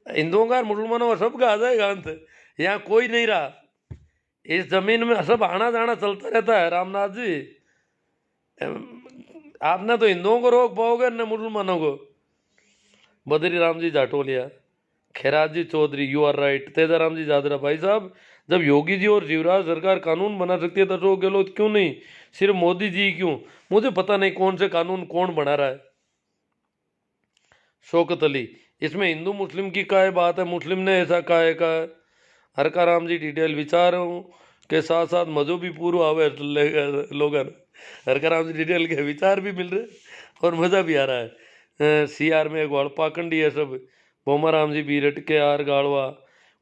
हिंदुओं का और मुसलमानों का सबका आ जाएगा अंत, यहाँ कोई नहीं रहा। इस जमीन में सब आना जाना चलता रहता है। रामनाथ जी, आपने तो हिंदुओं को रोक पाओगे न मुसलमानों को। Badri Ram ji Jatoliya, Khairaj ji Chaudhary, you are right. Tejaram ji Jadra, भाई साहब जब योगी जी और शिवराज सरकार कानून बना सकती है तो अशोक गहलोत क्यों नहीं, सिर्फ मोदी जी क्यों? मुझे पता नहीं कौन से कानून कौन बना रहा है। शौकत अली, इसमें हिंदू मुस्लिम की काय बात है, मुस्लिम ने ऐसा काय का। हरका राम जी डिटेल, विचारों के साथ साथ मजो भी पूरा आवे लोगन। हरका राम जी डिटेल के विचार भी मिल रहे और मज़ा भी आ रहा है। CR में ग्वाल पाखंडी है सब। बोमा राम जी बीरट के आर गाड़वा,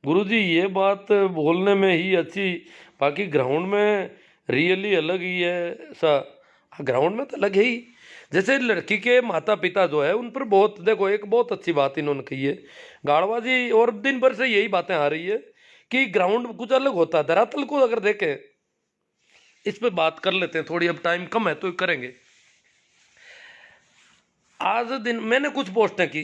गुरु जी ये बात बोलने में ही अच्छी, बाकी ग्राउंड में रियली अलग ही है सा। ग्राउंड में तो अलग है ही। जैसे लड़की के माता पिता जो है उन पर बहुत, देखो एक बहुत अच्छी बात इन्होंने कही है गाड़वा जी, और दिन भर से यही बातें आ रही है कि ग्राउंड कुछ अलग होता है। धरातल को अगर देखें, इस पे बात कर लेते हैं थोड़ी, अब टाइम कम है तो करेंगे। आज दिन मैंने कुछ पोस्टें की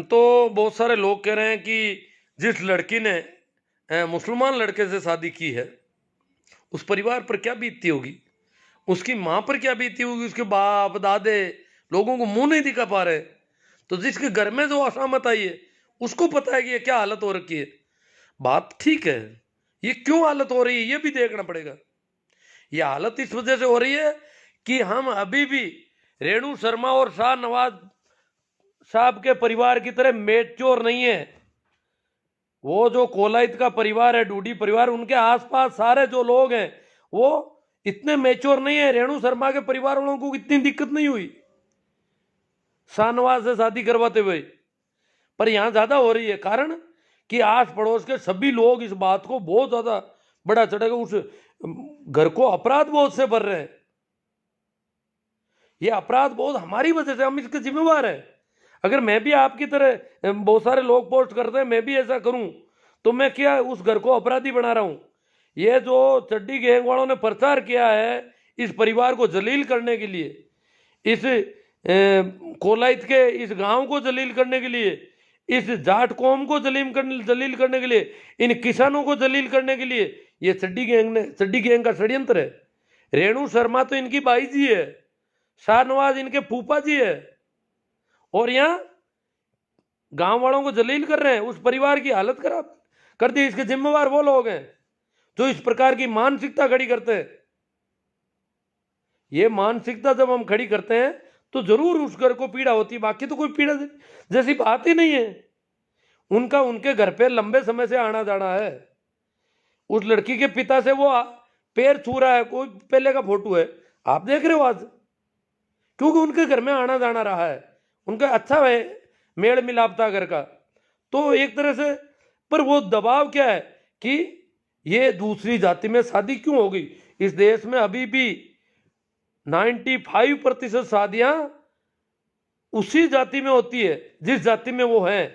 तो बहुत सारे लोग कह रहे हैं कि जिस लड़की ने मुसलमान लड़के से शादी की है उस परिवार पर क्या बीतती होगी, उसकी माँ पर क्या बीती होगी, उसके बाप दादे लोगों को मुंह नहीं दिखा पा रहे। तो जिसके घर में जो असामत आई है उसको पता है कि ये क्या हालत हो रखी है। बात ठीक है, ये क्यों हालत हो रही है ये भी देखना पड़ेगा। ये हालत इस वजह से हो रही है कि हम अभी भी रेणु शर्मा और शाहनवाज साहब के परिवार की तरह मेचोर नहीं है। वो जो कोलायत का परिवार है, डूडी परिवार, उनके आसपास सारे जो लोग हैं वो इतने मेच्योर नहीं है। रेणु शर्मा के परिवार वालों को इतनी दिक्कत नहीं हुई शाहनवाज से शादी करवाते हुए, पर यहां ज्यादा हो रही है। कारण कि आस पड़ोस के सभी लोग इस बात को बहुत ज्यादा बड़ा चढ़ेगा, उस घर को अपराध बोध से भर रहे हैं। ये अपराध बोध हमारी वजह से, हम इसके जिम्मेवार हैं। अगर मैं भी आपकी तरह, बहुत सारे लोग पोस्ट करते हैं, मैं भी ऐसा करूं तो मैं क्या उस घर को अपराधी बना रहा हूं? ये जो चड्डी गैंग वालों ने प्रचार किया है इस परिवार को जलील करने के लिए, इस कोलायत के इस गांव को जलील करने के लिए, इस जाट कौम को जलील करने के लिए, इन किसानों को जलील करने के लिए, ये चड्डी गैंग का षड्यंत्र है। रेणु शर्मा तो इनकी बाई जी है, शाहनवाज इनके फूफा जी है, और यहां गांव वालों को जलील कर रहे हैं, उस परिवार की हालत खराब कर दी। इसके जिम्मेवार वो लोग हैं जो इस प्रकार की मानसिकता खड़ी करते हैं। ये मानसिकता जब हम खड़ी करते हैं तो जरूर उस घर को पीड़ा होती है, बाकी तो कोई पीड़ा जैसी बात ही नहीं है। उनका उनके घर पे लंबे समय से आना जाना है। उस लड़की के पिता से वो पैर छू रहा है, कोई पहले का फोटो है, आप देख रहे हो आज, क्योंकि उनके घर में आना जाना रहा है, उनका अच्छा है, मेल मिलाप था घर का। तो एक तरह से, पर वो दबाव क्या है कि ये दूसरी जाति में शादी क्यों हो गई? इस देश में अभी भी 95% शादियां उसी जाति में होती है जिस जाति में वो हैं।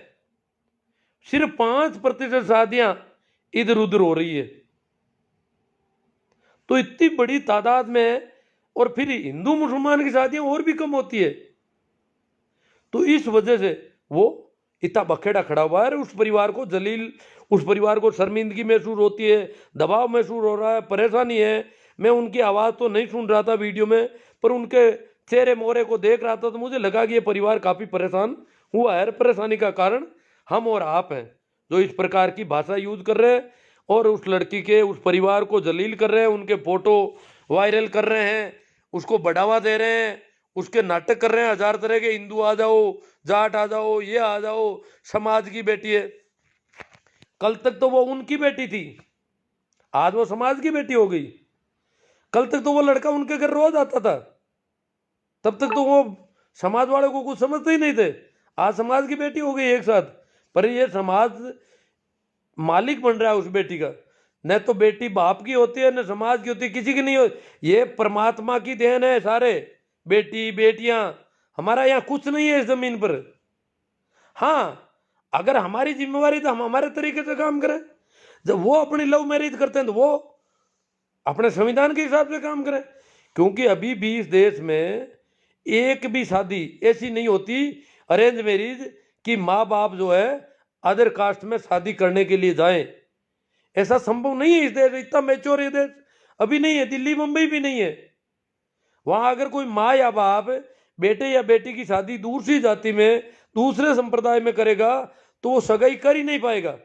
सिर्फ 5% शादियां इधर उधर हो रही है। तो इतनी बड़ी तादाद में, और फिर हिंदू मुसलमान की शादियां और भी कम होती है। तो इस वजह से वो इतना बखेड़ा खड़ा हुआ है। उस परिवार को जलील, उस परिवार को शर्मिंदगी महसूस होती है, दबाव महसूस हो रहा है, परेशानी है। मैं उनकी आवाज़ तो नहीं सुन रहा था वीडियो में, पर उनके चेहरे मोहरे को देख रहा था तो मुझे लगा कि ये परिवार काफ़ी परेशान हुआ है। परेशानी का कारण हम और आप हैं जो इस प्रकार की भाषा यूज कर रहे हैं और उस लड़की के, उस परिवार को जलील कर रहे हैं, उनके फोटो वायरल कर रहे हैं, उसको बढ़ावा दे रहे हैं, उसके नाटक कर रहे हैं हजार तरह के, हिंदू आ जाओ, जाट आ जाओ, ये आ जाओ, समाज की बेटी है। कल तक तो वो उनकी बेटी थी, आज वो समाज की बेटी हो गई। कल तक तो वो लड़का उनके घर रोज आता था, तब तक तो वो समाज वालों को कुछ समझते ही नहीं थे। आज समाज की बेटी हो गई एक साथ, पर ये समाज मालिक बन रहा है उस बेटी का। न तो बेटी बाप की होती है, न समाज की होती है, किसी की नहीं होती। ये परमात्मा की देन है सारे, बेटी बेटियां। हमारा यहाँ कुछ नहीं है इस जमीन पर। हाँ, अगर हमारी जिम्मेवारी तो हम हमारे तरीके से काम करें। जब वो अपनी लव मैरिज करते हैं तो वो अपने संविधान के हिसाब से काम करें, क्योंकि अभी भी इस देश में एक भी शादी ऐसी नहीं होती अरेंज मैरिज कि माँ बाप जो है अदर कास्ट में शादी करने के लिए जाएं। ऐसा संभव नहीं है इस देश, इतना मैच्योर ये देश अभी नहीं है। दिल्ली मुंबई भी नहीं है। वहां अगर कोई माँ या बाप बेटे या बेटी की शादी दूसरी जाति में, दूसरे संप्रदाय में करेगा तो वो सगाई कर ही नहीं पाएगा,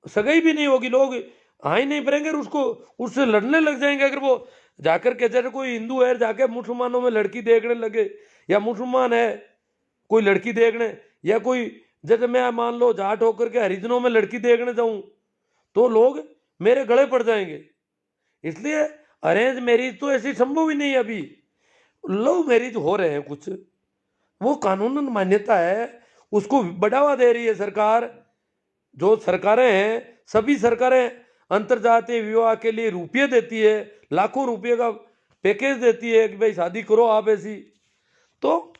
सगाई भी नहीं होगी। लोग हाँ ही नहीं भरेंगे, उसको उससे लड़ने लग जाएंगे। अगर वो जाकर के, जैसे कोई हिंदू है जाके मुसलमानों में लड़की देखने लगे, या मुसलमान है कोई लड़की देखने, या कोई जैसे मैं मान लो जाट होकर के हरिजनों में लड़की देखने जाऊं तो लोग मेरे गले पड़ जाएंगे। इसलिए अरेंज मैरिज तो ऐसी संभव ही नहीं। अभी लव मैरिज हो रहे हैं कुछ, वो कानूनन मान्यता है, उसको बढ़ावा दे रही है सरकार। जो सरकारें हैं, सभी सरकारें अंतरजातीय विवाह के लिए रुपये देती है, लाखों रुपये का पैकेज देती है कि भाई शादी करो आप ऐसी। तो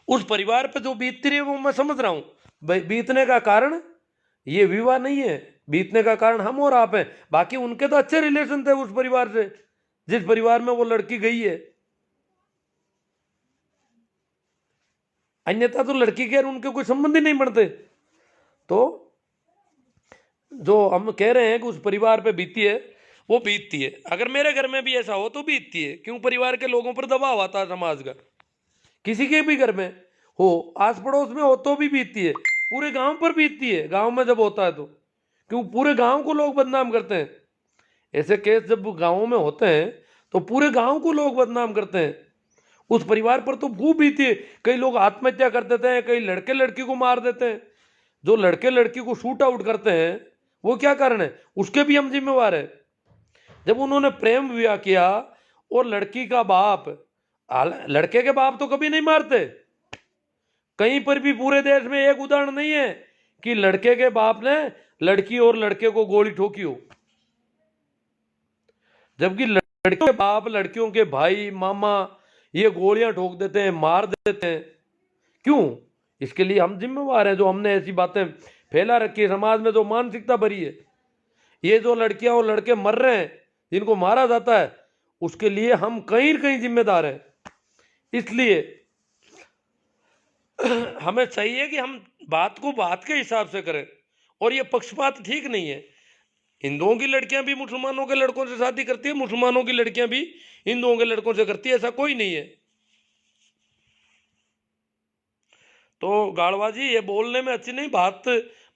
उस परिवार पे जो बीतती रही है वो मैं समझ रहा हूं। भाई बीतने का कारण ये विवाह नहीं है, बीतने का कारण हम और आप हैं। बाकी उनके तो अच्छे रिलेशन थे उस परिवार से जिस परिवार में वो लड़की गई है। अन्यथा तो लड़की के और उनके कोई संबंध ही नहीं बनते। तो जो हम कह रहे हैं कि उस परिवार पे बीती है वो बीतती है। अगर मेरे घर में भी ऐसा हो तो बीतती है। क्यों? परिवार के लोगों पर दबाव आता है समाज का। किसी के भी घर में हो, आस पड़ोस में हो तो भी बीतती है, पूरे गांव पर बीतती है। गांव में जब होता है तो क्यों पूरे गांव को लोग बदनाम करते हैं। ऐसे केस जब गांवों में होते हैं तो पूरे गांव को लोग बदनाम करते हैं। उस परिवार पर तो खूब बीती है। कई लोग आत्महत्या कर देते हैं, कई लड़के लड़की को मार देते हैं। जो लड़के लड़की को शूट आउट करते हैं वो क्या कारण है, उसके भी हम जिम्मेवार है। जब उन्होंने प्रेम विवाह किया और लड़की का बाप, लड़के के बाप तो कभी नहीं मारते, कहीं पर भी पूरे देश में एक उदाहरण नहीं है कि लड़के के बाप ने लड़की और लड़के को गोली ठोकी हो। जबकि लड़के के बाप लड़कियों के भाई मामा ये गोलियां ठोक देते हैं, मार देते हैं। क्यों? इसके लिए हम जिम्मेवार हैं, जो हमने ऐसी बातें फैला रखी है समाज में, जो मानसिकता भरी है। ये जो लड़कियां और लड़के मर रहे हैं, जिनको मारा जाता है, उसके लिए हम कहीं कहीं जिम्मेदार हैं। इसलिए हमें चाहिए कि हम बात को बात के हिसाब से करें, और ये पक्षपात ठीक नहीं है। हिंदुओं की लड़कियां भी मुसलमानों के लड़कों से शादी करती है, मुसलमानों की लड़कियां भी हिंदुओं के लड़कों से करती है, ऐसा कोई नहीं है। तो गाड़वाजी ये बोलने में अच्छी नहीं, बात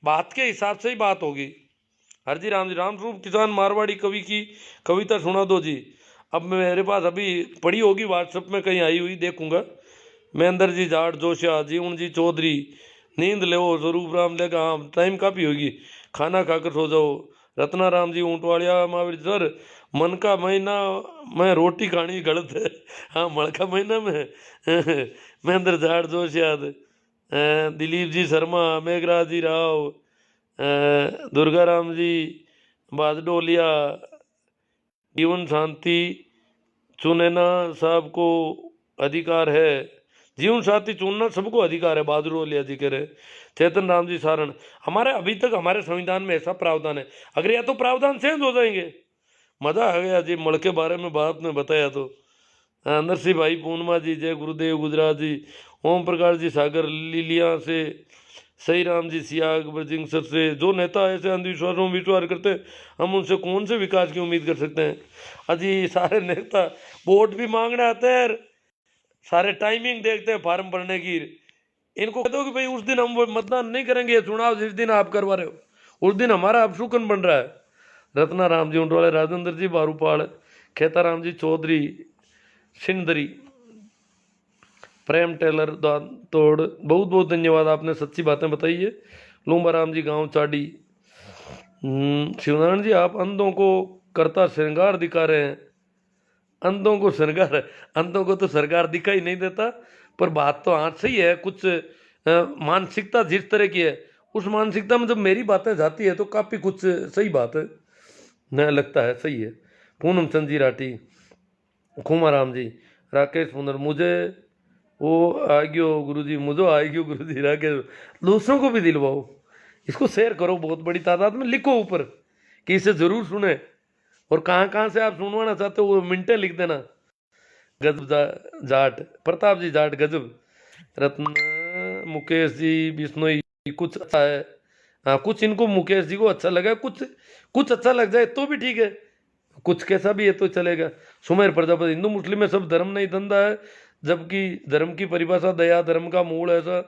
बात के हिसाब से ही बात होगी। हरजी राम जी, राम स्वरूप किसान मारवाड़ी कवि की कविता सुना दो जी। अब मेरे पास अभी पड़ी होगी व्हाट्सएप में कहीं आई हुई, देखूंगा। महेंद्र जी जाट जोशिया, जीवन जी चौधरी, नींद ले स्वरूप राम लेगा, हाँ टाइम काफ़ी होगी, खाना खाकर सो जाओ। रत्ना राम जी ऊंटवाड़िया, महावीर सर मन का महीना में रोटी खानी गलत है। हाँ, मल का महीना में महेंद्र जाट जोशिया, दिलीप जी शर्मा, मेघराज जी राव, दुर्गा राम जी बादडोलिया, जीवन शांति चुनना सबको अधिकार है, जीवन साथी चुनना सबको अधिकार है, बहादुर जी कह रहे। चेतन राम जी सारण, हमारे अभी तक हमारे संविधान में ऐसा प्रावधान है, अगर या तो प्रावधान चेंज हो जाएंगे। मजा आ गया जी मल के बारे में बात में बताया तो। नरसिंह भाई पूर्णिमा जी, जय गुरुदेव गुजरात जी, ओम प्रकाश जी सागर लीलिया से, सही राम जी सियाग बजिंग सर से। जो नेता ऐसे अंधविश्वासों में विश्वास करते हैं, हम उनसे कौन से विकास की उम्मीद कर सकते हैं। अजी सारे नेता वोट भी मांगने आते हैं, सारे टाइमिंग देखते हैं फार्म भरने की। इनको कह दो कि भाई उस दिन हम वो मतदान नहीं करेंगे, चुनाव जिस दिन आप करवा रहे हो उस दिन हमारा अपशुकन बन रहा है। रत्ना राम जी ऊंटवाले, राजेंद्र जी बारूपाड़, खेता राम जी चौधरी सिंदरी, प्रेम टेलर तोड़, बहुत बहुत धन्यवाद, आपने सच्ची बातें बताई है। लूम्बा राम जी गांव चाडी, शिवनारायण जी आप अंधों को करता श्रृंगार दिखा रहे हैं। अंधों को श्रृंगार, अंधों को तो सरकार दिखाई नहीं देता, पर बात तो आज सही है। कुछ मानसिकता जिस तरह की है, उस मानसिकता में जब मेरी बातें जाती है तो काफ़ी कुछ सही बात है, न लगता है सही है। पूनम चंद जी राठी, खुमा राम जी, राकेश पुनर, मुझे वो आ गयो गुरु जी, मुझे आ गयो गुरु जी, राकेश। दूसरों को भी दिलवाओ, इसको शेयर करो बहुत बड़ी तादाद में, लिखो ऊपर कि इसे जरूर सुने, और कहाँ कहाँ से आप सुनवाना चाहते हो वो मिनटें लिख देना। गजब जाट, प्रताप जी जाट गजब, रत्न मुकेश जी बिश्नोई, कुछ अच्छा है। हाँ, कुछ इनको मुकेश जी को अच्छा लगा, कुछ कुछ अच्छा लग जाए तो भी ठीक है, कुछ कैसा भी है तो चलेगा। सुमेर प्रजापति, हिंदू मुस्लिम में सब धर्म नहीं धंधा है, जबकि धर्म की परिभाषा दया धर्म का मूल है। ऐसा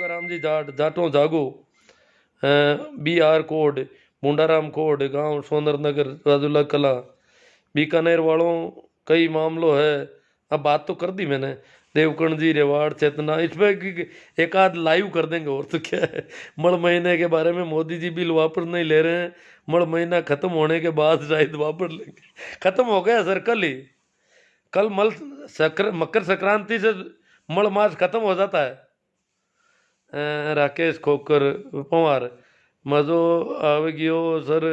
राम जी जाट, जाटों जागो, बी आर कोड, मुंडाराम कोड, गांव सोनर नगर, राजुल्ला कला, बीकानेर वालों कई मामलों है। अब बात तो कर दी मैंने। देवकर्ण जी रेवाड़ चेतना, इसमें एक आध लाइव कर देंगे, और तो क्या है। मई महीने के बारे में मोदी जी बिल वापस नहीं ले रहे हैं, मई महीना खत्म होने के बाद शायद वापस लेंगे। खत्म हो गया सर कल ही, कल मकर संक्रांति से मल मास खत्म हो जाता है। राकेश खोकर पवार, मज़ो आवे गियो सर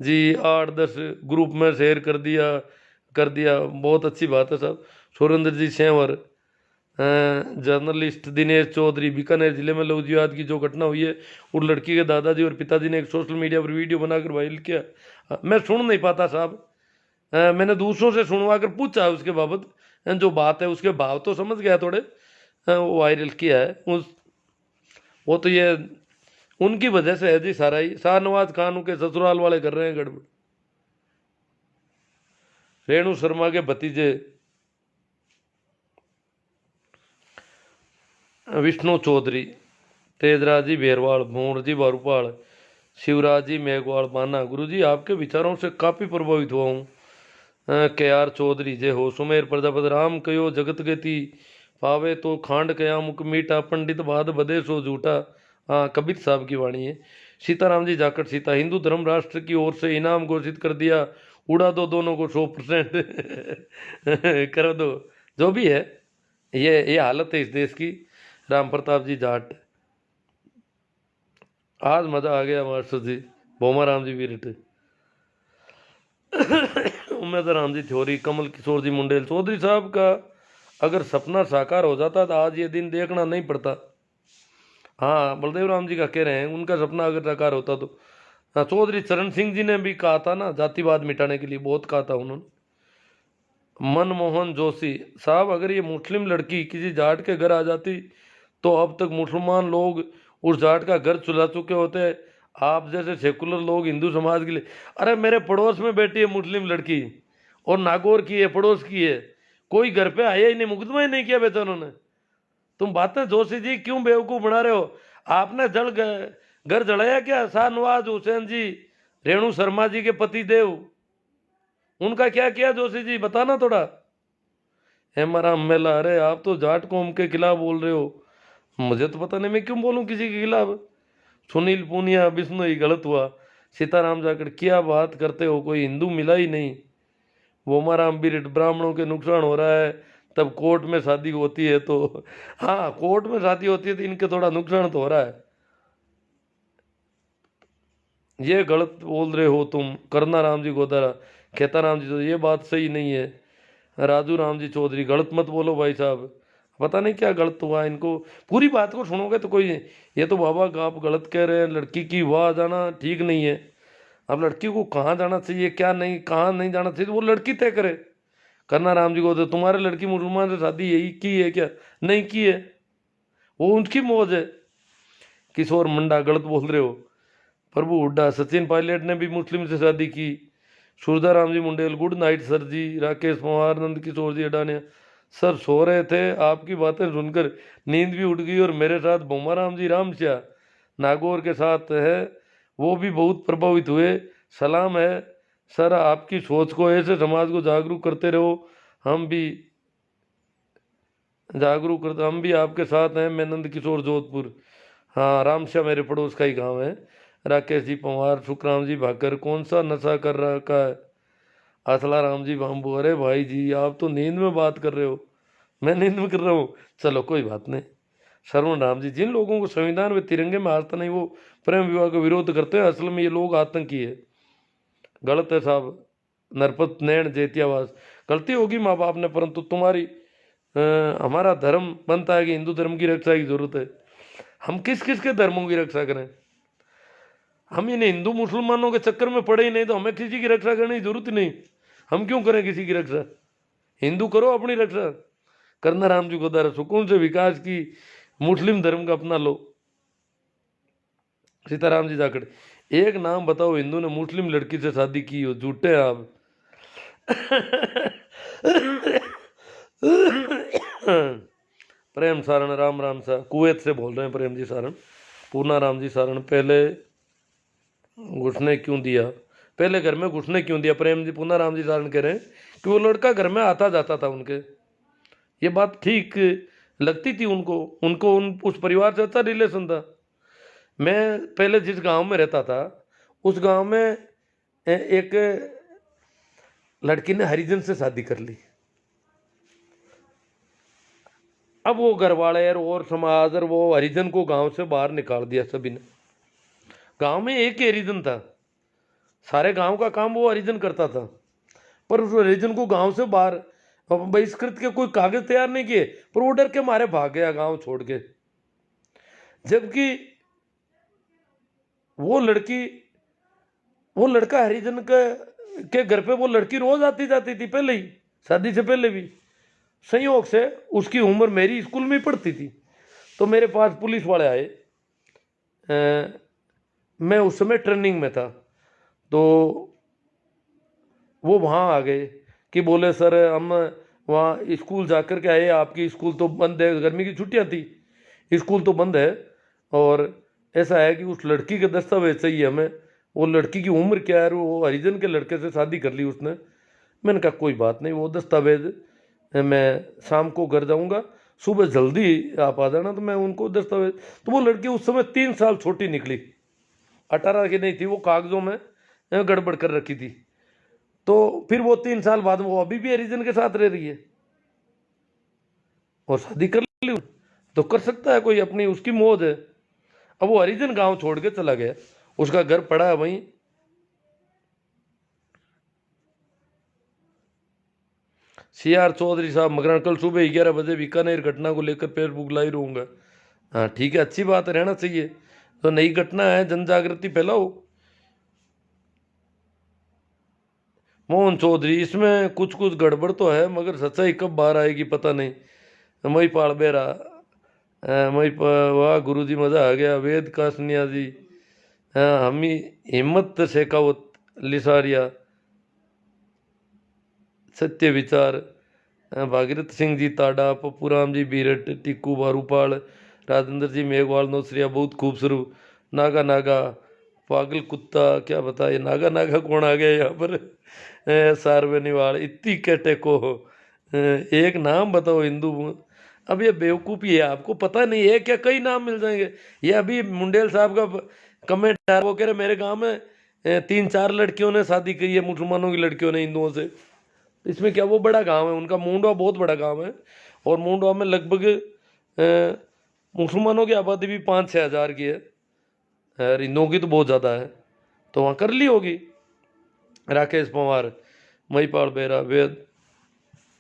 जी, 8-10 ग्रुप में शेयर कर दिया, बहुत अच्छी बात है साहब। सुरेंद्र जी सेंवर, जर्नलिस्ट दिनेश चौधरी, बीकानेर जिले में लव जिहाद की जो घटना हुई है, उस लड़की के दादाजी और पिताजी ने एक सोशल मीडिया पर वीडियो बनाकर वायरल किया। मैं सुन नहीं पाता साहब, मैंने दूसरों से सुनवा कर पूछा उसके बाबत, जो बात है उसके भाव तो समझ गया थोड़े। वो वायरल किया है वो तो ये उनकी वजह से है जी सारा ही। शाहनवाज खान के ससुराल वाले कर रहे हैं गड़बड़। रेणु शर्मा के भतीजे विष्णु चौधरी, तेजराज जी भेरवाल, मोहन जी बारूपाल, शिवराज जी मेघवाल बाना, गुरुजी आपके विचारों से काफी प्रभावित हुआ हूँ। के आर चौधरी जय हो। सुमेर प्रजापति राम कयो जगत गति पावे तो खांड कया मुख मीठा पंडित बाद बदे सो झूठा। हाँ, कबीर साहब की वाणी है। सीताराम जी जाकट सीता, हिंदू धर्म राष्ट्र की ओर से इनाम घोषित कर दिया, उड़ा दो दोनों को 100% कर दो। जो भी है, ये हालत है इस देश की। राम प्रताप जी जाट, आज मजा आ गया मास्टर जी। भोमा राम जी वीरट, उमेद राम जी थ्योरी, कमल किशोर जी मुंडेल। चौधरी साहब का अगर सपना साकार हो जाता तो आज ये दिन देखना नहीं पड़ता। हाँ, बलदेव राम जी का कह रहे हैं, उनका सपना अगर साकार होता तो। हाँ, चौधरी चरण सिंह जी ने भी कहा था ना, जातिवाद मिटाने के लिए बहुत कहा था उन्होंने। मनमोहन जोशी साहब, अगर ये मुस्लिम लड़की किसी जाट के घर आ जाती तो अब तक मुसलमान लोग उस जाट का घर चुरा चुके होते। आप जैसे सेकुलर लोग हिंदू समाज के लिए। अरे मेरे पड़ोस में बैठी है मुस्लिम लड़की, और नागौर की है, पड़ोस की है, कोई घर पे आया ही नहीं, मुकदमा ही नहीं किया बेचारों ने। तुम बातें जोशी जी क्यों बेवकूफ बना रहे हो? आपने घर जलाया क्या? शाहनवाज हुसैन जी, रेणु शर्मा जी के पति देव, उनका क्या किया जोशी जी, बताना थोड़ा। हेमाराम मेला, अरे आप तो जाट कौम के खिलाफ बोल रहे हो, मुझे तो पता नहीं मैं क्यों बोलूं किसी के खिलाफ। सुनील पूनिया, बिश्नोई गलत हुआ। सीताराम जाकर क्या बात करते हो, कोई हिंदू मिला ही नहीं। वोमाराम बिरट, ब्राह्मणों के नुकसान हो रहा है तब कोर्ट में शादी होती है तो। हाँ, कोर्ट में शादी होती है तो इनके थोड़ा नुकसान तो हो रहा है। ये गलत बोल रहे हो तुम, करना राम जी गोदारा। खेता राम जी, तो ये बात सही नहीं है। राजू राम जी चौधरी, गलत मत बोलो भाई साहब, पता नहीं क्या गलत हुआ इनको। पूरी बात को सुनोगे तो कोई, ये तो बाबा आप गलत कह रहे हैं, लड़की की वहाँ जाना ठीक नहीं है। अब लड़की को कहाँ जाना चाहिए, क्या नहीं, कहाँ नहीं जाना चाहिए, तो वो लड़की तय करे। करना राम जी को, तो तुम्हारे लड़की मुसलमान से शादी यही की है क्या? नहीं की है, वो उनकी मौज है। किशोर मुंडा, गलत बोल रहे हो। प्रभु हुड्डा, सचिन पायलट ने भी मुस्लिम से शादी की। Surda Ram ji Mundell, good night sir जी। राकेश पवार, नंद किशोर जी अडानिया, सर सो रहे थे, आपकी बातें सुनकर नींद भी उठ गई। और मेरे साथ भोमा राम जी रामश्या नागौर के साथ है, वो भी बहुत प्रभावित हुए। सलाम है सर, आपकी सोच को ऐसे समाज को जागरूक करते रहो, हम भी जागरूक करते, हम भी आपके साथ हैं। मैं नंद किशोर जोधपुर। हाँ, रामश्या मेरे पड़ोस का ही गांव है। राकेश जी पवार, सुखराम जी भाकर, कौन सा नशा कर रखा है? असला राम जी बाम्बू, अरे भाई जी आप तो नींद में बात कर रहे हो, मैं नींद में कर रहा हूँ। चलो कोई बात नहीं। श्रवण राम जी, जिन लोगों को संविधान में तिरंगे में आता नहीं वो प्रेम विवाह का विरोध करते हैं, असल में ये लोग आतंकी है। गलत है साहब। नरपत नैन जैतियावास, गलती होगी माँ बाप ने, परंतु तुम्हारी हमारा धर्म बनता है कि हिंदू धर्म की रक्षा की जरूरत है। हम किस किस के धर्मों की रक्षा करें? हम इन हिंदू मुसलमानों के चक्कर में पड़े ही नहीं तो हमें किसी की रक्षा करने की जरूरत ही नहीं। हम क्यों करें किसी की रक्षा? हिंदू करो अपनी रक्षा। करना राम जी को द्वारा सुकून से विकास की, मुस्लिम धर्म का अपना लो। सीताराम जी जाखड़, एक नाम बताओ हिंदू ने मुस्लिम लड़की से शादी की हो, झूठे हैं आप। प्रेम सारण, राम राम सा, कुवैत से बोल रहे हैं प्रेम जी सारण। पूना राम जी सारण, पहले घुसने क्यों दिया, पहले घर में घुसने क्यों दिया? प्रेम जी, पूना राम जी सारण कह रहे हैं कि वो लड़का घर में आता जाता था उनके, ये बात ठीक लगती थी उनको, उस परिवार से अच्छा रिलेशन था। मैं पहले जिस गांव में रहता था उस गांव में एक लड़की ने हरिजन से शादी कर ली। अब वो घर वाले और समाज और वो हरिजन को गांव से बाहर निकाल दिया सभी ने। गांव में एक ही हरिजन था, सारे गांव का काम वो हरिजन करता था, पर उस हरिजन को गांव से बाहर बहिष्कृत के कोई कागज तैयार नहीं किए, पर वो डर के मारे भाग गया गांव छोड़ के। जबकि वो लड़का हरिजन के घर पे वो लड़की रोज आती जाती थी, पहले ही शादी से पहले भी। संयोग से उसकी उम्र मेरी स्कूल में ही पढ़ती थी, तो मेरे पास पुलिस वाले आए। मैं उस समय ट्रेनिंग में था, तो वो वहाँ आ गए कि बोले सर हम वहाँ स्कूल जा कर के आए, आपकी स्कूल तो बंद है, गर्मी की छुट्टियाँ थी, स्कूल तो बंद है और ऐसा है कि उस लड़की के दस्तावेज चाहिए हमें, वो लड़की की उम्र क्या है, वो हरिजन के लड़के से शादी कर ली उसने। मैंने कहा कोई बात नहीं, वो दस्तावेज मैं शाम को घर जाऊंगा, सुबह जल्दी आप आ जाना तो मैं उनको दस्तावेज। तो वो लड़की उस समय 3 साल छोटी निकली, 18 की नहीं थी, वो कागजों में गड़बड़ कर रखी थी। तो फिर वो 3 साल बाद वो अभी भी हरिजन के साथ रह रही है और शादी कर ली। तो कर सकता है कोई, अपनी उसकी मौज है। अब वो हरिजन गांव छोड़ के चला गया, उसका घर पड़ा है वहीं। CR चौधरी साहब मकरान, कल सुबह 11 बजे बीकानेर घटना को लेकर फेसबुक लाइव रहूंगा। हाँ ठीक है, अच्छी बात है, रहना चाहिए। तो नई घटना है, जन जागृति फैलाओ। मोहन चौधरी, इसमें कुछ कुछ गड़बड़ तो है, मगर सच्चाई कब बाहर आएगी पता नहीं। मई पाल बेरा, वाह गुरु जी मजा आ गया। वेद का सन्यासी, हाँ हमी हिम्मत शेखावत लिसारिया, सत्य विचार, भागीरथ सिंह जी ताडा, पप्पू राम जी बीरट, टिक्कू बारूपाल, राजेंद्र जी मेघवाल नौसरिया, बहुत खूबसूरत। नागा नागा, पागल कुत्ता, क्या बता ये नागा नागा कौन आ गया यहाँ पर। सारवेनीवाल, इतनी कैटे को एक नाम बताओ हिंदू। अब ये बेवकूफ़ी है, आपको पता नहीं है क्या, कई नाम मिल जाएंगे। ये अभी मुंडेल साहब का कमेंट है, वो कह रहे मेरे गांव में 3-4 लड़कियों ने शादी की है, मुसलमानों की लड़कियों ने हिंदुओं से। इसमें क्या, वो बड़ा गांव है उनका, मुंडवा बहुत बड़ा गांव है। और मुंडवा में लगभग मुसलमानों की आबादी भी 5-6 हज़ार की है, और हिंदुओं की तो बहुत ज़्यादा है। तो वहाँ कर ली होगी। राकेश पवार, महीपाल बेरा, वेद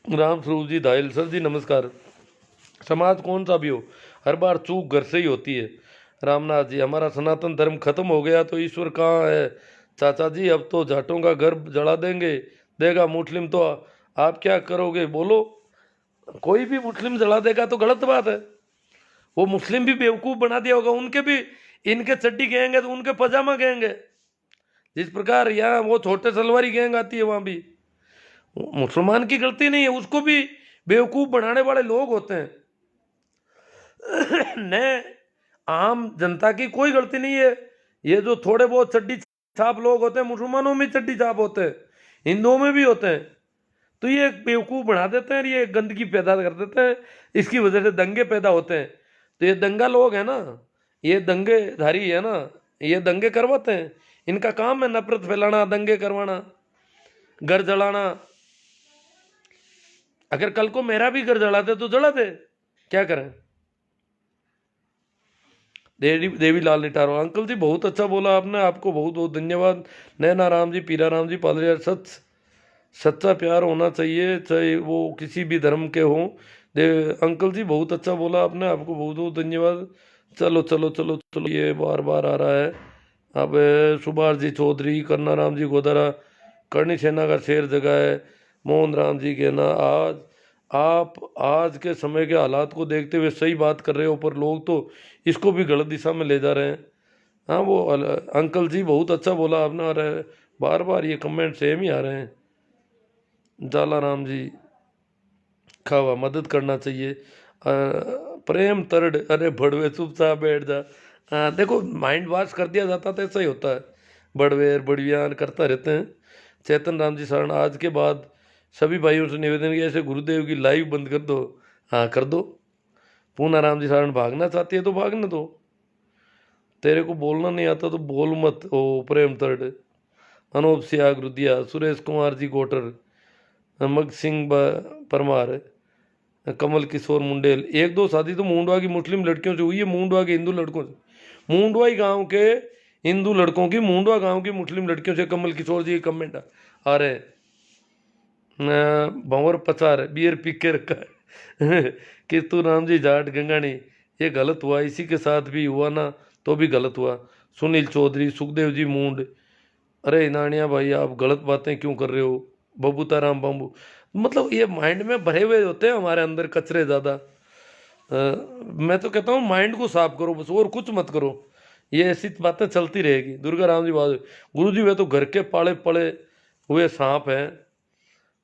राम स्वरूप जी धायल, सर जी नमस्कार। समाज कौन सा भी हो, हर बार चूक घर से ही होती है। रामनाथ जी, हमारा सनातन धर्म खत्म हो गया तो ईश्वर कहाँ है चाचा जी, अब तो जाटों का घर जला देंगे, देगा मुस्लिम तो आप क्या करोगे बोलो। कोई भी मुस्लिम जला देगा तो गलत बात है। वो मुस्लिम भी बेवकूफ़ बना दिया होगा, उनके भी इनके चड्डी गैंग है तो उनके पजामा गैंग है। जिस प्रकार यहाँ वो छोटे सलवारी गैंग आती है, वहाँ भी मुसलमान की गलती नहीं है, उसको भी बेवकूफ़ बनाने वाले लोग होते हैं। न आम जनता की कोई गलती नहीं है। ये जो थोड़े बहुत चड्डी छाप लोग होते हैं, मुसलमानों में चड्डी छाप होते हैं, हिंदुओं में भी होते हैं। तो ये बेवकूफ़ बना देते हैं, ये गंदगी पैदा कर देते हैं, इसकी वजह से दंगे पैदा होते हैं। तो ये दंगा लोग हैं ना, ये दंगेधारी है ना, ये दंगे करवाते हैं। इनका काम है नफरत फैलाना, दंगे करवाना, घर जलाना। अगर कल को मेरा भी घर जला दे तो जला दे, क्या करें। देवी लाल निटारो, अंकल जी बहुत अच्छा बोला आपने, आपको बहुत बहुत धन्यवाद। नैना राम जी, पीरा राम जी, पालरिया, सच्चा प्यार होना चाहिए, चाहे वो किसी भी धर्म के हों। अंकल जी बहुत अच्छा बोला आपने, आपको बहुत बहुत धन्यवाद। चलो चलो चलो चलो, ये बार बार आ रहा है। अब सुभाष जी चौधरी, करना राम जी गोदारा, करणी सेना का शेर जगह है। मोहन राम जी कहना, आप आज के समय के हालात को देखते हुए सही बात कर रहे हो, पर लोग तो इसको भी गलत दिशा में ले जा रहे हैं। हाँ वो अंकल जी बहुत अच्छा बोला आपने, और बार बार ये कमेंट सेम ही आ रहे हैं। जाला राम जी, खावा मदद करना चाहिए। प्रेम तरड, अरे बड़वे चुपचाप बैठ जा। देखो माइंड वॉश कर दिया जाता तो ऐसा ही होता है, बड़वेर बड़वियान करता रहते हैं। चेतन राम जी शरण, आज के बाद सभी भाइयों से निवेदन किया, ऐसे गुरुदेव की लाइव बंद कर दो। हाँ कर दो। पूना राम जी शरण, भागना चाहती है तो भागने दो, तेरे को बोलना नहीं आता तो बोल मत। ओ प्रेम तरड, अनूप सियाग रुदिया, सुरेश कुमार जी गोटर, मग सिंह परमार, कमल किशोर मुंडेल। 1-2 शादी तो मुंडवा की मुस्लिम लड़कियों से हुई है, मुंडवा के हिंदू लड़कों से। मुंडवाई गांव के हिंदू लड़कों की मुंडवा गांव की मुस्लिम लड़कियों से। कमल किशोर जी कमेंट आ रहे, भंवर पचार बियर पी के रखा है कि तू राम जी जाट गंगानी, ये गलत हुआ, इसी के साथ भी हुआ ना तो भी गलत हुआ। सुनील चौधरी, सुखदेव जी मूंड, अरे इनानिया भाई आप गलत बातें क्यों कर रहे हो। बबूता राम बम्बू, मतलब ये माइंड में भरे हुए होते हैं हमारे अंदर कचरे ज़्यादा। मैं तो कहता हूँ माइंड को साफ करो बस, और कुछ मत करो, ये ऐसी बातें चलती रहेगी। दुर्गा राम जी बात, गुरु जी वे तो घर के पाले पड़े हुए सांप हैं।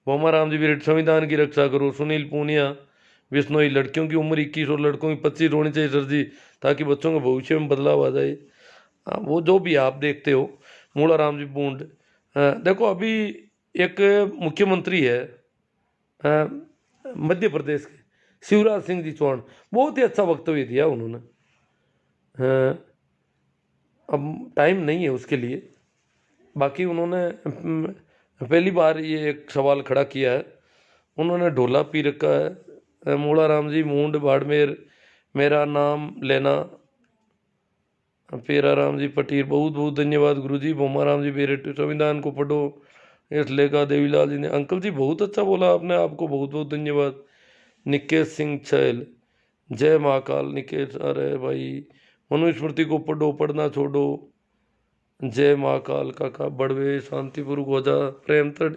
बोमा राम जी भी संविधान की रक्षा करो। सुनील पूनिया, बिश्नोई, लड़कियों की उम्र 21 और लड़कों की 25 होनी चाहिए सर जी, ताकि बच्चों के भविष्य में बदलाव आ जाए। हाँ, वो जो भी आप देखते हो। मूला राम जी बूंद, देखो अभी एक मुख्यमंत्री है मध्य प्रदेश के, शिवराज सिंह जी चौहान, बहुत ही अच्छा वक्तव्य दिया उन्होंने। अब टाइम नहीं है उसके लिए, बाकी उन्होंने पहली बार ये एक सवाल खड़ा किया है। उन्होंने ढोला पी रखा है, मूला राम जी मूंड बाड़मेर, मेरा नाम लेना, पेरा राम जी पटीर, बहुत बहुत धन्यवाद गुरु जी। बोमा राम जी मेरे संविधान को पढ़ो, इस लेखा देवीलाल जी ने, अंकल जी बहुत अच्छा बोला आपने, आपको बहुत बहुत धन्यवाद। निकेश सिंह छैल, जय महाकाल निकेश, अरे भाई मनुस्मृति को पढ़ो, पढ़ना छोड़ो, जय महाकाल काका, बड़वे शांतिपुर गोजा प्रेम तड़,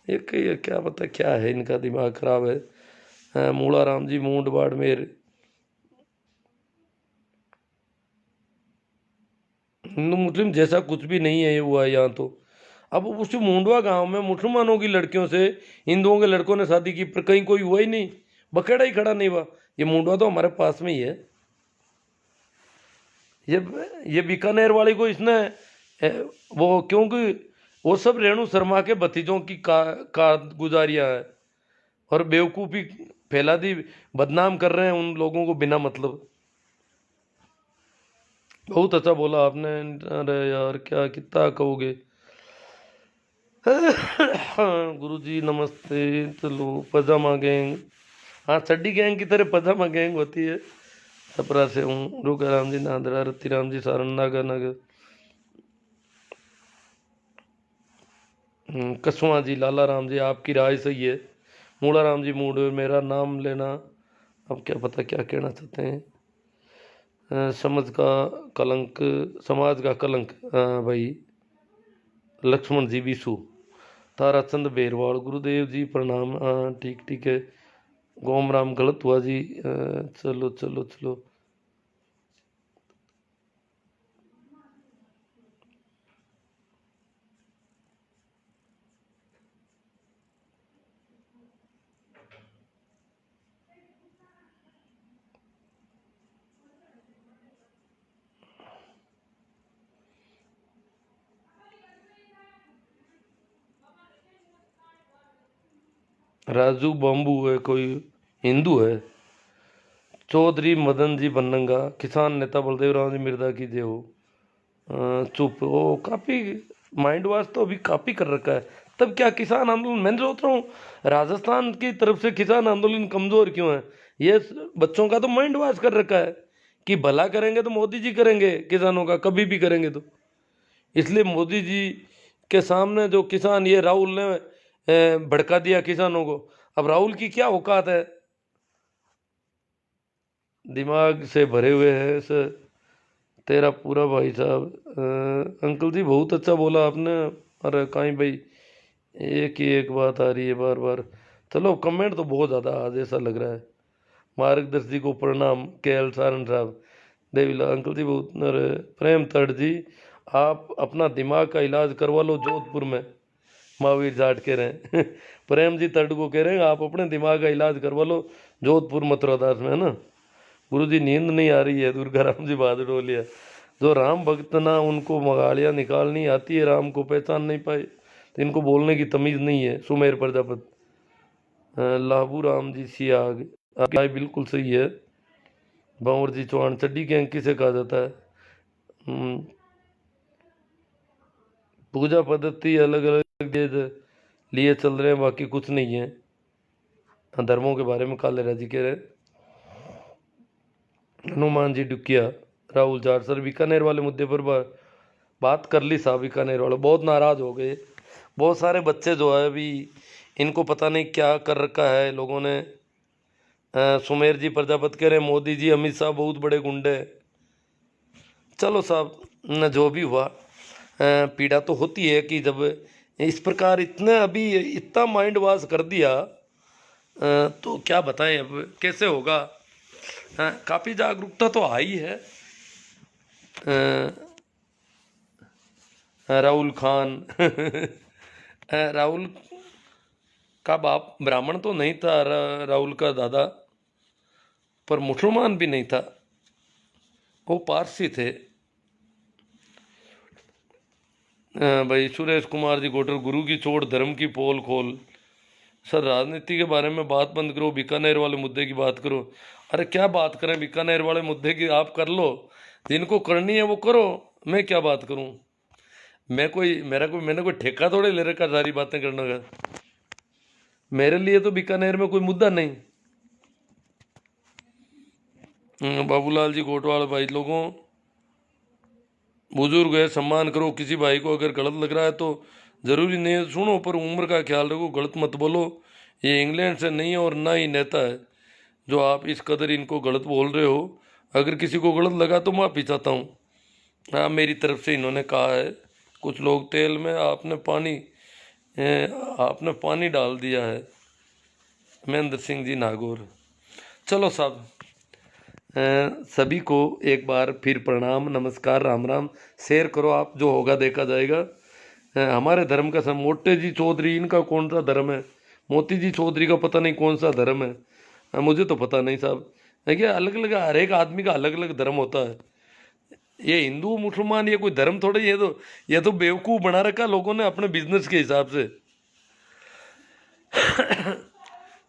ये क्या पता क्या है, इनका दिमाग खराब है। मूला राम जी मूंड बाड़मेर, हिंदू मुस्लिम जैसा कुछ भी नहीं है ये हुआ है यहाँ तो। अब उस मुंडवा गांव में मुसलमानों की लड़कियों से हिंदुओं के लड़कों ने शादी की, पर कहीं कोई हुआ ही नहीं, बखेड़ा ही खड़ा नहीं हुआ। ये मुंडवा तो हमारे पास में ही है। ये बीकानेर वाली को इसने वो, क्योंकि वो सब रेणु शर्मा के भतीजों की का गुजारियां है, और बेवकूफ़ी फैला दी, बदनाम कर रहे हैं उन लोगों को बिना मतलब। बहुत अच्छा बोला आपने। अरे यार क्या कितना कहोगे। गुरुजी नमस्ते। चलो पजामा गैंग, हाँ चड्डी गैंग की तरह पजामा गैंग होती है। छपरा से हूँ। रूका राम जी नांदरा, रत्ती राम जी सारण, नागा नगर, कसवा जी, लाला राम जी आपकी राय सही है। मूला राम जी मूड, मेरा नाम लेना, अब क्या पता क्या कहना चाहते हैं। समझ का कलंक, समाज का कलंक, भाई लक्ष्मण जी विशु, ताराचंद बेरवाल, गुरुदेव जी प्रणाम, हाँ ठीक ठीक है। गोम राम गलत हुआ जी, चलो चलो चलो। राजू बम्बू है कोई, हिंदू है। चौधरी मदन जी बनंगा, किसान नेता बलदेव राम जी मिर्दा की जय हो। चुप, वो काफी माइंड वॉश तो अभी काफी कर रखा है। तब क्या किसान आंदोलन, मैं सोच रहा हूँ राजस्थान की तरफ से किसान आंदोलन कमजोर क्यों है। ये बच्चों का तो माइंड वॉश कर रखा है कि भला करेंगे तो मोदी जी करेंगे किसानों का, कभी भी करेंगे तो। इसलिए मोदी जी के सामने जो किसान, ये राहुल ने भड़का दिया किसानों को। अब राहुल की क्या औकात है, दिमाग से भरे हुए हैं सर। तेरा पूरा भाई साहब, अंकल जी बहुत अच्छा बोला आपने। अरे काई भाई, एक ही एक बात आ रही है बार बार। चलो कमेंट तो बहुत ज़्यादा आज ऐसा लग रहा है। मार्गदर्शी को प्रणाम, के एल सारन साहब, देवीला अंकल जी बहुत। अरे प्रेम तट जी, आप अपना दिमाग का इलाज करवा लो जोधपुर में, महावीर जाट कह रहे हैं। प्रेम जी तट को कह रहे हैं आप अपने दिमाग का इलाज करवा लो जोधपुर मथुरा दास में, है ना। गुरु जी नींद नहीं आ रही है, दुर्गा राम जी बहादुर डोलिया, जो राम भक्त ना उनको मगाड़ियाँ निकालनी आती है, राम को पहचान नहीं पाए तो इनको बोलने की तमीज़ नहीं है। सुमेर प्रजापति, लाबू राम जी सियाग, आपकी राय बिल्कुल सही है। बावर जी चौहान, चड्डी गैंग किसे कहा जाता है। पूजा पद्धति अलग अलग लिए चल रहे हैं, बाकी कुछ नहीं है। धर्मों के बारे में काले राजी कह रहे हैं। हनुमान जी डुकिया, राहुल जाट, सर बीकानेर वाले मुद्दे पर बात कर ली साहब। बीकानेर वाले बहुत नाराज हो गए। बहुत सारे बच्चे जो है अभी, इनको पता नहीं क्या कर रखा है लोगों ने। सुमेर जी प्रजापति कह रहे हैं मोदी जी अमित शाह बहुत बड़े गुंडे। चलो साहब, न जो भी हुआ, पीड़ा तो होती है कि जब इस प्रकार इतने अभी इतना माइंड वॉश कर दिया, तो क्या बताएं अब कैसे होगा। काफ़ी जागरूकता तो आई है। राहुल खान, राहुल का बाप ब्राह्मण तो नहीं था, राहुल का दादा पर मुसलमान भी नहीं था, वो पारसी थे। भाई सुरेश कुमार जी गोटर, गुरु की चोट धर्म की पोल खोल। सर राजनीति के बारे में बात बंद करो, बीकानेर वाले मुद्दे की बात करो। अरे क्या बात करें बीकानेर वाले मुद्दे की, आप कर लो, जिनको करनी है वो करो, मैं क्या बात करूं। मैंने कोई ठेका थोड़े ले रखा सारी बातें करने का। मेरे लिए तो बीकानेर में कोई मुद्दा नहीं। बाबूलाल जी कोटवाल, भाई लोगों बुजुर्ग है सम्मान करो, किसी भाई को अगर गलत लग रहा है तो जरूरी नहीं है सुनो, पर उम्र का ख्याल रखो, गलत मत बोलो। ये इंग्लैंड से नहीं है और ना ही नेता है जो आप इस कदर इनको गलत बोल रहे हो। अगर किसी को गलत लगा तो माफ़ी चाहता हूँ। हाँ मेरी तरफ से इन्होंने कहा है, कुछ लोग तेल में आपने पानी डाल दिया है। महेंद्र सिंह जी नागौर। चलो साहब, सभी को एक बार फिर प्रणाम, नमस्कार, राम राम। शेयर करो आप, जो होगा देखा जाएगा। हमारे धर्म का सब, मोटे जी चौधरी इनका कौन सा धर्म है, मोती जी चौधरी का पता नहीं कौन सा धर्म है, मुझे तो पता नहीं साहब। देखिए अलग अलग, हर एक आदमी का अलग अलग धर्म होता है। ये हिंदू मुसलमान ये कोई धर्म थोड़े, ये तो बेवकूफ़ बना रखा लोगों ने अपने बिजनेस के हिसाब से।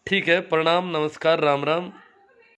ठीक है, प्रणाम, नमस्कार, राम राम।